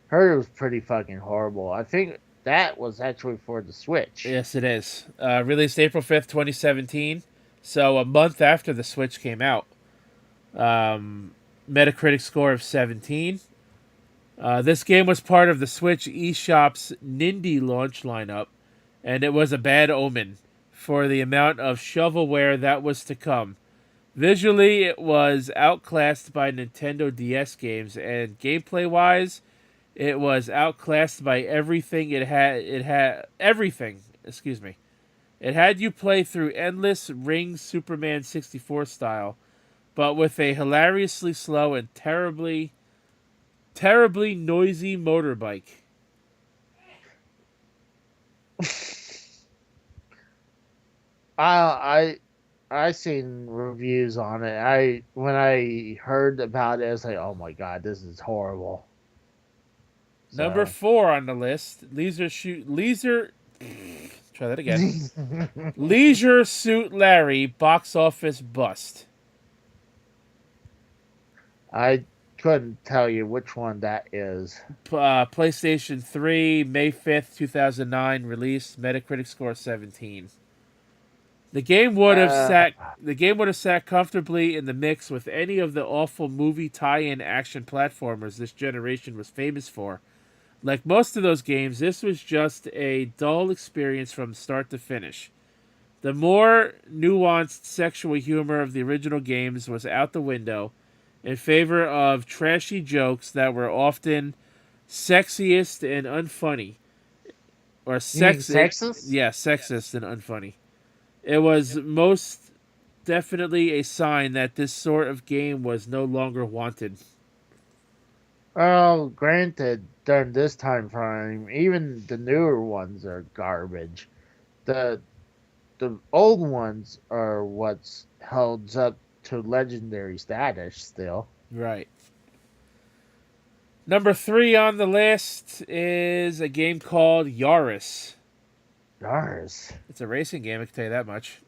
heard it was pretty fucking horrible. I think that was actually for the Switch. Yes, it is. Released April 5th, 2017. So a month after the Switch came out. Metacritic score of 17. This game was part of the Switch eShop's Nindy launch lineup, and it was a bad omen for the amount of shovelware that was to come. Visually, it was outclassed by Nintendo DS games, and gameplay-wise, it was outclassed by everything it had. It had everything. Excuse me. It had you play through endless Ring Superman 64 style, but with a hilariously slow and terribly noisy motorbike. I I seen reviews on it. I when I heard about it, I was like, "Oh my god, this is horrible." Number So, 4 on the list, Leisure. Try that again. Leisure Suit Larry box office bust. I couldn't tell you which one that is. PlayStation 3, May 5th, 2009 release. Metacritic score 17. The game would have Uh, sat the game would have sat comfortably in the mix with any of the awful movie tie-in action platformers this generation was famous for. Like most of those games, this was just a dull experience from start to finish. The more nuanced sexual humor of the original games was out the window in favor of trashy jokes that were often sexiest and unfunny. Or you mean sex sexist? yeah, sexist and unfunny. It was most definitely a sign that this sort of game was no longer wanted. Well, granted, during this time frame, even the newer ones are garbage. The the old ones are what's held up to legendary status still. Right. Number 3 on the list is a game called Yaris. Yours. It's a racing game, I can tell you that much.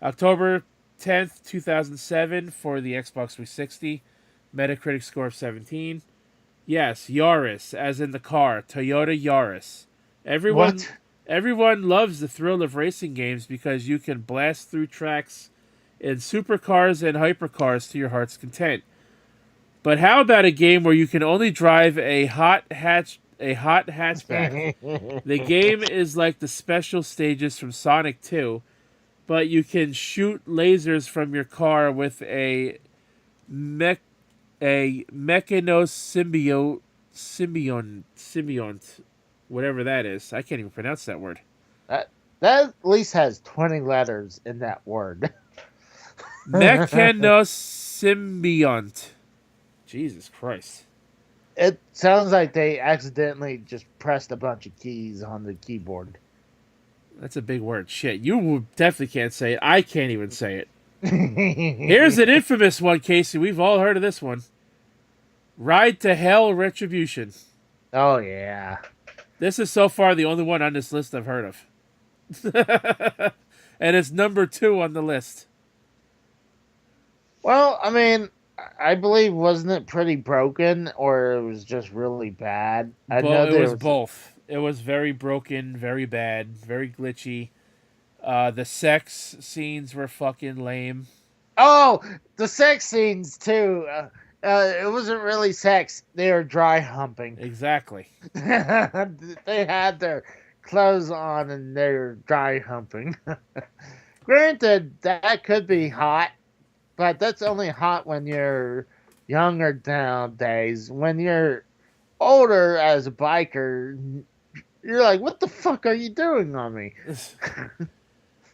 October 10th, 2007 for the Xbox 360. Metacritic score of 17. Yes, Yaris, as in the car, Toyota Yaris. Everyone What? everyone loves the thrill of racing games because you can blast through tracks in supercars and hypercars to your heart's content. But how about a game where you can only drive a hot hatchback? The game is like the special stages from Sonic 2, but you can shoot lasers from your car with a mechanosymbiote, whatever that is. I can't even pronounce that word. that at least has 20 letters in that word. Mechanosymbiote. Jesus Christ. It sounds like they accidentally just pressed a bunch of keys on the keyboard. That's a big word. Shit. You definitely can't say it. I can't even say it. Here's an infamous one, Casey. We've all heard of this one. Ride to Hell Retribution. Oh yeah. This is so far the only one on this list I've heard of. And it's number 2 on the list. Well, I mean, I believe wasn't it pretty broken or it was just really bad? I know It there was was. both. It was very broken, very bad, very glitchy. The sex scenes were fucking lame. Oh, the sex scenes too. It wasn't really sex. They were dry humping. Exactly. They had their clothes on and they were dry humping. Granted, that could be hot, but that's only hot when you're younger nowadays. When you're older as a biker, you're like, what the fuck are you doing on me?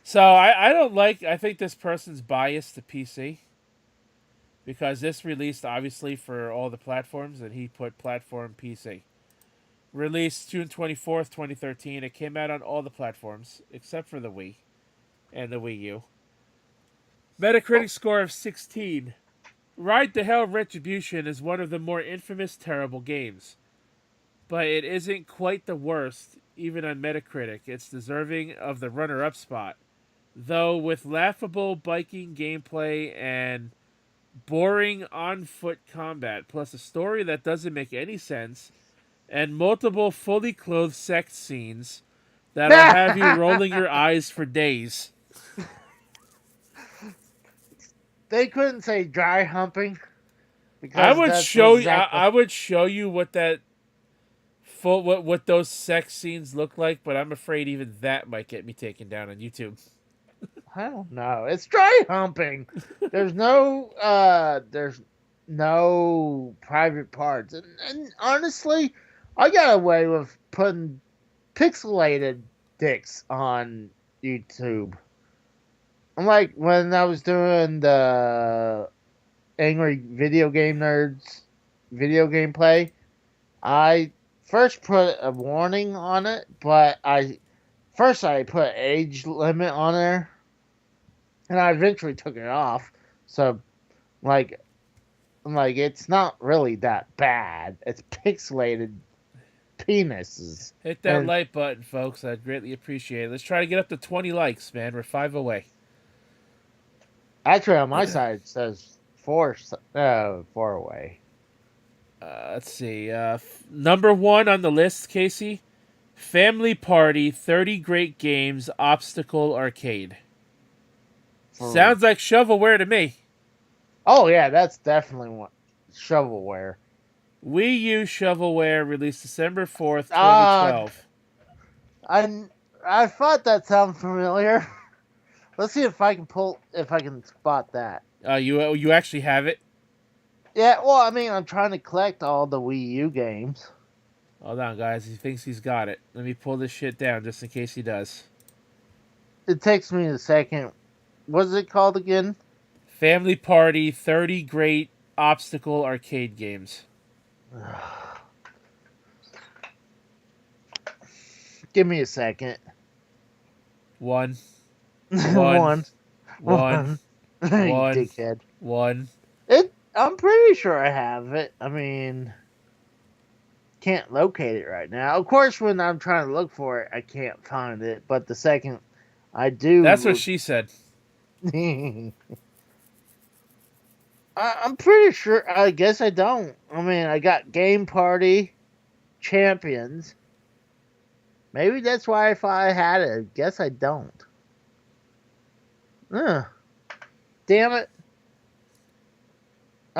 So I don't like. I think this person's biased to PC because this released obviously for all the platforms, and he put platform PC. Released June 24th, 2013. It came out on all the platforms except for the Wii and the Wii U. Metacritic score of 16. Ride to Hell Retribution is one of the more infamous terrible games, but it isn't quite the worst, even on Metacritic. It's deserving of the runner up spot. Though with laughable biking gameplay and boring on foot combat, plus a story that doesn't make any sense, and multiple fully clothed sex scenes that'll have you rolling your eyes for days. They couldn't say dry humping because that's exactly. I would show you what that full what those sex scenes look like, but I'm afraid even that might get me taken down on YouTube. I don't know. It's dry humping. There's no private parts. And honestly, I got away with putting pixelated dicks on YouTube. Like when I was doing the Angry Video Game Nerds video gameplay, I first put a warning on it, but I put age limit on there, and I eventually took it off. So, like, it's not really that bad. It's pixelated penises. Hit that And like button, folks. I'd greatly appreciate it. Let's try to get up to 20 likes, man. We're 5 away. actually, on my side, it says four away. Let's see. Number 1 on the list, Casey. Family Party, 30 Great Games, Obstacle Arcade. Sounds like shovelware to me. Oh yeah, that's definitely one shovelware. Wii U shovelware released December 4th, 2012. I thought that sounded familiar. Let's see if I can spot that. You actually have it? Yeah, well, I mean, I'm trying to collect all the Wii U games. Hold on, guys. He thinks he's got it. Let me pull this shit down just in case he does. It takes me a second. What's it called again? Family Party, 30 Great Obstacle Arcade Games. Give me a second. One. One. One. You One. dickhead. One. I'm pretty sure I have it. I mean, can't locate it right now. Of course, when I'm trying to look for it, I can't find it. But the second I do, That's what she said. I'm pretty sure. I guess I don't. I mean, I got Game Party Champions. Maybe that's why if I had it. I guess I don't. Damn it.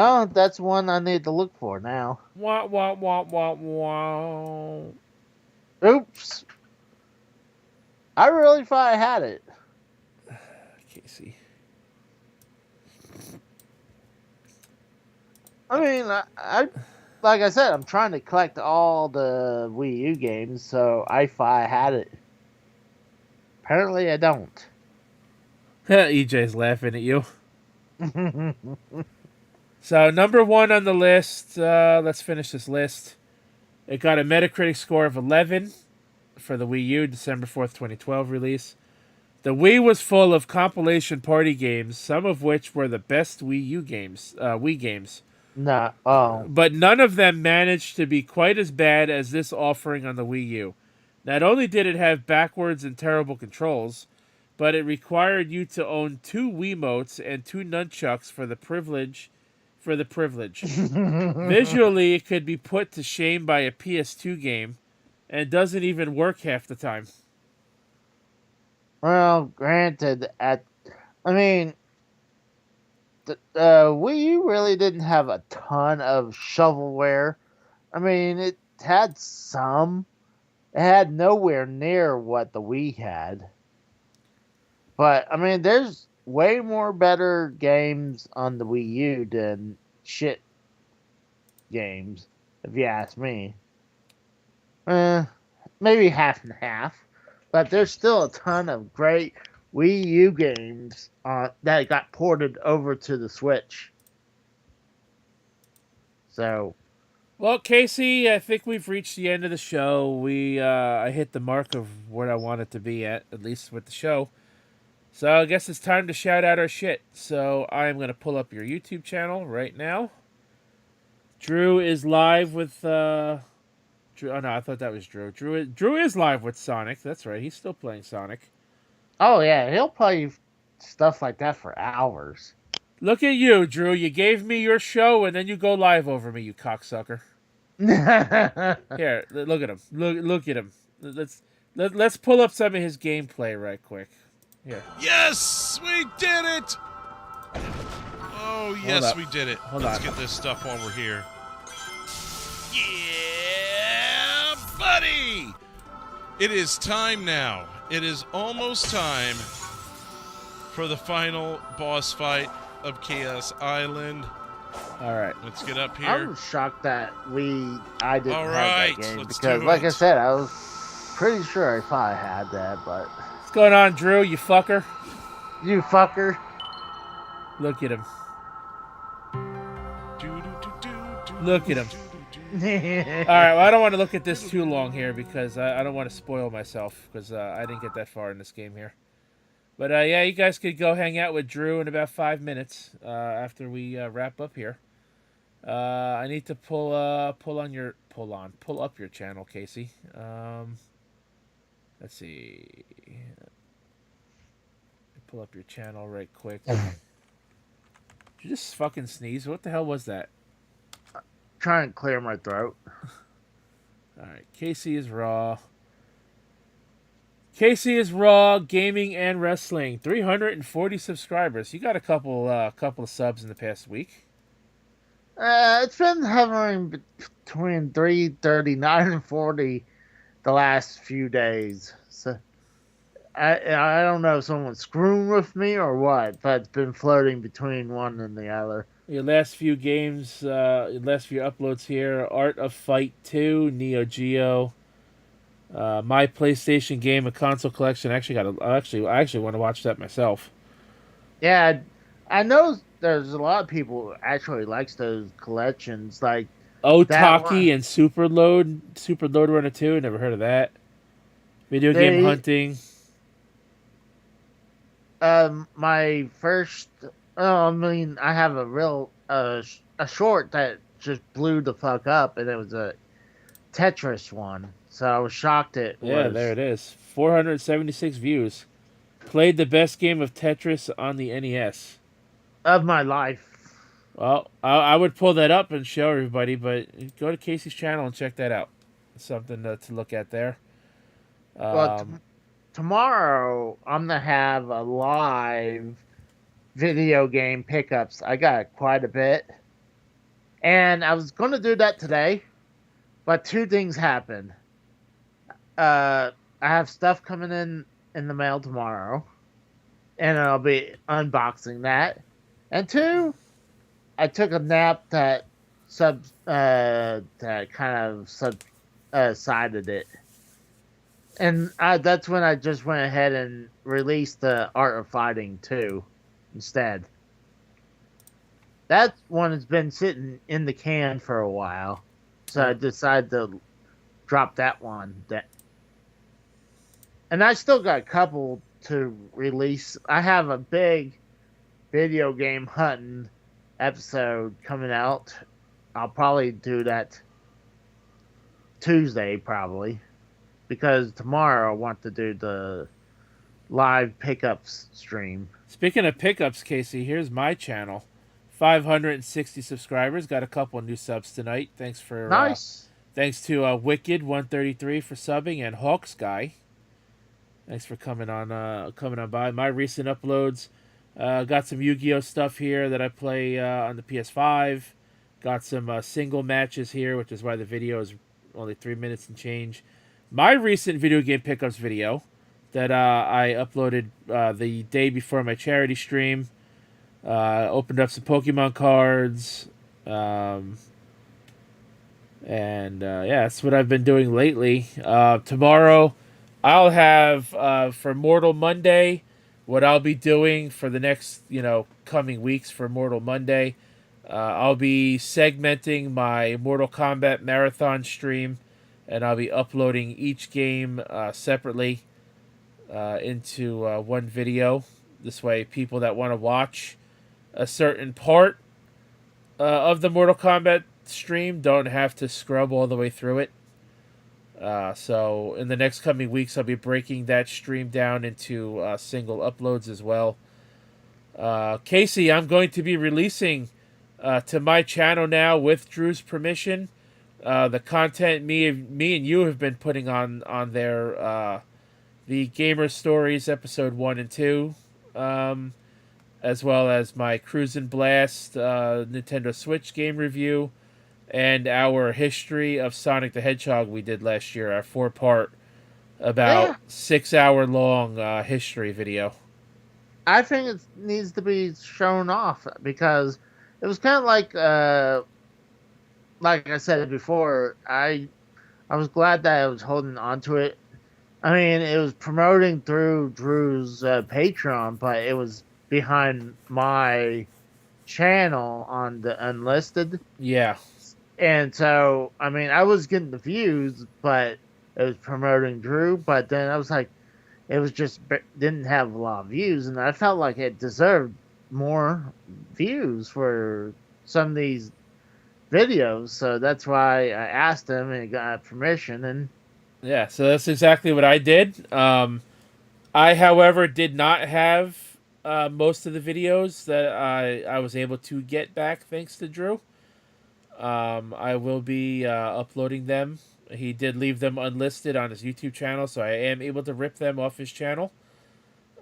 Oh, that's one I need to look for now. Wah, wah, wah, wah, wah. Oops. I really thought I had it. Casey. I mean, I like I said, I'm trying to collect all the Wii U games, so I thought I had it. Apparently, I don't. EJ's laughing at you. So, number 1 on the list. Let's finish this list. It got a Metacritic score of 11 for the Wii U, December 4th, 2012 release. The Wii was full of compilation party games, some of which were the best Wii games. Nah. Oh. But none of them managed to be quite as bad as this offering on the Wii U. Not only did it have backwards and terrible controls, but it required you to own 2 Wiimotes and 2 nunchucks for the privilege. Visually, it could be put to shame by a PS2 game, and doesn't even work half the time. Well, granted, I mean, the Wii U really didn't have a ton of shovelware. I mean, it had some. It had nowhere near what the Wii had. But, I mean, there's way more better games on the Wii U than shit games, if you ask me. Maybe half and half. But there's still a ton of great Wii U games that got ported over to the Switch. So, well, Casey, I think we've reached the end of the show. I hit the mark of what I want it to be at least with the show. So I guess it's time to shout out our shit. So I'm going to pull up your YouTube channel right now. Drew is live with... Drew, oh, no, I thought that was Drew. Drew is live with Sonic. That's right. He's still playing Sonic. oh yeah, he'll play stuff like that for hours. Look at you, Drew. You gave me your show, and then you go live over me, you cocksucker. Here, look at him. Look at him. Let's pull up some of his gameplay right quick. Here. Yes, we did it! Oh, yes, we did it. Let's get this stuff while we're here. Yeah, buddy! It is time now. It is almost time for the final boss fight of Chaos Island. All right. Let's get up here. I'm shocked that I didn't All have right, that game let's because, do like it. I said, I was pretty sure I thought I had that, but What's going on, Drew? You fucker. you fucker. Look at him. Do-do-do-do-do, Look at him. Yeah. All right, well, I don't want to look at this too long here because I don't want to spoil myself because I didn't get that far in this game here. But yeah, you guys could go hang out with Drew in about 5 minutes after we wrap up here. I need to pull up your channel, Casey. Let's see. Pull up your channel right quick. Did you just fucking sneeze? What the hell was that? Trying to clear my throat. All right, Casey is raw. Casey is raw gaming and wrestling. 340 subscribers. You got a couple of subs in the past week. It's been hovering between 339 and 40 the last few days. So I don't know if someone's screwing with me or what, but it's been floating between one and the other. Your last few games, your last few uploads here: Art of Fight 2, Neo Geo, my PlayStation game, a console collection. I actually want to watch that myself. Yeah, I know there's a lot of people who actually likes those collections, like that one. Otaki and Super Load Runner 2. Never heard of that. Video game They hunting. my first. Oh, I mean, I have a real a short that just blew the fuck up, and it was a Tetris one. So I was shocked it Yeah, was there it is. 476 views. Played the best game of Tetris on the NES. of my life. Well, I would pull that up and show everybody, but go to Casey's channel and check that out. Something to look at there. Well, tomorrow I'm gonna have a live video game pickups. I got quite a bit, and I was gonna do that today, but two things happened. I have stuff coming in the mail tomorrow, and I'll be unboxing that. And two, I took a nap that that kind of sided it, and that's when I just went ahead and released the Art of Fighting 2 instead. That one has been sitting in the can for a while, so I decided to drop that one. And I still got a couple to release. I have a big video game hunting episode coming out. I'll probably do that Tuesday, probably, because tomorrow I want to do the live pickups stream. Speaking of pickups, Casey, here's my channel. 560 subscribers. Got a couple new subs tonight. Thanks Nice. thanks to Wicked 133 for subbing and Hawks Guy. Thanks for coming on by. My recent uploads. Got some Yu-Gi-Oh stuff here that I play on the PS5. Got some single matches here, which is why the video is only 3 minutes and change. My recent video game pickups video that I uploaded the day before my charity stream. Opened up some Pokemon cards. And yeah, that's what I've been doing lately. Tomorrow, I'll have for Mortal Monday, what I'll be doing for the next coming weeks for Mortal Monday. I'll be segmenting my Mortal Kombat marathon stream, and I'll be uploading each game separately into one video. This way, people that want to watch a certain part of the Mortal Kombat stream don't have to scrub all the way through it. So in the next coming weeks, I'll be breaking that stream down into single uploads as well. Casey, I'm going to be releasing to my channel now, with Drew's permission, the content me and you have been putting on there, the Gamer Stories episode 1 and 2, as well as my Cruisin' Blast Nintendo Switch game review, and our history of Sonic the Hedgehog we did last year, our 4-part, about 6 hour long history video. I think it needs to be shown off because it was kind of like I said before, I was glad that I was holding on to it I mean, it was promoting through Drew's Patreon, but it was behind my channel on the unlisted. Yeah. And so, I mean, I was getting the views, but it was promoting Drew. But then I was like, it was just didn't have a lot of views, and I felt like it deserved more views for some of these videos. So that's why I asked him and got permission. And Yeah, so that's exactly what I did. I, however, did not have most of the videos that I was able to get back thanks to Drew. I will be uploading them. He did leave them unlisted on his YouTube channel, so I am able to rip them off his channel.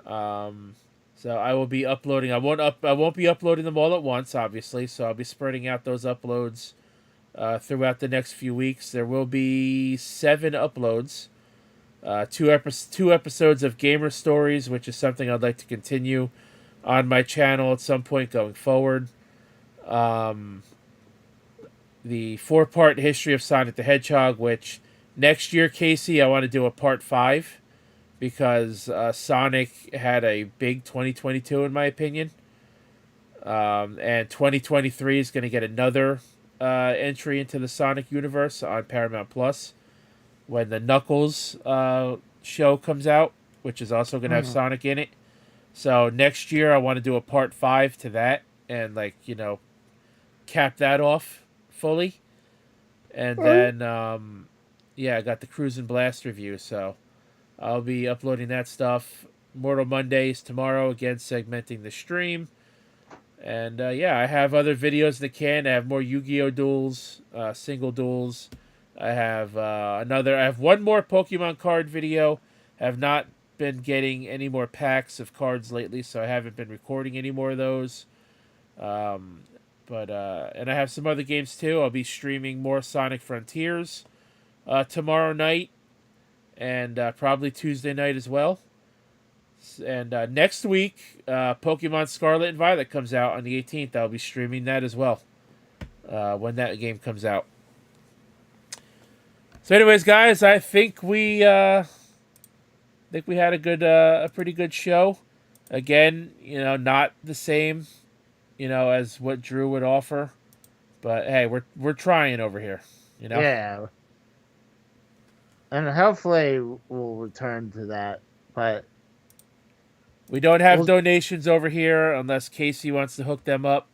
Um, so I will be uploading. I won't be uploading them all at once, obviously. So I'll be spreading out those uploads throughout the next few weeks. There will be 7 uploads. Two episodes of Gamer Stories, which is something I'd like to continue on my channel at some point going forward. Um, the 4-part history of Sonic the Hedgehog, which next year, Casey, I want to do a part 5 because Sonic had a big 2022 in my opinion. And 2023 is going to get another entry into the Sonic universe on Paramount Plus when the Knuckles show comes out, which is also going to have Mhm. Sonic in it. So next year I want to do a part 5 to that and cap that off fully. And then yeah, I got the Cruise and Blast review, so I'll be uploading that stuff. Mortal Mondays tomorrow, again segmenting the stream. And yeah, I have other videos in the can. I have more Yu-Gi-Oh duels, single duels. I have I have one more Pokemon card video. I have not been getting any more packs of cards lately, so I haven't been recording any more of those. Um, but and I have some other games too. I'll be streaming more Sonic Frontiers tomorrow night, and probably Tuesday night as well. And next week, Pokemon Scarlet and Violet comes out on the 18th. I'll be streaming that as well when that game comes out. So, anyways, guys, I think we had a pretty good show. Again, not the same, as what Drew would offer, but hey, we're trying over here. yeah, and hopefully we'll return to that. But We don't have we'll donations over here unless Casey wants to hook them up.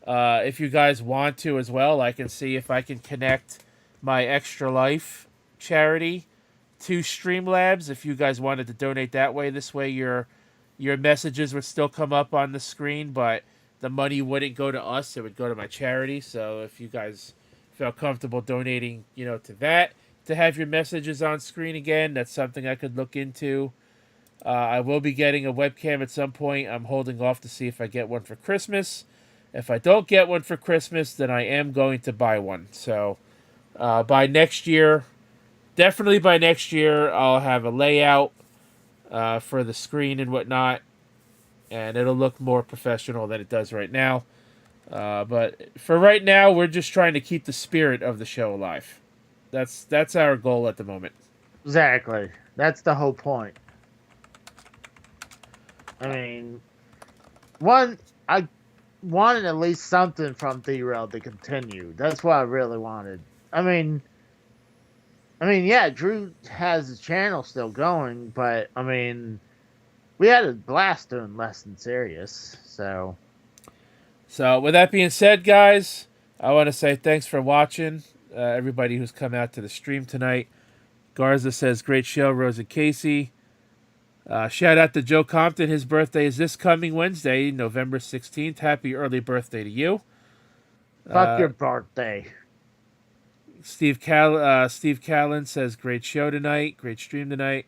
If you guys want to as well, I can see if I can connect my Extra Life charity to Streamlabs. If you guys wanted to donate that way, this way your messages would still come up on the screen, but the money wouldn't go to us; it would go to my charity. So if you guys felt comfortable donating, to that to have your messages on screen again, that's something I could look into. I will be getting a webcam at some point. I'm holding off to see if I get one for Christmas. If I don't get one for Christmas, then I am going to buy one. So by next year, definitely by next year, I'll have a layout for the screen and whatnot, and it'll look more professional than it does right now. But for right now, we're just trying to keep the spirit of the show alive. That's our goal at the moment. exactly. That's the whole point. I mean, I wanted at least something from Derail to continue. That's what I really wanted. I mean, yeah, Drew has his channel still going, but I mean, we had a blast doing Less Than Serious. So with that being said, guys, I want to say thanks for watching. Everybody who's come out to the stream tonight. Garza says, great show, Rose and Casey. Shout out to Joe Compton. His birthday is this coming Wednesday, November 16th. Happy early birthday to you. Fuck your birthday. Steve Callan says, great show tonight. Great stream tonight.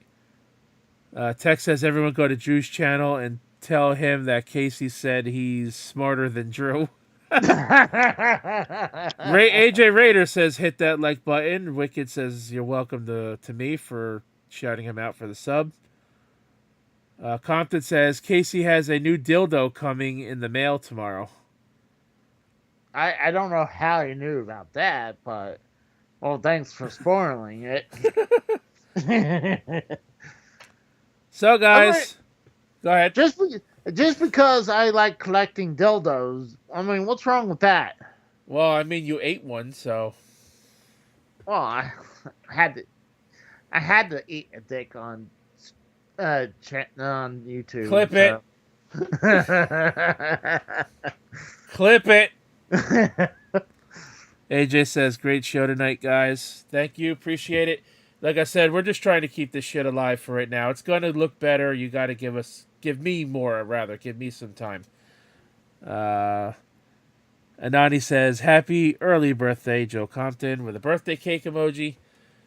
Tech says, everyone go to Drew's channel and tell him that Casey said he's smarter than Drew. AJ Raider says, hit that like button. Wicked says, you're welcome to me for shouting him out for the sub. Compton says, Casey has a new dildo coming in the mail tomorrow. I don't know how you knew about that, but well, thanks for spoiling it. So, I mean, guys, go ahead. just just because I like collecting dildos, I mean, what's wrong with that? Well, I mean, you ate one, so Well, I had to I had to eat a dick on on YouTube. clip it. So Clip it. AJ says, great show tonight, guys. Thank you. Appreciate it. Like I said, we're just trying to keep this shit alive for right now. It's going to look better. You got to give me more, rather. Give me some time. Anani says, happy early birthday, Joe Compton, with a birthday cake emoji.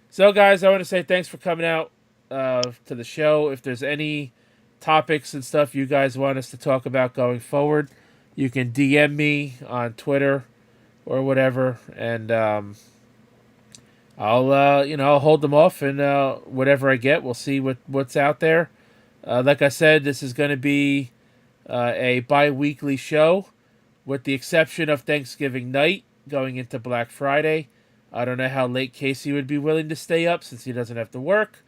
So, guys, I want to say thanks for coming out to the show. If there's any topics and stuff you guys want us to talk about going forward, you can DM me on Twitter or whatever, and I'll I'll hold them off, and whatever I get, we'll see what's out there. Like I said, this is going to be a bi-weekly show, with the exception of Thanksgiving night going into Black Friday. I don't know how late Casey would be willing to stay up since he doesn't have to work,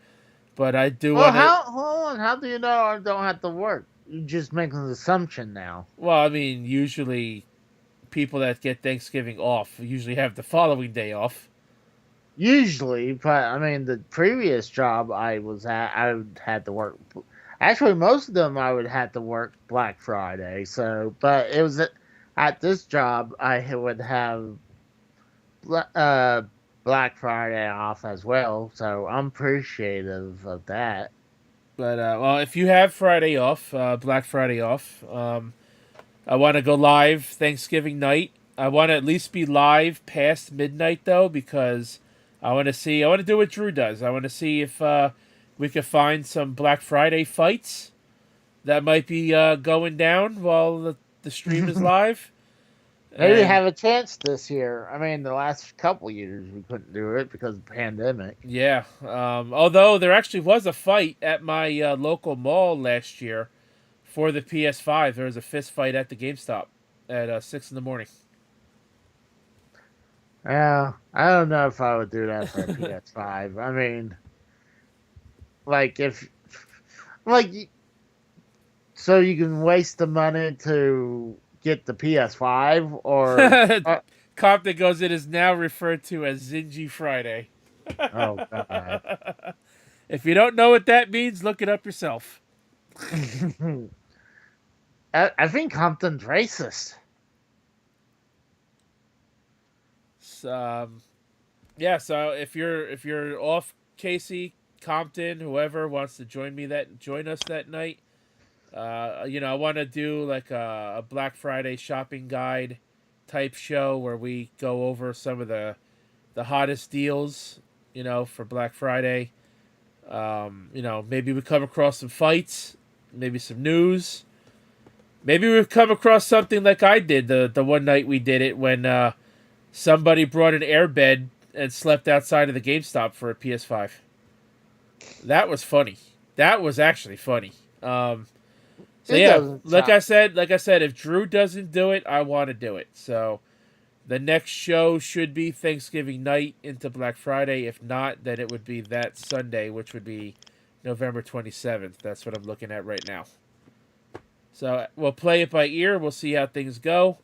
but I do well, want to. how hold on? How do you know I don't have to work? You just making an assumption now. Well, I mean, usually people that get Thanksgiving off usually have the following day off. Usually, but I mean, the previous job I was at, I would had to work. Actually, most of them I would have to work Black Friday. So, but it was at this job I would have uh, Black Friday off as well. So I'm appreciative of that. But well, if you have Friday off, Black Friday off, I want to go live Thanksgiving night. I want to at least be live past midnight though, because I want to see. I want to do what Drew does. I want to see if we could find some Black Friday fights that might be going down while the stream is live. Maybe And have a chance this year. I mean, the last couple years we couldn't do it because of the pandemic. yeah, although there actually was a fight at my local mall last year for the PS5. There was a fist fight at the GameStop at 6 in the morning. Yeah, I don't know if I would do that for a PS5. I mean, like if like so you can waste the money to get the PS5 or Compton goes, it is now referred to as Zingy Friday. oh god. If you don't know what that means, look it up yourself. I think Compton's racist. Um, yeah, so if you're off, Casey, Compton, whoever wants to join us that night, I want to do like a Black Friday shopping guide type show where we go over some of the hottest deals, for Black Friday. Maybe we come across some fights, maybe some news. Maybe we've come across something like I did the one night we did it when somebody brought an airbed and slept outside of the GameStop for a PS5. That was funny. That was actually funny. So It yeah, doesn't like sound I said, if Drew doesn't do it, I want to do it. So the next show should be Thanksgiving night into Black Friday. If not, then it would be that Sunday, which would be November 27th. That's what I'm looking at right now. So we'll play it by ear. We'll see how things go.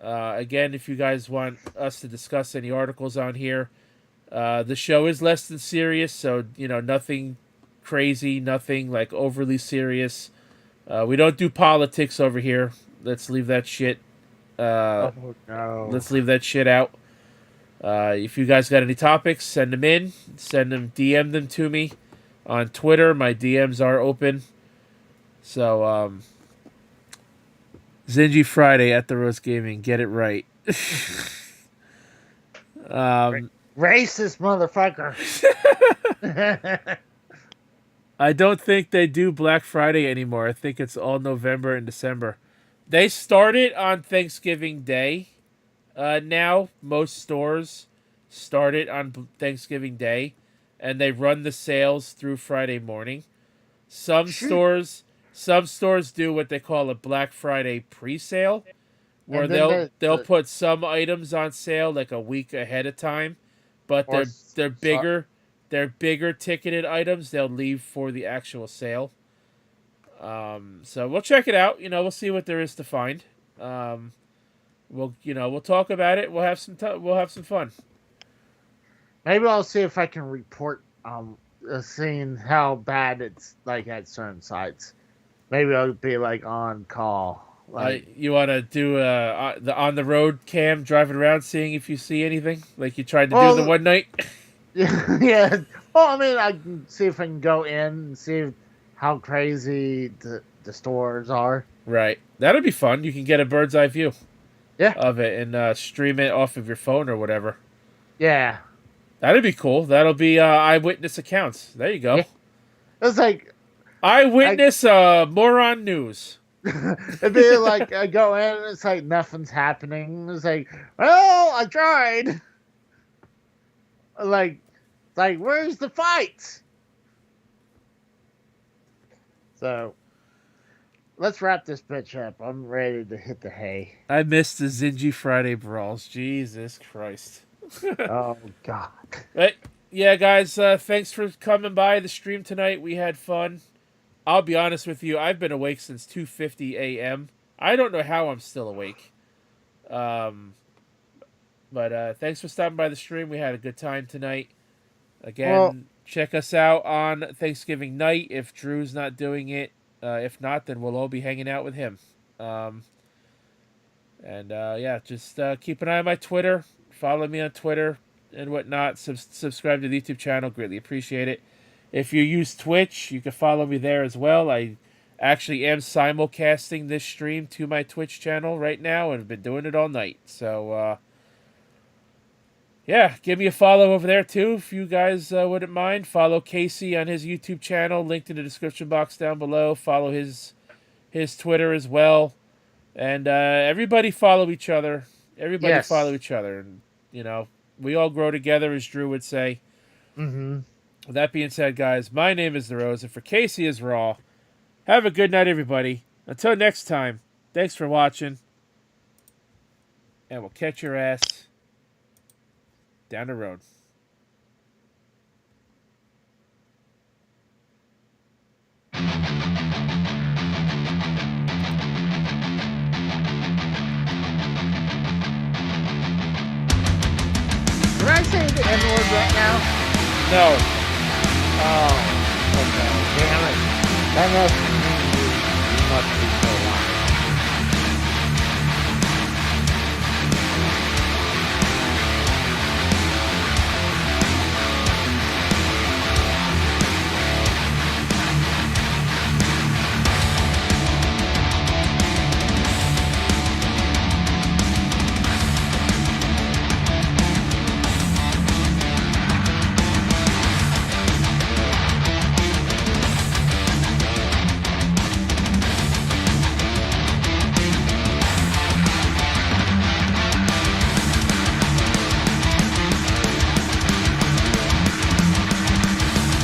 Again, if you guys want us to discuss any articles on here, the show is less than serious, so nothing crazy, nothing like overly serious. We don't do politics over here. Let's leave that shit. oh no. Let's leave that shit out. If you guys got any topics, send them in. DM them to me on Twitter. My DMs are open. So, Zingy Friday at the Roast Gaming. Get it right. Racist motherfucker. I don't think they do Black Friday anymore. I think it's all November and December. They started on Thanksgiving Day. Now most stores started on Thanksgiving Day, and they run the sales through Friday morning. Some stores do what they call a Black Friday pre-sale, where And then they'll put some items on sale like a week ahead of time, but or they're bigger their bigger ticketed items they'll leave for the actual sale. So we'll check it out. We'll see what there is to find. We'll talk about it. We'll have some fun. Maybe I'll see if I can report seeing how bad it's like at certain sites. Maybe I'll be like on call. Like You want to do the on the road cam driving around, seeing if you see anything like you tried to do the one night. Yeah. Well, I mean, I can see if I can go in and see how crazy the stores are. Right. That'd be fun. You can get a bird's eye view. Yeah. Of it and stream it off of your phone or whatever. Yeah. That'd be cool. That'll be eyewitness accounts. There you go. Yeah. It's like eyewitness moron news. It'd be like I go in and it's like nothing's happening. It's like, well, I tried. Like where's the fight? So let's wrap this bitch up. I'm ready to hit the hay. I missed the Zingy Friday brawls. Jesus Christ. Oh God. But yeah, guys, thanks for coming by the stream tonight. We had fun. I'll be honest with you, I've been awake since 2:50 a.m. I don't know how I'm still awake. But thanks for stopping by the stream. We had a good time tonight. Again, check us out on Thanksgiving night if Drew's not doing it. If not, then we'll all be hanging out with him. Just keep an eye on my Twitter. Follow me on Twitter and whatnot. Subscribe to the YouTube channel. Greatly appreciate it. If you use Twitch, you can follow me there as well. I actually am simulcasting this stream to my Twitch channel right now and have been doing it all night. So, give me a follow over there too if you guys wouldn't mind. Follow Casey on his YouTube channel, linked in the description box down below. Follow his Twitter as well. And everybody follow each other. Everybody follow each other. And, we all grow together, as Drew would say. Mm-hmm. With that being said, guys, my name is The Rose, and for Casey is Raw. Have a good night, everybody. Until next time, thanks for watching, and we'll catch your ass down the road. Can I say the N-word right now? No. Oh, okay. Damn it. That must mean you must be